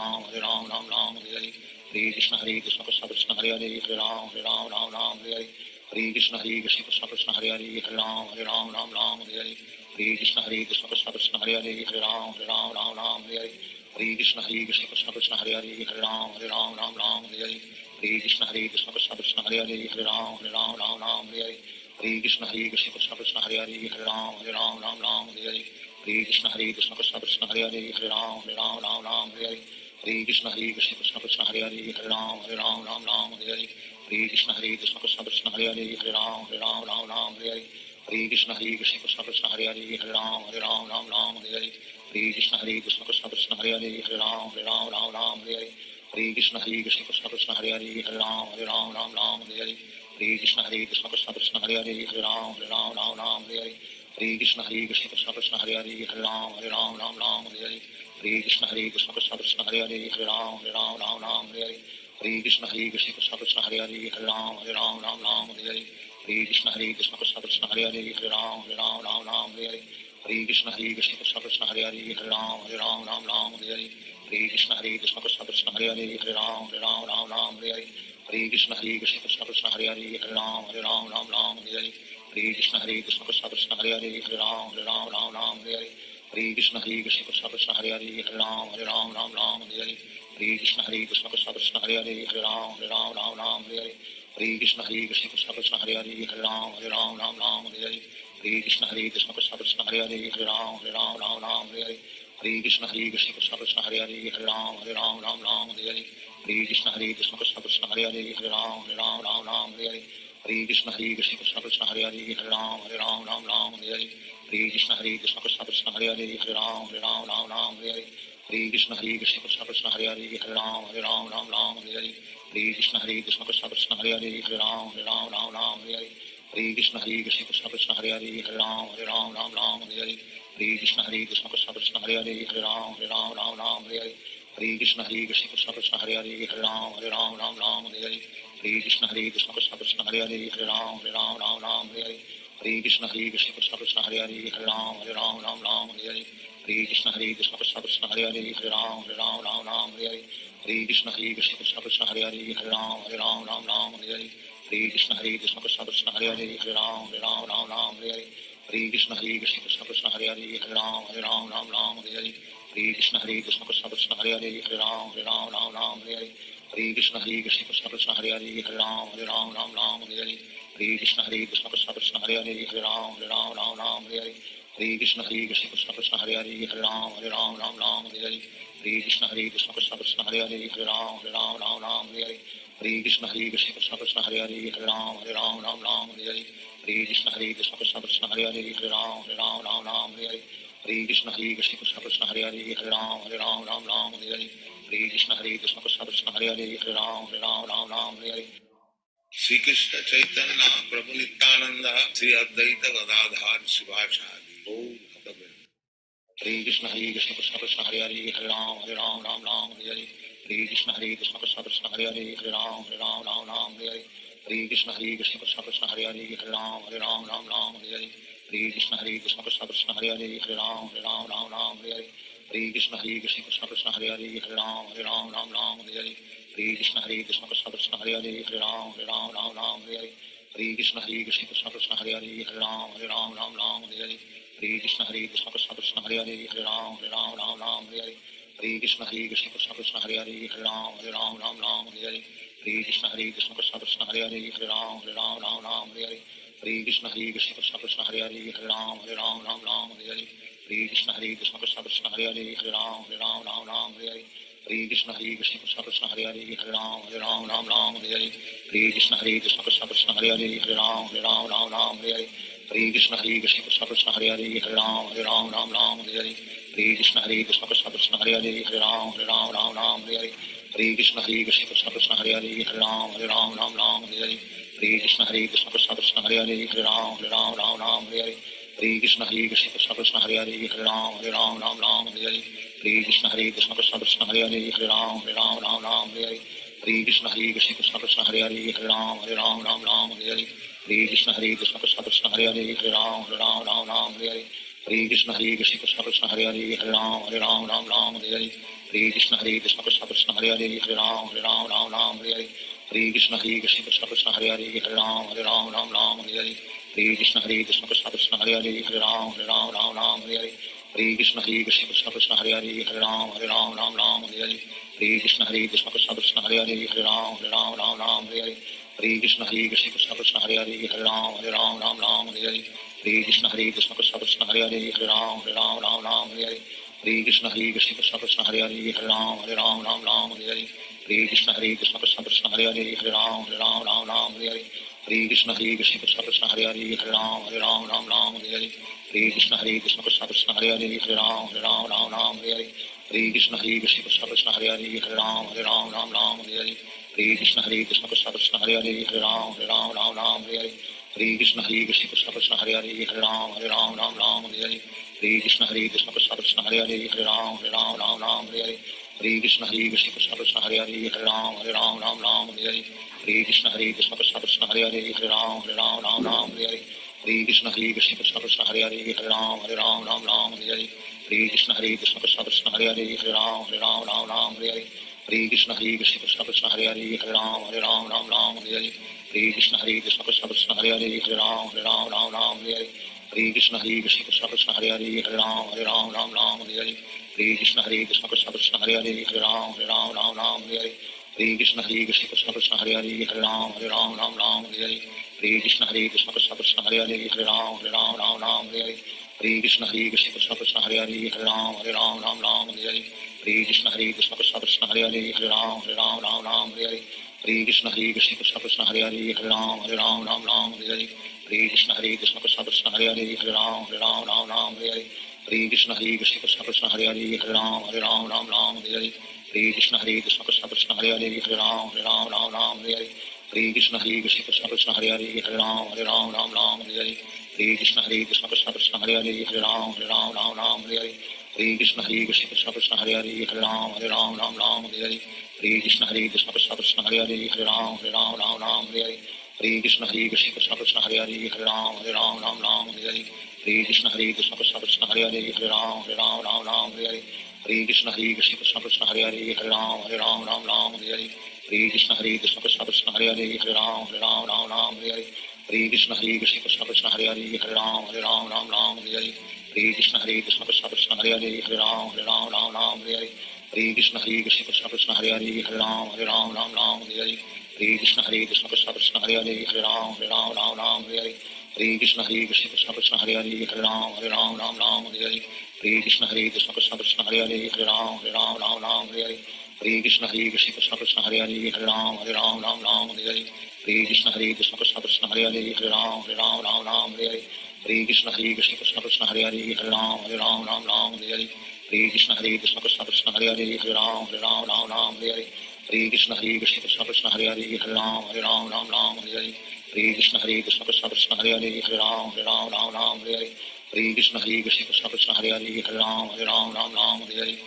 Ram Ram Hare Hare Hare Krishna Krishna Krishna Hare Hare Hare Ram Ram Hare Hare Hare Krishna Krishna Krishna Hare Hare Hare Ram Ram Hare Hare Hare Krishna Krishna Krishna Hare Hare Hare Ram Ram Hare Hare Hare Krishna Krishna Krishna Hare Hare Hare Ram Ram Hare Hare Hare Krishna Krishna Krishna Hare Hare Hare Ram Ram Hare Hare Hare Krishna Krishna Krishna Hare Hare Hare Ram Ram Hare Hare Hare Krishna Krishna Krishna Hare Hare Hare Ram Ram Hare Hare Hare Krishna Krishna Krishna Hare Hare Hare Ram Ram Hare Hare Hare Krishna Krishna Krishna Hare Hare Hare Ram Ram Hare Hare Hare Krishna Krishna Krishna Hare Hare Hare Ram Ram Hare Hare Hare Krishna Krishna Krishna Hare Hare Hare Ram Ram Hare Hare Hare Krishna Krishna Krishna Hare Hare Hare Ram Ram Hare Hare Hare Krishna Krishna Krishna Hare Hare Hare Ram Ram Hare Hare Hare Krishna Krishna Krishna Hare Hare Hare Ram Ram Hare Hare Hare Krishna Krishna Krishna Hare Hare Hare Ram Ram Hare Hare Hare Krishna Krishna Krishna Hare Hare Hare Ram Ram Hare Hare Hare Krishna Krishna Krishna Hare Hare Hare Ram Ram Hare Hare Hare Krishna Krishna Krishna Hare Hare Hare Ram Ram Hare Hare Hare Krishna Krishna Krishna Hare Hare Hare Ram Ram Hare Hare Hare Krishna Krishna Krishna Hare Hare Hare Ram Ram Hare Hare Hare Krishna Krishna Krishna Hare Hare Hare Ram Ram Hare Hare Hare Krishna Krishna Krishna Hare Hare Hare Ram Ram Hare Hare Hare Krishna Krishna Krishna Hare Hare Hare Ram Ram Hare Hare Hare Krishna Krishna Krishna Hare Hare Hare Ram Ram Hare Hare Hare Krishna Krishna Krishna Hare Hare Hare Ram Ram Hare Hare Hare Krishna Krishna Krishna Hare Hare Hare Ram Ram Hare Hare Hare Krishna Krishna Krishna Hare Hare Hare Ram Ram Hare Hare Hare Krishna Krishna Krishna Hare Hare Hare Ram Ram Hare Hare Hare Krishna Krishna Krishna Hare Hare Hare Ram Ram Hare Hare Hare Krishna Krishna Krishna Hare Hare Hare Ram Ram Hare Hare Hare Krishna Krishna Krishna Hare Hare Hare Ram Ram Hare Hare Hare Krishna Krishna Krishna Hare Hare Hare Ram Ram Hare Hare Hare Krishna Krishna Krishna Hare Hare Hare Ram Ram Hare Hare Hare Krishna Krishna Krishna Hare Hare Hare Ram Ram Hare Hare Hare Krishna Krishna Krishna Hare Hare Hare Ram Ram Hare Hare Hare Krishna Krishna Krishna Hare Hare Hare Ram Ram Hare Hare Hare Krishna Krishna Krishna Hare Hare Hare Ram Ram Hare Hare Hare Krishna Krishna Krishna Hare Hare Hare Ram Ram Hare Hare Hare Krishna Krishna Krishna Hare Hare Hare Ram Ram Hare Hare Hare Krishna Krishna Krishna Hare Hare Hare Ram Ram Hare Hare Hare Krishna Krishna Krishna Hare Hare Hare Ram Ram Hare Hare Hare Krishna Krishna Krishna Hare Hare Hare Ram Ram Hare Hare Hare Krishna Krishna Krishna Hare Hare Hare Ram Ram Hare Hare Hare Krishna Krishna Krishna Hare Hare Hare Ram Ram Hare Hare Hare Krishna Krishna Krishna Hare Hare Hare Ram Ram Hare Hare Hare Krishna Krishna Krishna Hare Hare Hare Ram Ram Hare Hare Hare Krishna Krishna Krishna Hare Hare Hare Ram Ram Hare Hare Hare Krishna Krishna Krishna Hare Hare Hare Ram Ram Hare Hare Hare Krishna Krishna Krishna Hare Hare Hare Ram Hare Hare Shri Krishna Chaitanya Prabhu Nityananda Shri Advaita Gadadhar Shivasadi Gaur Bhakta Hare Krishna Krishna Krishna Hare Hare Hare Ram Ram Hare Hare Hare Krishna Krishna Krishna Hare Hare Hare Ram Ram Hare Hare Hare Krishna Krishna Krishna Hare Hare Hare Ram Hare Hare Hare Krishna Krishna Krishna Hare Hare Hare Ram Hare Hare Hare Krishna Krishna Krishna Hare Hare Hare Ram Hare Hare Hare Krishna Krishna Krishna Hare Hare Hare Ram Hare Hare Hare Krishna Krishna Krishna Hare Hare Hare Ram Hare Hare Hare Krishna Krishna Krishna Hare Hare Hare Ram Hare Hare Hare Krishna Krishna Krishna Hare Hare Hare Ram Hare Hare Hare Krishna Krishna Krishna Hare Hare Hare Ram Hare Hare Hare Krishna Krishna Krishna Hare Hare Hare Ram Hare Hare Hare Krishna Krishna Krishna Hare Hare Hare Ram Hare Hare Hare Krishna Krishna Krishna Hare Hare Hare Ram Hare Hare Hare Krishna Krishna Krishna Hare Hare Hare Ram Hare Hare Hare Krishna Krishna Krishna Hare Hare Hare Ram Hare Hare Hare Krishna Krishna Krishna Hare Hare Hare Ram Ram Ram Hare Hare Hare Krishna Krishna Krishna Hare Hare Hare Ram Ram Ram Hare Hare Hare Krishna Krishna Krishna Hare Hare Hare Ram Ram Ram Hare Hare Hare Krishna Krishna Krishna Hare Hare Hare Ram Ram Hare Hare Hare Krishna Krishna Krishna Hare Hare Hare Ram Ram Hare Hare Hare Krishna Krishna Krishna Hare Hare Hare Ram Ram Hare Hare Hare Krishna Krishna Krishna Hare Hare Hare Ram Ram Hare Hare Hare Krishna Krishna Krishna Hare Hare Hare Ram Ram Hare Hare Hare Krishna Krishna Krishna Hare Hare Hare Ram Ram Hare Hare Hare Krishna Krishna Krishna Hare Hare Hare Ram Ram Hare Hare Hare Krishna Krishna Krishna Hare Hare Hare Ram Ram Hare Hare Hare Krishna Krishna Krishna Hare Hare Hare Ram Ram Hare Hare Hare Krishna Krishna Krishna Hare Hare Hare Ram Ram Hare Hare Hare Krishna Krishna Krishna Hare Hare Hare Ram Ram Hare Hare Hare Krishna Krishna Krishna Hare Hare Hare Ram Ram Hare Hare Hare Krishna Krishna Krishna Hare Hare Hare Ram Ram Hare Hare Hare Krishna Krishna Krishna Hare Hare Hare Ram Ram Hare Hare Hare Krishna Krishna Krishna Hare Hare Hare Ram Ram Hare Hare Hare Krishna Krishna Krishna Hare Hare Hare Ram Ram Hare Hare Hare Krishna Krishna Krishna Hare Hare Hare Ram Ram Hare Hare Hare Krishna Krishna Krishna Hare Hare Hare Ram Ram Hare Hare Hare Krishna Krishna Krishna Hare Hare Hare Ram Ram Hare Hare Hare Krishna Krishna Krishna Hare Hare Hare Ram Ram Hare Hare Hare Krishna Krishna Krishna Hare Hare Hare Ram Ram Hare Hare Hare Krishna Krishna Krishna Hare Hare Hare Ram Ram Hare Hare Hare Krishna Krishna Krishna Hare Hare Hare Ram Ram Hare Hare Hare Krishna Krishna Krishna Hare Hare Hare Ram Ram Hare Hare Hare Krishna Krishna Krishna Hare Hare Hare Ram Ram Hare Hare Hare Krishna Krishna Krishna Hare Hare Hare Ram Ram Hare Hare Hare Krishna Krishna Krishna Hare Hare Hare Ram Ram Hare Hare Hare Krishna Krishna Krishna Hare Hare Hare Ram Ram Hare Hare Hare Krishna Krishna Krishna Hare Hare Hare Ram Ram Hare Hare Hare Krishna Krishna Krishna Hare Hare Hare Ram Ram Hare Hare Hare Krishna Krishna Krishna Hare Hare Hare Ram Ram Hare Hare Hare Krishna Krishna Krishna Hare Hare Hare Ram Ram Hare Hare Hare Krishna Krishna Krishna Hare Hare Hare Ram Ram Hare Hare Hare Krishna Krishna Krishna Hare Hare Hare Ram Ram Hare Hare Hare Krishna Krishna Krishna Hare Hare Hare Ram Ram Hare Hare Hare Krishna Krishna Krishna Hare Hare Hare Ram Ram Hare Hare Hare Krishna Krishna Krishna Hare Hare Hare Ram Ram Hare Hare Hare Krishna Krishna Krishna Hare Hare Hare Ram Ram Hare Hare Hare Krishna Krishna Krishna Hare Hare Hare Ram Ram Hare Hare Hare Krishna Krishna Krishna Hare Hare Hare Ram Ram Hare Hare Hare Krishna Krishna Krishna Hare Hare Hare Ram Ram Hare Hare Hare Krishna Krishna Krishna Hare Hare Hare Ram Ram Hare Hare Hare Krishna Krishna Krishna Hare Hare Hare Ram Ram Hare Hare Hare Krishna Krishna Krishna Hare Hare Hare Ram Ram Hare Hare Hare Krishna Krishna Krishna Hare Hare Hare Ram Ram Hare Hare Hare Krishna Krishna Krishna Hare Hare Hare Ram Ram Hare Hare Hare Krishna Krishna Krishna Hare Hare Hare Ram Ram Hare Hare Hare Krishna Krishna Krishna Hare Hare Hare Ram Ram Hare Hare Hare Krishna Krishna Krishna Hare Hare Hare Ram Ram Hare Hare Hare Krishna Krishna Krishna Hare Hare Hare Ram Ram Hare Hare Hare Krishna Krishna Krishna Hare Hare Hare Ram Ram Hare Hare Hare Krishna Krishna Krishna Hare Hare Hare Ram Ram Hare Hare Hare Krishna Krishna Krishna Hare Hare Hare Ram Ram Hare Hare Hare Krishna Krishna Krishna Hare Hare Hare Ram Ram Hare Hare Hare Krishna Krishna Krishna Hare Hare Hare Ram Ram Hare Hare Hare Krishna Krishna Krishna Hare Hare Hare Ram Ram Hare Hare Hare Krishna Krishna Krishna Hare Hare Hare Ram Ram Hare Hare Hare Krishna Krishna Krishna Hare Hare Hare Ram Ram Hare Hare Hare Krishna Krishna Krishna Hare Hare Hare Ram Ram Hare Hare Hare Krishna Krishna Krishna Hare Hare Hare Ram Ram Hare Hare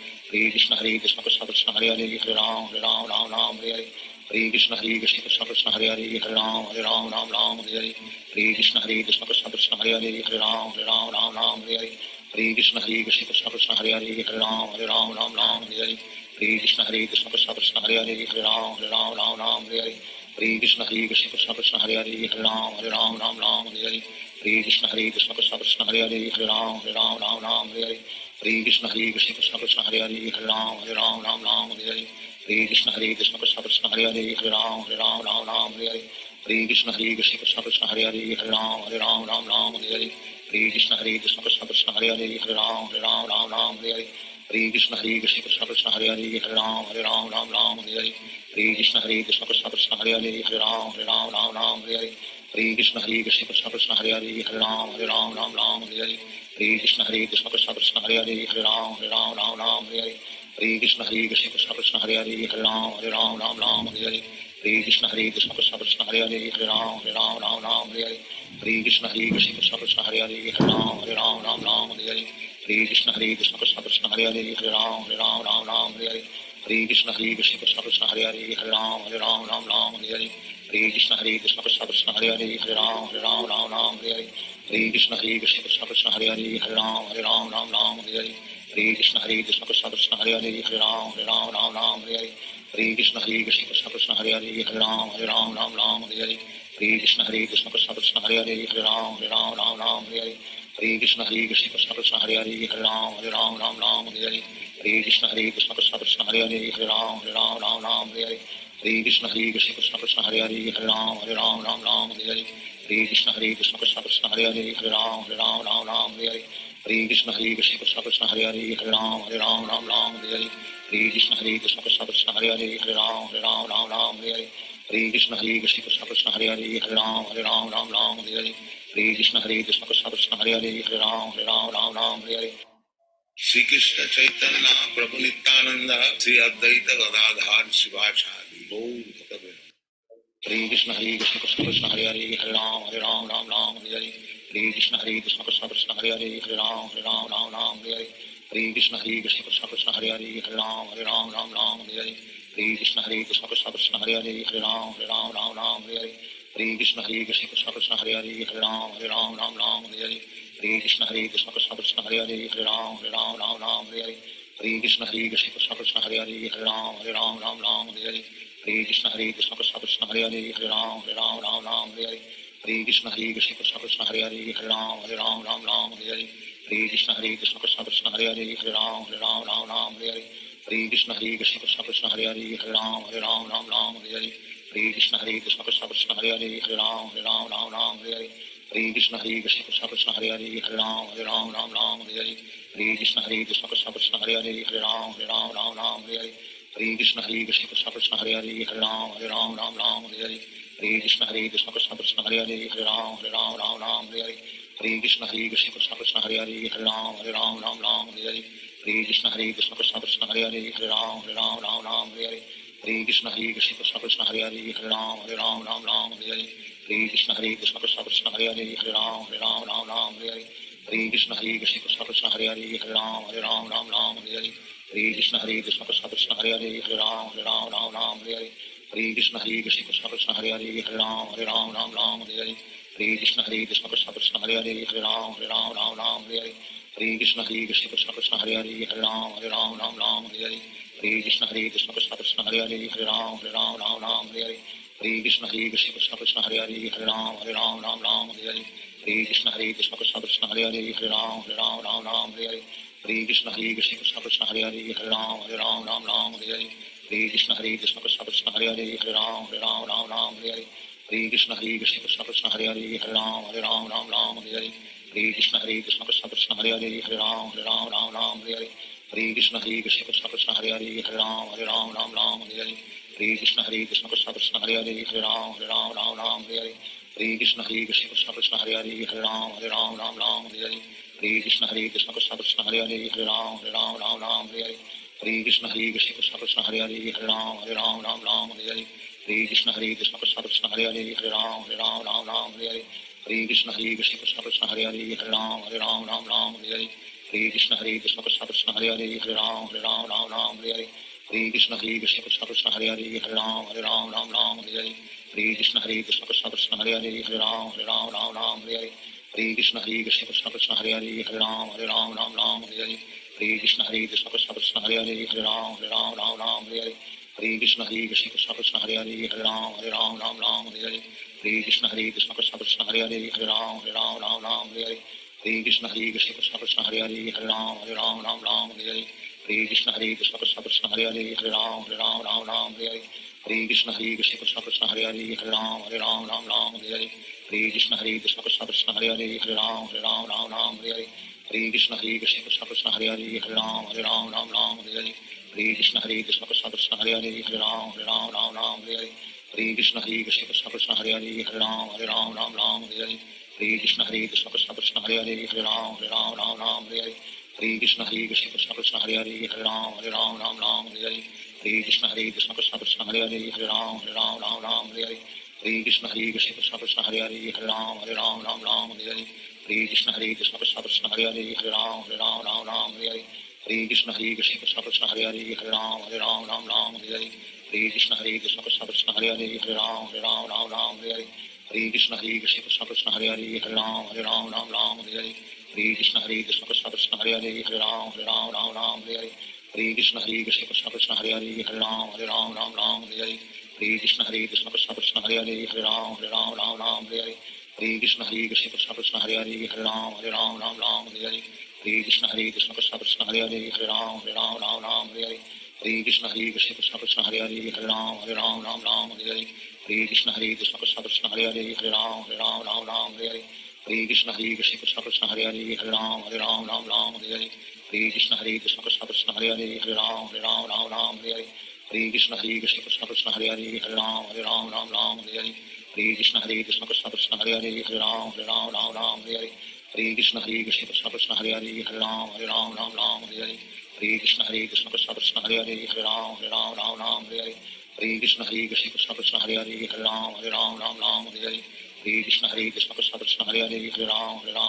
Hare Krishna Krishna Krishna Hare Hare Hare Ram Ram Hare Hare Hare Krishna Krishna Krishna Hare Hare Hare Ram Ram Hare Hare Hare Krishna Krishna Krishna Hare Hare Hare Ram Ram Hare Hare Hare Krishna Krishna Krishna Hare Hare Hare Ram Ram Hare Hare Hare Krishna Krishna Krishna Hare Hare Hare Ram Ram Hare Hare Hare Krishna Krishna Krishna Hare Hare Hare Ram Ram Hare Hare Hare Krishna Krishna Krishna Hare Hare Hare Ram Ram Hare Hare Hare Krishna Krishna Krishna Hare Hare Hare Ram Ram Hare Hare Hare Krishna Krishna Krishna Hare Hare Hare Ram Ram Hare Hare Hare Krishna Krishna Krishna Hare Hare Hare Ram Ram Hare Hare Hare Krishna Krishna Krishna Hare Hare Hare Ram Ram Ram Hare Hare Hare Krishna Krishna Krishna Hare Hare Hare Ram Ram Hare Hare Hare Krishna Krishna Krishna Hare Hare Hare Ram Ram Hare Hare Hare Krishna Krishna Krishna Hare Hare Hare Ram Ram Hare Hare Hare Krishna Krishna Krishna Hare Hare Hare Ram Ram Hare Hare Hare Krishna Krishna Krishna Hare Hare Hare Ram Ram Hare Hare Hare Krishna Krishna Krishna Hare Hare Hare Ram Ram Hare Hare Hare Krishna Krishna Krishna Hare Hare Hare Ram Ram Hare Hare Hare Krishna Krishna Krishna Hare Hare Hare Ram Ram Hare Hare Hare Krishna Krishna Krishna Hare Hare Hare Ram Ram Hare Hare Hare Krishna Krishna Krishna Hare Hare Hare Ram Ram Hare Hare Hare Krishna Krishna Krishna Hare Hare Hare Ram Ram Hare Hare Hare Krishna Krishna Krishna Hare Hare Hare Ram Ram Hare Hare Hare Krishna Krishna Krishna Hare Hare Hare Ram Ram Hare Hare Hare Krishna Krishna Krishna Hare Hare Hare Ram Ram Hare Hare Hare Krishna Krishna Krishna Hare Hare Hare Ram Ram Hare Hare Hare Krishna Krishna Krishna Hare Hare Hare Ram Ram Hare Hare Hare Krishna Krishna Krishna Hare Hare Hare Ram Ram Hare Hare Hare Krishna Krishna Krishna Hare Hare Hare Ram Ram Hare Hare Hare Krishna Krishna Krishna Hare Hare Hare Ram Ram Hare Hare Hare Krishna Krishna Krishna Hare Hare Hare Ram Ram Hare Hare Hare Krishna Krishna Krishna Hare Hare Hare Ram Hare Hare Shri Krishna Chaitanya Prabhu Nityananda Sri Advaita Gadadhar Sivasadi Gaur Bhakta Hare Krishna Krishna Krishna Hare Hare Hare Ram Ram Hare Hare Hare Krishna Krishna Krishna Hare Hare Hare Ram Ram Hare Hare Hare Krishna Krishna Krishna Hare Hare Hare Ram Ram Hare Hare Hare Krishna Krishna Krishna Hare Hare Hare Ram Hare Hare Hare Krishna Krishna Krishna Hare Hare Hare Ram Hare Hare Hare Krishna Krishna Krishna Hare Hare Hare Ram Hare Hare Hare Krishna Krishna Krishna Hare Hare Hare Ram Hare Hare Hare Krishna Krishna Krishna Hare Hare Hare Ram Hare Hare Hare Krishna Krishna Krishna Hare Hare Hare Ram Hare Hare Hare Krishna Krishna Krishna Hare Hare Hare Ram Hare Hare Hare Krishna Krishna Krishna Hare Hare Hare Ram Hare Hare Hare Krishna Krishna Krishna Hare Hare Hare Ram Hare Hare Hare Krishna Krishna Krishna Hare Hare Hare Ram Hare Hare Hare Krishna Krishna Krishna Hare Hare Hare Ram Hare Hare Hare Krishna Krishna Krishna Hare Hare Hare Ram Hare Hare Hare Krishna Krishna Krishna Hare Hare Hare Ram Hare Hare Hare Krishna Krishna Krishna Hare Hare Hare Ram Hare Hare Hare Krishna Krishna Krishna Hare Hare Hare Ram Hare Hare Hare Krishna Krishna Krishna Hare Hare Hare Ram Hare Hare Hare Krishna Krishna Krishna Hare Hare Hare Ram Hare Hare Hare Krishna Krishna Krishna Hare Hare Hare Ram Hare Hare Hare Krishna Krishna Krishna Hare Hare Hare Ram Hare Hare Hare Krishna Krishna Krishna Hare Hare Hare Ram Hare Hare Hare Krishna Krishna Krishna Hare Hare Hare Ram Hare Hare Hare Krishna Krishna Krishna Hare Hare Hare Ram Hare Hare Krishna Krishna Krishna Hare Hare Hare Ram Hare Hare Krishna Krishna Krishna Hare Hare Hare Ram Hare Hare Krishna Krishna Krishna Hare Hare Hare Ram Hare Hare Krishna Krishna Krishna Hare Hare Hare Ram Hare Hare Krishna Krishna Krishna Hare Hare Hare Ram Hare Hare Krishna Krishna Krishna Hare Hare Hare Ram Hare Hare Krishna Krishna Krishna Hare Hare Hare Ram Hare Hare Krishna Krishna Krishna Hare Hare Hare Ram Hare Hare Krishna Krishna Krishna Hare Hare Hare Ram Hare Hare Krishna Krishna Krishna Hare Hare Hare Ram Hare Krishna Krishna Krishna Hare Hare Hare Ram Hare Krishna Krishna Krishna Hare Hare Hare Ram Hare Krishna Krishna Krishna Hare Hare Hare Ram Hare Krishna Krishna Krishna Hare Hare Hare Ram Hare Krishna Krishna Krishna Hare Hare Hare Ram Hare Krishna Krishna Krishna Hare Hare Hare Ram Hare Krishna Krishna Krishna Hare Hare Hare Ram Hare Krishna Krishna Krishna Hare Hare Hare Ram Hare Krishna Krishna Krishna Hare Hare Hare Ram Hare Krishna Krishna Krishna Hare Hare Hare Ram Hare Krishna Krishna Krishna Hare Hare Hare Ram Hare Krishna Krishna Krishna Hare Hare Hare Ram Hare Krishna Krishna Krishna Hare Hare Hare Ram Hare Krishna Krishna Krishna Hare Hare Hare Ram Hare Krishna Krishna Krishna Hare Hare Hare Ram Hare Hare Krishna Krishna Krishna Hare Hare Hare Ram Ram Ram Hare Hare Hare Krishna Krishna Krishna Hare Hare Hare Ram Ram Hare Hare Hare Krishna Krishna Krishna Hare Hare Hare Ram Ram Hare Hare Hare Krishna Krishna Krishna Hare Hare Hare Ram Ram Hare Hare Hare Krishna Krishna Krishna Hare Hare Hare Ram Ram Hare Hare Hare Krishna Krishna Krishna Krishna Hare Hare Hare Ram Ram Hare Hare Hare Krishna Krishna Krishna Hare Hare Hare Ram Ram Hare Hare Hare Krishna Krishna Krishna Hare Hare Hare Ram Ram Hare Hare Hare Krishna Krishna Krishna Hare Hare Hare Ram Ram Hare Hare Hare Krishna Krishna Krishna Krishna Hare Hare Hare Ram Ram Hare Hare Hare Krishna Krishna Krishna Hare Hare Hare Ram Ram Hare Hare Hare Krishna Krishna Krishna Krishna Hare Hare Hare Ram Ram Hare Hare Hare Krishna Krishna Krishna Krishna Hare Hare Hare Ram Ram Hare Hare Hare Krishna Krishna Krishna Krishna Hare Hare Hare Ram Ram Hare Hare Hare Krishna Krishna Krishna Krishna Hare Hare Hare Ram Hare Hare Hare Krishna Krishna Krishna Krishna Hare Hare Hare Ram Hare Hare Hare Krishna Krishna Krishna Krishna Hare Hare Hare Ram Hare Hare Hare Krishna Krishna Krishna Krishna Hare Hare Hare Ram Hare Hare Hare Krishna Krishna Krishna Krishna Hare Hare Hare Ram Hare Hare Hare Krishna Krishna Krishna Krishna Hare Hare Hare Ram Hare Hare Hare Krishna Krishna Krishna Krishna Hare Hare Hare Ram Hare Hare Hare Krishna Krishna Krishna Krishna Hare Hare Hare Ram Hare Hare Hare Krishna Krishna Krishna Krishna Hare Hare Hare Ram Hare Hare Hare Krishna Krishna Krishna Krishna Hare Hare Hare Ram Hare Hare Hare Krishna Krishna Krishna Krishna Hare Hare Hare Ram Hare Hare Hare Krishna Krishna Krishna Krishna Hare Hare Hare Ram Hare Hare Hare Krishna Krishna Krishna Krishna Hare Hare Hare Ram Hare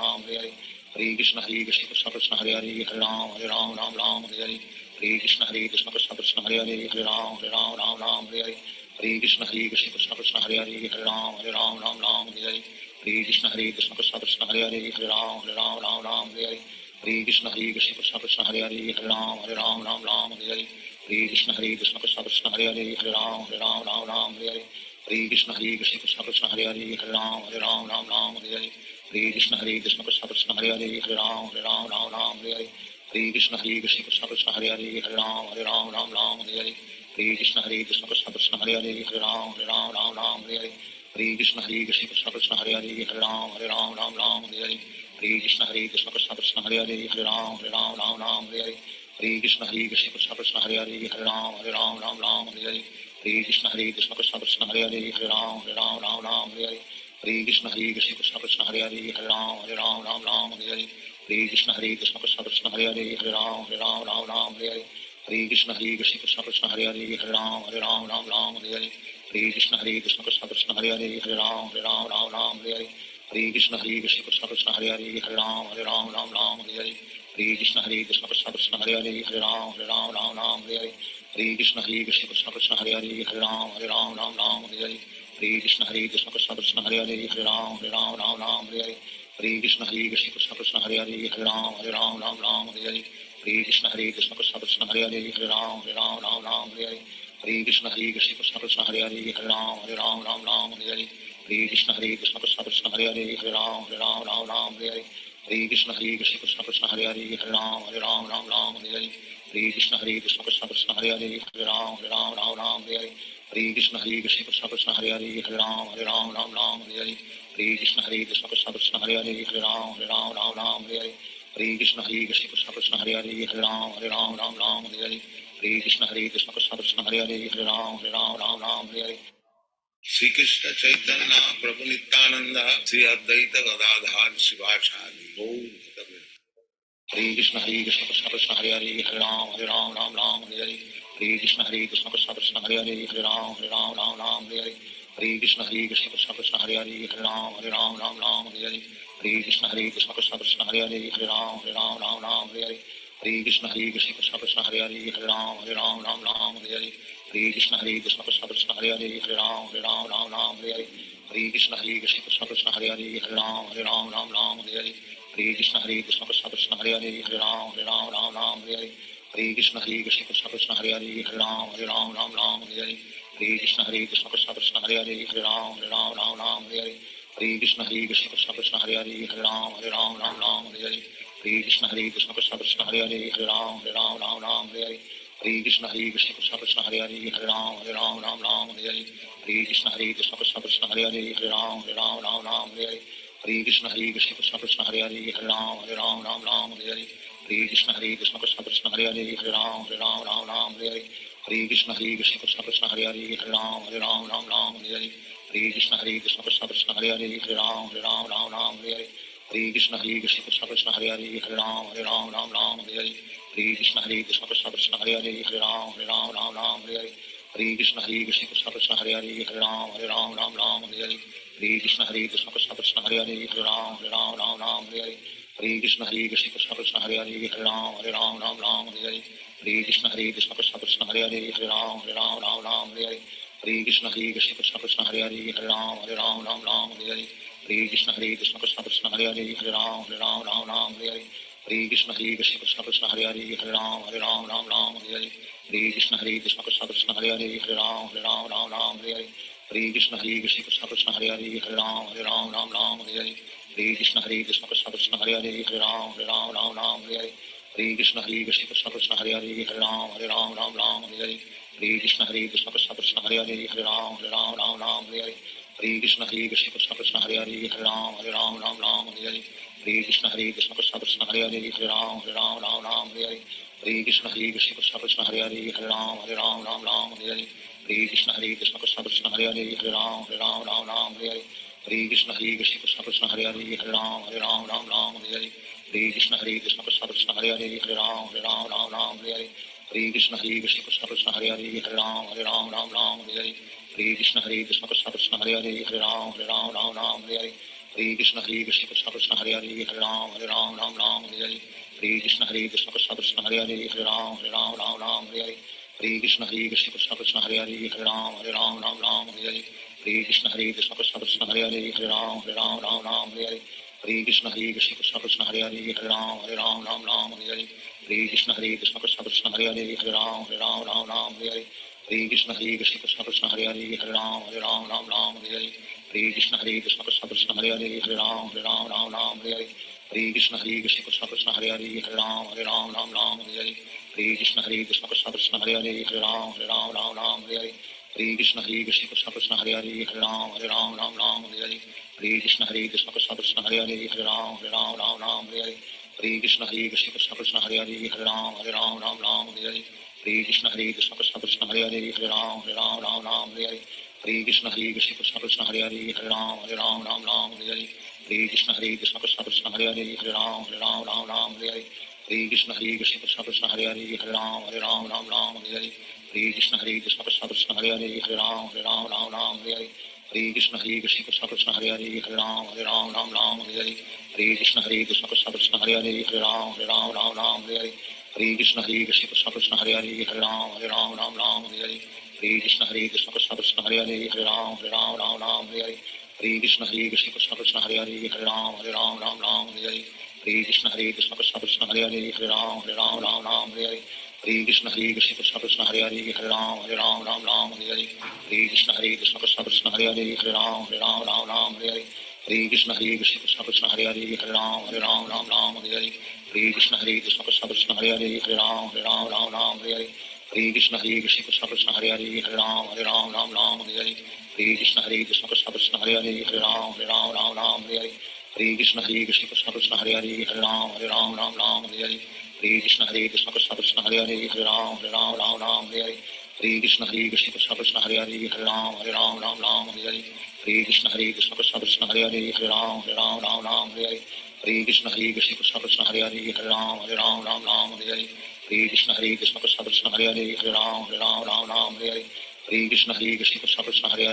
Hare Hare Krishna Krishna Krishna Krishna Hare Hare Hare Ram Hare Hare Hare Krishna Krishna Krishna Krishna Hare Hare Hare Ram Hare Hare Hare Krishna Krishna Krishna Krishna Hare Hare Hare Ram Hare Hare Hare Krishna Krishna Krishna Krishna Hare Hare Hare Ram Hare Hare Hare Krishna Krishna Krishna Krishna Hare Hare Hare Ram Hare Hare Hare Krishna Krishna Krishna Krishna Hare Hare Hare Ram Hare Hare Hare Krishna Krishna Krishna Krishna Hare Hare Hare Ram Hare Hare Hare Krishna Krishna Krishna Krishna Hare Hare Hare Ram Hare Hare Hare Krishna Krishna Krishna Krishna Hare Hare Hare Ram Hare Hare Hare Krishna Krishna Krishna Krishna Hare Hare Hare Ram Hare Hare Hare Krishna Krishna Krishna Krishna Hare Hare Hare Ram Hare Hare Hare Krishna Krishna Krishna Krishna Hare Hare Hare Ram Hare Hare Hare Krishna Krishna Krishna Krishna Hare Hare Hare Ram Hare Hare Hare Krishna Krishna Krishna Krishna Hare Hare Hare Ram Hare Hare Hare Krishna Krishna Krishna Krishna Hare Hare Hare Ram Hare Hare Hare Krishna Krishna Krishna Krishna Hare Hare Hare Ram Hare Hare Krishna Krishna Krishna Krishna Hare Hare Hare Ram Hare Hare Krishna Krishna Krishna Krishna Hare Hare Hare Ram Hare Hare Krishna Krishna Krishna Krishna Hare Hare Hare Ram Hare Hare Krishna Krishna Krishna Krishna Hare Hare Hare Ram Hare Hare Krishna Krishna Krishna Krishna Hare Hare Hare Ram Hare Hare Krishna Krishna Krishna Krishna Hare Hare Hare Ram Hare Hare Krishna Krishna Krishna Krishna Hare Hare Hare Ram Hare Hare Krishna Krishna Krishna Krishna Hare Hare Hare Ram Hare Hare Krishna Krishna Krishna Krishna Hare Hare Hare Ram Hare Hare Krishna Krishna Krishna Krishna Hare Hare Hare Ram Hare Krishna Krishna Krishna Krishna Hare Hare Hare Ram Hare Krishna Krishna Krishna Krishna Hare Hare Hare Ram Hare Krishna Krishna Krishna Krishna Hare Hare Hare Ram Hare Krishna Krishna Krishna Krishna Hare Hare Hare Ram Hare Krishna Krishna Krishna Krishna Hare Hare Hare Ram Hare Shri Krishna Chaitanya Prabhu Nityananda Sri Advaita Gadadhar Sivasadi Gaur Bhakta Hare Krishna Krishna Krishna Hare Hare Hare Ram Hare Hare Krishna Krishna Krishna Hare Hare Hare Ram Hare Hare Krishna Krishna Krishna Hare Hare Hare Ram Hare Krishna Krishna Krishna Krishna Hare Hare Hare Ram Hare Krishna Krishna Krishna Hare Hare Hare Ram Hare Krishna Krishna Krishna Krishna Hare Hare Hare Ram Hare Krishna Krishna Krishna Krishna Hare Hare Hare Ram Hare Krishna Krishna Krishna Krishna Hare Hare Hare Ram Hare Krishna Krishna Krishna Krishna Hare Hare Hare Ram Hare Krishna Krishna Krishna Krishna Hare Hare Hare Ram Hare Krishna Krishna Krishna Krishna Hare Hare Hare Ram Hare Krishna Krishna Krishna Krishna Hare Hare Hare Ram Hare Krishna Krishna Krishna Krishna Hare Hare Hare Ram Hare Krishna Krishna Krishna Krishna Hare Hare Hare Ram Hare Hare Krishna Krishna Krishna Hare Hare Hare Ram Ram Ram Hare Hare Hare Krishna Krishna Krishna Hare Hare Hare Ram Ram Ram Hare Hare Hare Krishna Krishna Krishna Hare Hare Hare Ram Ram Ram Hare Hare Hare Krishna Krishna Krishna Hare Hare Hare Ram Ram Hare Hare Hare Krishna Krishna Krishna Hare Hare Hare Ram Ram Hare Hare Hare Krishna Krishna Krishna Krishna Hare Hare Hare Ram Hare Hare Hare Krishna Krishna Krishna Hare Hare Hare Ram Hare Hare Hare Krishna Krishna Krishna Krishna Hare Hare Hare Ram Hare Hare Hare Krishna Krishna Krishna Krishna Hare Hare Hare Ram Hare Hare Hare Krishna Krishna Krishna Krishna Hare Hare Hare Ram Hare Hare Hare Krishna Krishna Krishna Krishna Hare Hare Hare Ram Hare Hare Hare Krishna Krishna Krishna Krishna Hare Hare Hare Ram Hare Hare Hare Krishna Krishna Krishna Krishna Hare Hare Hare Ram Hare Hare Hare Krishna Krishna Krishna Krishna Hare Hare Hare Ram Hare Hare Hare Krishna Krishna Krishna Hare Hare Hare Ram Hare Hare Hare Krishna Krishna Krishna Krishna Hare Hare Hare Ram Hare Hare Hare Krishna Krishna Krishna Krishna Hare Hare Hare Ram Hare Hare Hare Krishna Krishna Krishna Krishna Hare Hare Hare Ram Hare Hare Hare Krishna Krishna Krishna Krishna Hare Hare Hare Ram Hare Hare Hare Krishna Krishna Krishna Krishna Hare Hare Hare Ram Hare Hare Hare Krishna Krishna Krishna Krishna Hare Hare Hare Ram Hare Hare Hare Krishna Krishna Krishna Krishna Hare Hare Hare Ram Hare Hare Hare Krishna Krishna Krishna Hare Hare Hare Ram Hare Hare Hare Krishna Krishna Krishna Krishna Hare Hare Hare Ram Hare Hare Hare Krishna Krishna Krishna Krishna Hare Hare Hare Ram Hare Hare Hare Krishna Krishna Krishna Krishna Hare Hare Hare Ram Hare Hare Hare Krishna Krishna Krishna Krishna Hare Hare Hare Ram Hare Hare Hare Krishna Krishna Krishna Krishna Hare Hare Hare Ram Hare Hare Hare Krishna Krishna Krishna Krishna Hare Hare Hare Ram Hare Hare Hare Krishna Krishna Krishna Krishna Hare Hare Hare Ram Hare Hare Hare Krishna Krishna Krishna Krishna Hare Hare Hare Ram Hare Hare Hare Krishna Krishna Krishna Krishna Hare Hare Hare Ram Hare Hare Hare Krishna Krishna Krishna Krishna Hare Hare Hare Ram Hare Hare Hare Krishna Krishna Krishna Krishna Hare Hare Hare Ram Hare Hare Hare Krishna Krishna Krishna Krishna Hare Hare Hare Ram Hare Hare Hare Krishna Krishna Krishna Krishna Hare Hare Hare Ram Hare Hare Hare Krishna Krishna Krishna Krishna Hare Hare Hare Ram Hare Hare Hare Krishna Krishna Krishna Krishna Hare Hare Hare Ram Hare Hare Hare Krishna Krishna Krishna Krishna Hare Hare Hare Ram Hare Hare Hare Krishna Krishna Krishna Krishna Hare Hare Hare Ram Hare Hare Hare Krishna Krishna Krishna Krishna Hare Hare Hare Ram Hare Hare Hare Krishna Krishna Krishna Krishna Hare Hare Hare Ram Hare Hare Hare Krishna Krishna Krishna Krishna Hare Hare Hare Ram Hare Hare Hare Krishna Krishna Krishna Krishna Hare Hare Hare Ram Hare Hare Hare Krishna Krishna Krishna Krishna Hare Hare Hare Ram Hare Hare Hare Krishna Krishna Krishna Krishna Hare Hare Hare Ram Hare Hare Hare Krishna Krishna Krishna Krishna Hare Hare Hare Ram Hare Hare Hare Krishna Krishna Krishna Krishna Hare Hare Hare Ram Hare Hare Hare Krishna Krishna Krishna Krishna Hare Hare Hare Ram Hare Hare Hare Krishna Krishna Krishna Krishna Hare Hare Hare Ram Hare Hare Hare Krishna Krishna Krishna Krishna Hare Hare Hare Ram Hare Hare Hare Krishna Krishna Krishna Krishna Hare Hare Hare Ram Hare Hare Hare Krishna Krishna Krishna Krishna Hare Hare Hare Ram Hare Hare Hare Krishna Krishna Krishna Krishna Hare Hare Hare Ram Hare Hare Hare Krishna Krishna Krishna Krishna Hare Hare Hare Ram Hare Hare Hare Krishna Krishna Krishna Krishna Hare Hare Hare Ram Hare Hare Hare Krishna Krishna Krishna Krishna Hare Hare Hare Ram Hare Hare Hare Krishna Krishna Krishna Krishna Hare Hare Hare Ram Hare Hare Hare Krishna Krishna Krishna Krishna Hare Hare Hare Ram Hare Hare Hare Krishna Krishna Krishna Krishna Hare Hare Hare Ram Hare Hare Hare Krishna Krishna Krishna Krishna Hare Hare Hare Ram Hare Hare Hare Krishna Krishna Krishna Krishna Hare Hare Hare Ram Hare Hare Hare Krishna Krishna Krishna Krishna Hare Hare Hare Ram Hare Hare Hare Krishna Krishna Krishna Krishna Hare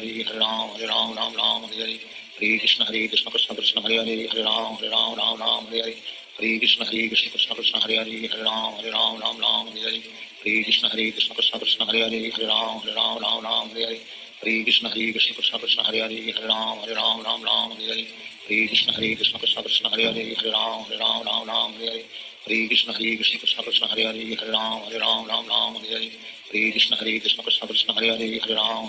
Hare Hare Ram Hare Hare Hare Krishna Krishna Krishna Krishna Hare Hare Hare Ram Hare Hare Hare Krishna Krishna Krishna Krishna Hare Hare Hare Ram Hare Hare Hare Krishna Krishna Krishna Krishna Hare Hare Hare Ram Hare Hare Hare Krishna Krishna Krishna Krishna Hare Hare Hare Ram Hare Hare Hare Krishna Krishna Krishna Krishna Hare Hare Hare Ram Hare Hare Hare Krishna Krishna Krishna Krishna Hare Hare Hare Ram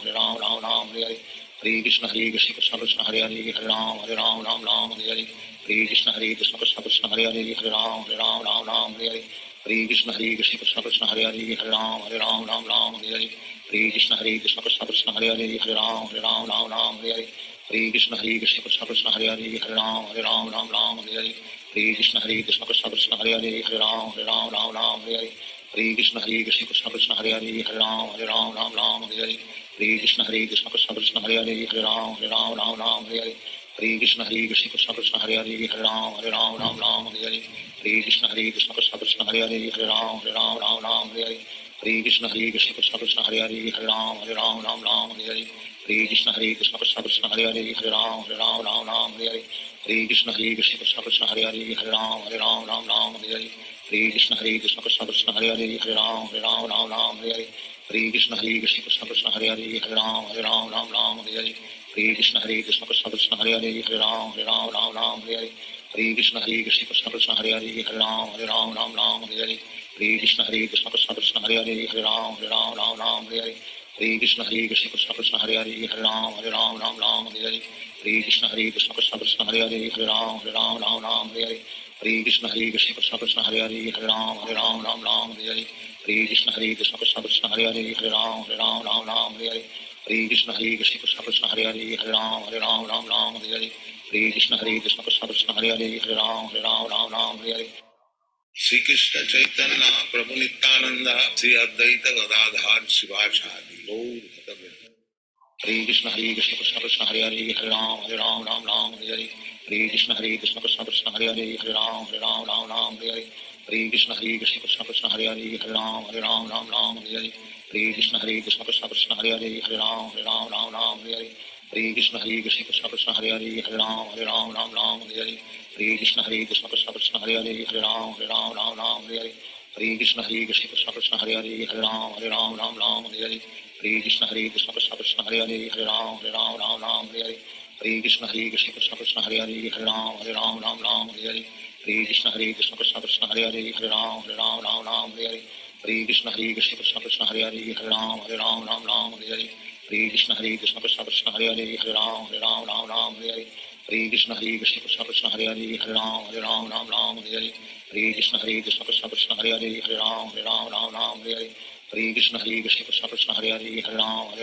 Hare Hare Hare Krishna Krishna Krishna Krishna Hare Hare Hare Ram Hare Hare Hare Krishna Krishna Krishna Krishna Hare Hare Hare Ram Hare Hare Hare Krishna Krishna Krishna Krishna Hare Hare Hare Ram Hare Hare Hare Krishna Krishna Krishna Krishna Hare Hare Hare Ram Hare Hare Hare Krishna Krishna Krishna Hare Hare Hare Ram Ram Ram Hare Hare Hare Krishna Krishna Krishna Hare Hare Hare Ram Ram Hare Hare Hare Krishna Krishna Krishna Hare Hare Hare Ram Ram Hare Hare Hare Krishna Krishna Krishna Krishna Hare Hare Hare Ram Ram Hare Hare Hare Krishna Krishna Krishna Hare Hare Hare Ram Ram Hare Hare Hare Krishna Krishna Krishna Krishna Hare Hare Hare Ram Hare Hare Hare Krishna Krishna Krishna Hare Hare Hare Ram Hare Hare Hare Krishna Krishna Krishna Krishna Hare Hare Hare Ram Hare Hare Hare Krishna Krishna Krishna Krishna Hare Hare Hare Ram Hare Hare Hare Krishna Krishna Krishna Krishna Hare Hare Hare Ram Hare Hare Hare Krishna Krishna Krishna Krishna Hare Hare Hare Ram Hare Hare Hare Krishna Krishna Krishna Krishna Hare Hare Hare Ram Hare Hare Hare Krishna Krishna Krishna Krishna Hare Hare Hare Ram Hare Hare Hare Krishna Krishna Krishna Krishna Hare Hare Hare Ram Hare Hare Hare Krishna Krishna Krishna Krishna Hare Hare Hare Ram Hare Hare Hare Krishna Krishna Krishna Krishna Hare Hare Hare Ram Hare Hare Hare Krishna Krishna Krishna Krishna Hare Hare Hare Ram Hare Hare Hare Krishna Krishna Krishna Krishna Hare Hare Hare Ram Hare Hare Hare Krishna Krishna Krishna Krishna Hare Hare Hare Ram Hare Hare Hare Krishna Krishna Krishna Krishna Hare Hare Hare Ram Hare Hare Shri Krishna Chaitanya Prabhu Nityananda Sri Advaita Gadadhar Sivasadi Gaur Bhakta Hare Krishna Krishna Krishna Hare Hare Hare Ram Hare Hare Hare Krishna Krishna Krishna Hare Hare Hare Ram Hare Hare Hare Krishna Krishna Krishna Hare Hare Hare Ram Hare Hare Hare Krishna Krishna Krishna Krishna Hare Hare Hare Ram Hare Hare Hare Krishna Krishna Krishna Hare Hare Hare Ram Hare Hare Hare Krishna Krishna Krishna Krishna Hare Hare Hare Ram Hare Hare Hare Krishna Krishna Krishna Hare Hare Hare Ram Hare Hare Hare Krishna Krishna Krishna Krishna Hare Hare Hare Ram Hare Hare Hare Krishna Krishna Krishna Krishna Hare Hare Hare Ram Hare Hare Hare Krishna Krishna Krishna Krishna Hare Hare Hare Ram Hare Hare Hare Krishna Krishna Krishna Krishna Hare Hare Hare Ram Hare Hare Krishna Krishna Krishna Krishna Hare Hare Hare Ram Hare Hare Krishna Krishna Krishna Krishna Hare Hare Hare Ram Hare Hare Krishna Krishna Krishna Krishna Hare Hare Hare Ram Hare Hare Krishna Krishna Krishna Krishna Hare Hare Hare Ram Hare Hare Krishna Krishna Krishna Krishna Hare Hare Hare Ram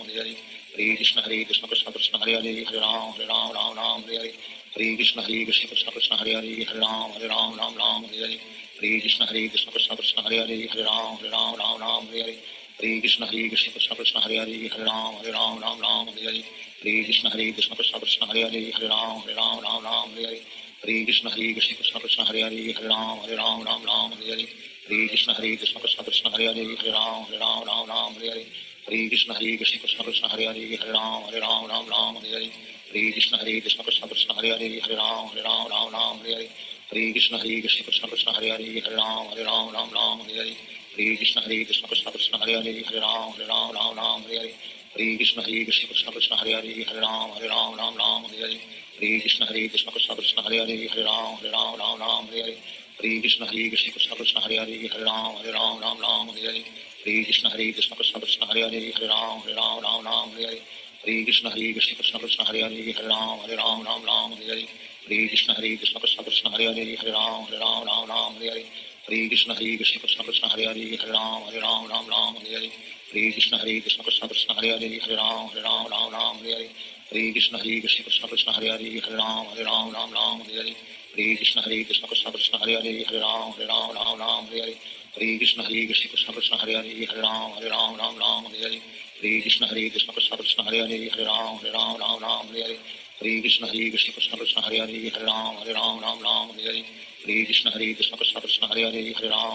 Hare Hare Krishna Krishna Krishna Krishna Hare Hare Hare Ram Hare Hare Krishna Krishna Krishna Krishna Hare Hare Hare Ram Hare Hare Krishna Krishna Krishna Krishna Hare Hare Hare Ram Hare Krishna Krishna Krishna Krishna Hare Hare Hare Ram Hare Krishna Krishna Krishna Krishna Hare Hare Hare Ram Hare Krishna Krishna Krishna Krishna Hare Hare Hare Ram Hare Krishna Krishna Krishna Krishna Hare Hare Hare Ram Hare Krishna Krishna Krishna Krishna Hare Hare Hare Ram Hare Krishna Krishna Krishna Krishna Hare Hare Hare Ram Hare Krishna Krishna Krishna Krishna Hare Hare Hare Ram Hare Krishna Krishna Krishna Krishna Hare Hare Hare Ram Hare Krishna Krishna Krishna Krishna Hare Hare Hare Ram Hare Krishna Krishna Krishna Krishna Hare Hare Hare Ram Hare Krishna Krishna Krishna Krishna Hare Hare Hare Ram Hare Krishna Krishna Krishna Krishna Hare Hare Hare Ram Hare Krishna Krishna Krishna Krishna Hare Hare Hare Ram Hare Krishna Krishna Krishna Krishna Hare Hare Hare Ram Hare Krishna Krishna Krishna Krishna Hare Hare Hare Ram Hare Krishna Krishna Krishna Krishna Hare Hare Hare Ram Hare Krishna Krishna Krishna Krishna Hare Hare Hare Ram Hare Krishna Krishna Krishna Krishna Hare Hare Hare Ram Hare Krishna Krishna Krishna Krishna Hare Hare Hare Ram Hare Krishna Krishna Krishna Krishna Hare Hare Hare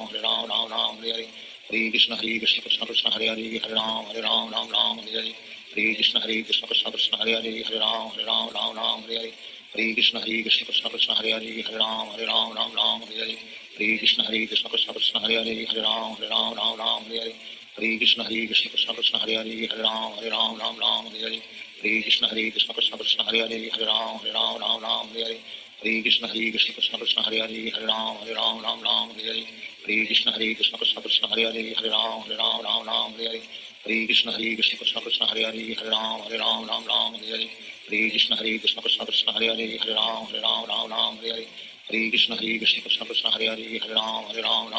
Ram Hare Krishna Krishna Krishna Krishna Hare Hare Hare Ram Hare Krishna Krishna Krishna Krishna Hare Hare Hare Ram Hare Krishna Krishna Krishna Krishna Hare Hare Hare Ram Hare Krishna Krishna Krishna Krishna Hare Hare Hare Ram Hare Krishna Krishna Krishna Krishna Hare Hare Hare Ram Hare Krishna Krishna Krishna Krishna Hare Hare Hare Ram Hare Krishna Krishna Krishna Krishna Hare Hare Hare Ram Hare Krishna Krishna Krishna Krishna Hare Hare Hare Ram Hare Krishna Krishna Krishna Krishna Hare Hare Hare Ram Hare Krishna Krishna Krishna Krishna Hare Hare Hare Ram Hare Krishna Krishna Krishna Krishna Hare Hare Hare Ram Hare Krishna Krishna Krishna Krishna Hare Hare Hare Ram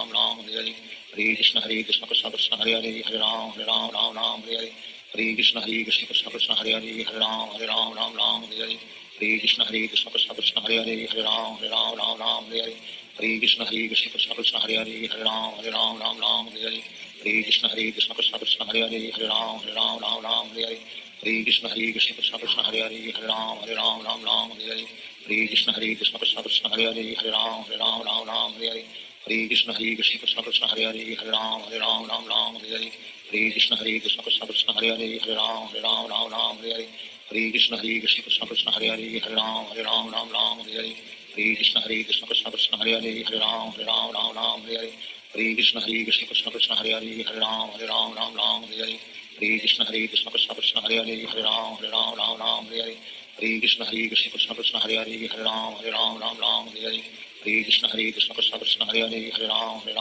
Hare Krishna Krishna Krishna Krishna Hare Hare Hare Ram Hare Hare Krishna Krishna Krishna Hare Hare Hare Ram Ram Ram Hare Hare Hare Krishna Krishna Krishna Hare Hare Hare Ram Ram Hare Hare Hare Krishna Krishna Krishna Hare Hare Hare Ram Ram Hare Hare Hare Krishna Krishna Krishna Hare Hare Hare Ram Hare Hare Hare Krishna Krishna Krishna Hare Hare Hare Ram Hare Hare Hare Krishna Krishna Krishna Hare Hare Hare Ram Hare Hare Hare Krishna Krishna Krishna Hare Hare Hare Ram Hare Hare Hare Krishna Krishna Krishna Hare Hare Hare Ram Hare Hare Hare Krishna Krishna Krishna Hare Hare Hare Ram Hare Hare Hare Krishna Krishna Krishna Hare Hare Hare Ram Hare Hare Hare Krishna Krishna Krishna Hare Hare Hare Ram Hare Hare Hare Krishna Krishna Krishna Hare Hare Hare Ram Hare Hare Hare Krishna Krishna Krishna Hare Hare Hare Ram Hare Hare Hare Krishna Krishna Krishna Hare Hare Hare Ram Hare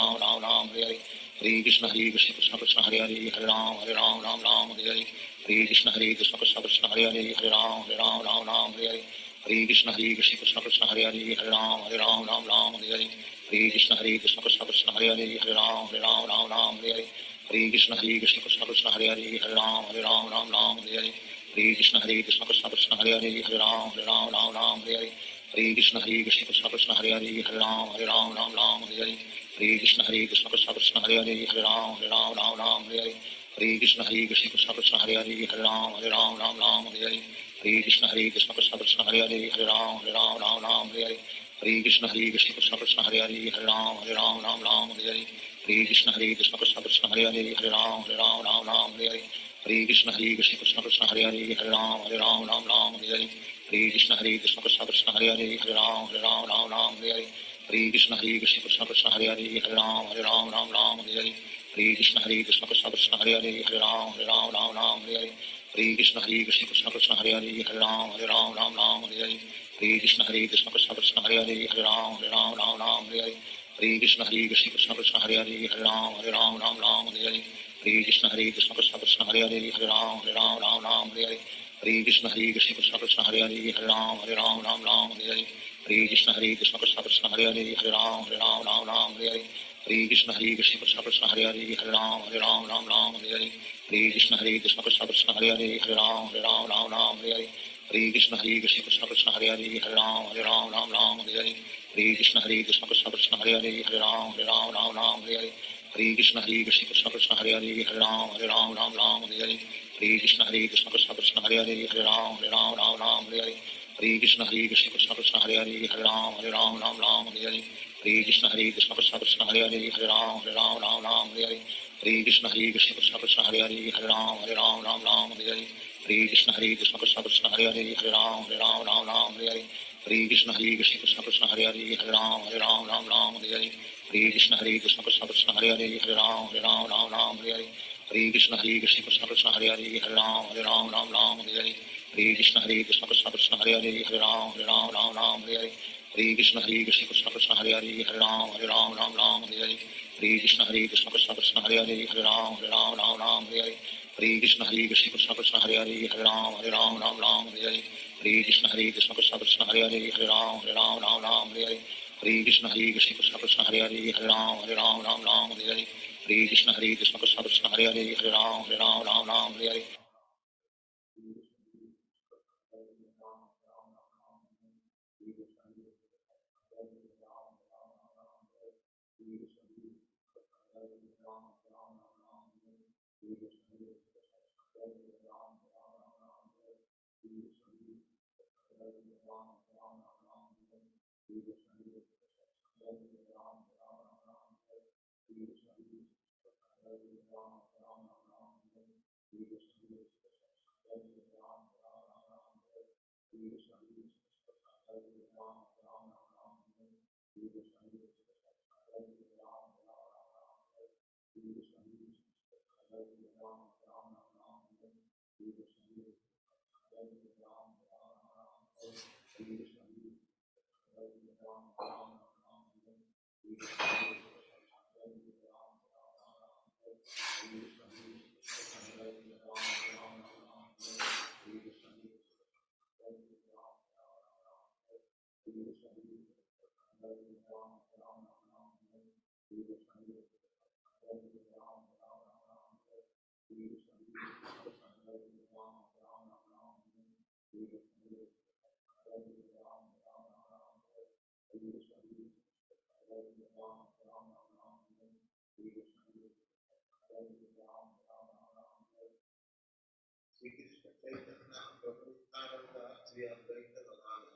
Hare Hare Krishna Krishna Krishna Hare Hare Hare Ram Hare Hare Hare Krishna Krishna Krishna Hare Hare Hare Ram Hare Hare Hare Krishna Krishna Krishna Hare Hare Hare Ram Hare Hare Hare Krishna Krishna Krishna Hare Hare Hare Ram Hare Hare Hare Krishna Krishna Krishna Hare Hare Hare Ram Hare Hare Hare Krishna Krishna Krishna Hare Hare Hare Ram Hare Hare Hare Krishna Krishna Krishna Hare Hare Hare Ram Hare Hare Hare Krishna Krishna Krishna Hare Hare Hare Ram Hare Hare Hare Krishna Krishna Krishna Hare Hare Hare Ram Hare Hare Hare Krishna Krishna Krishna Hare Hare Hare Ram Hare Hare Hare Krishna Krishna Krishna Hare Hare Hare Ram Hare Hare Hare Krishna Krishna Krishna Hare Hare Hare Ram Hare Hare Hare Krishna Krishna Krishna Hare Hare Hare Ram Hare Hare Hare Krishna Krishna Krishna Hare Hare Hare Ram Hare Hare Hare Krishna Krishna Krishna Hare Hare Hare Ram Hare Hare Hare Krishna Krishna Krishna Hare Hare Hare Ram Hare Hare Hare Krishna Krishna Krishna Hare Hare Hare Ram Hare Hare Hare Krishna Krishna Krishna Hare Hare Hare Ram Hare Hare Hare Krishna Krishna Krishna Hare Hare Hare Ram Hare Hare Hare Krishna Krishna Krishna Hare Hare Hare Ram Hare Hare Hare Krishna Krishna Krishna Hare Hare Hare Ram Hare Hare Hare Krishna Krishna Krishna Hare Hare Hare Ram Hare Hare Hare Krishna Krishna Krishna Hare Hare Hare Ram Hare Hare Hare Krishna Krishna Krishna Hare Hare Hare Ram Hare Hare Hare Krishna Krishna Krishna Hare Hare Hare Ram Hare Hare Hare Krishna Krishna Krishna Hare Hare Hare Ram Hare Hare Hare Krishna Krishna Krishna Hare Hare Hare Ram Hare Hare Hare Krishna Krishna Krishna Hare Hare Hare Ram Hare Hare Hare Krishna Krishna Krishna Hare Hare Hare Ram Hare Hare Hare Krishna Krishna Krishna Hare Hare Hare Ram Hare Hare Hare Krishna Krishna Krishna Hare Hare Hare Ram Hare Hare Hare Krishna Krishna Krishna Hare Hare Hare Ram Hare Hare Hare Krishna Krishna Krishna Hare Hare Hare Ram Hare Hare Hare Krishna Krishna Krishna Hare Hare Hare Ram Hare Hare Hare Krishna Krishna Krishna Hare Hare Hare Ram Hare Hare Hare Krishna Krishna Krishna Hare Hare Hare Ram Hare Hare Hare Krishna Krishna Krishna Hare Hare Hare Ram Hare Hare Hare Krishna Krishna Krishna Hare Hare Hare Ram Hare Hare Hare Krishna Krishna Krishna Hare Hare Hare Ram Hare Hare Hare Krishna Krishna Krishna Hare Hare Hare Ram Hare Hare Hare Krishna Krishna Krishna Hare Hare Hare Ram Hare Hare Hare Krishna Krishna Krishna Hare Hare Hare Ram Hare Hare Sri Krishna Chaitanya Prabhu Nityananda Sri Advaita Gadadhar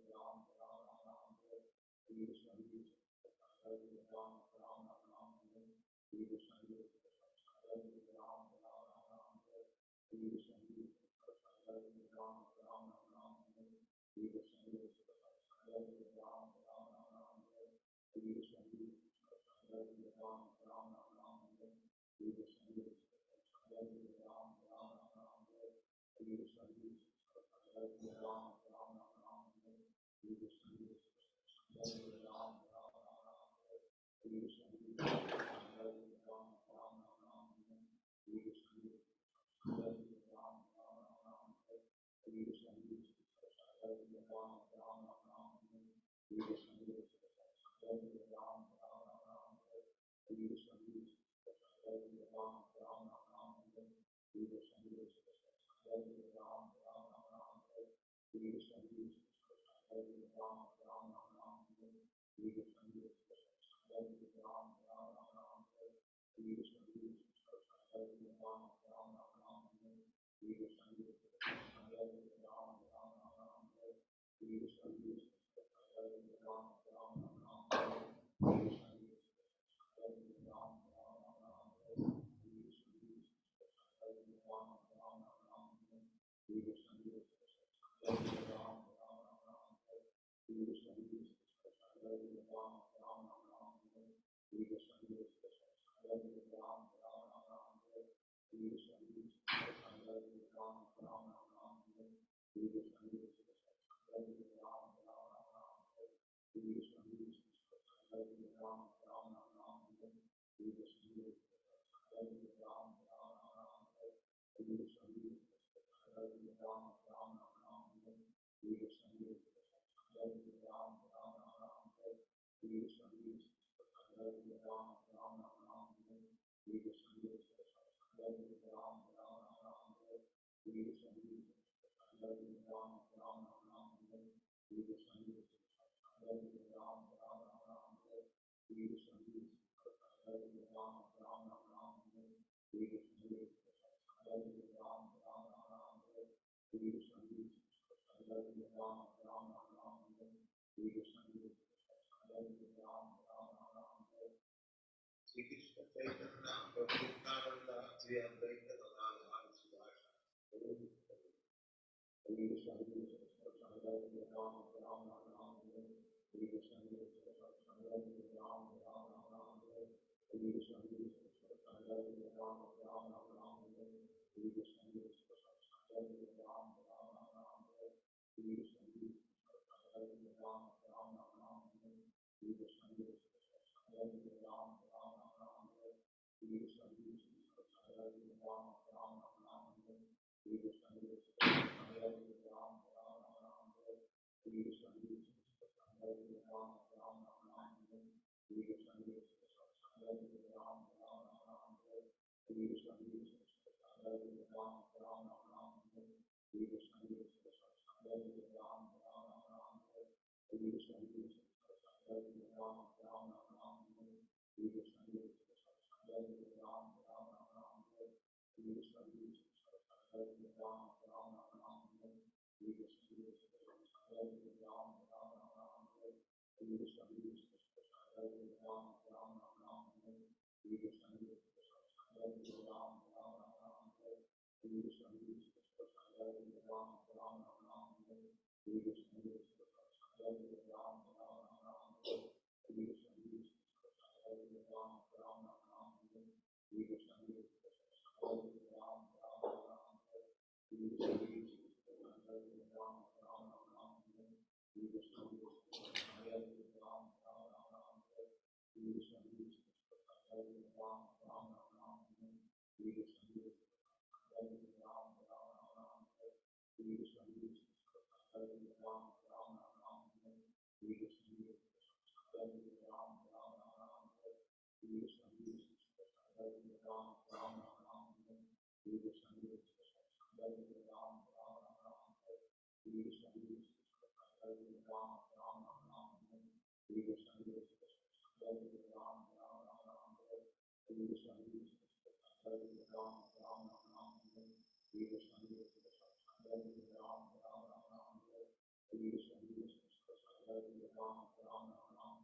Sivasana Sri Krishna Chaitanya Prabhu Nityananda Sri Advaita Gadadhar Srivastava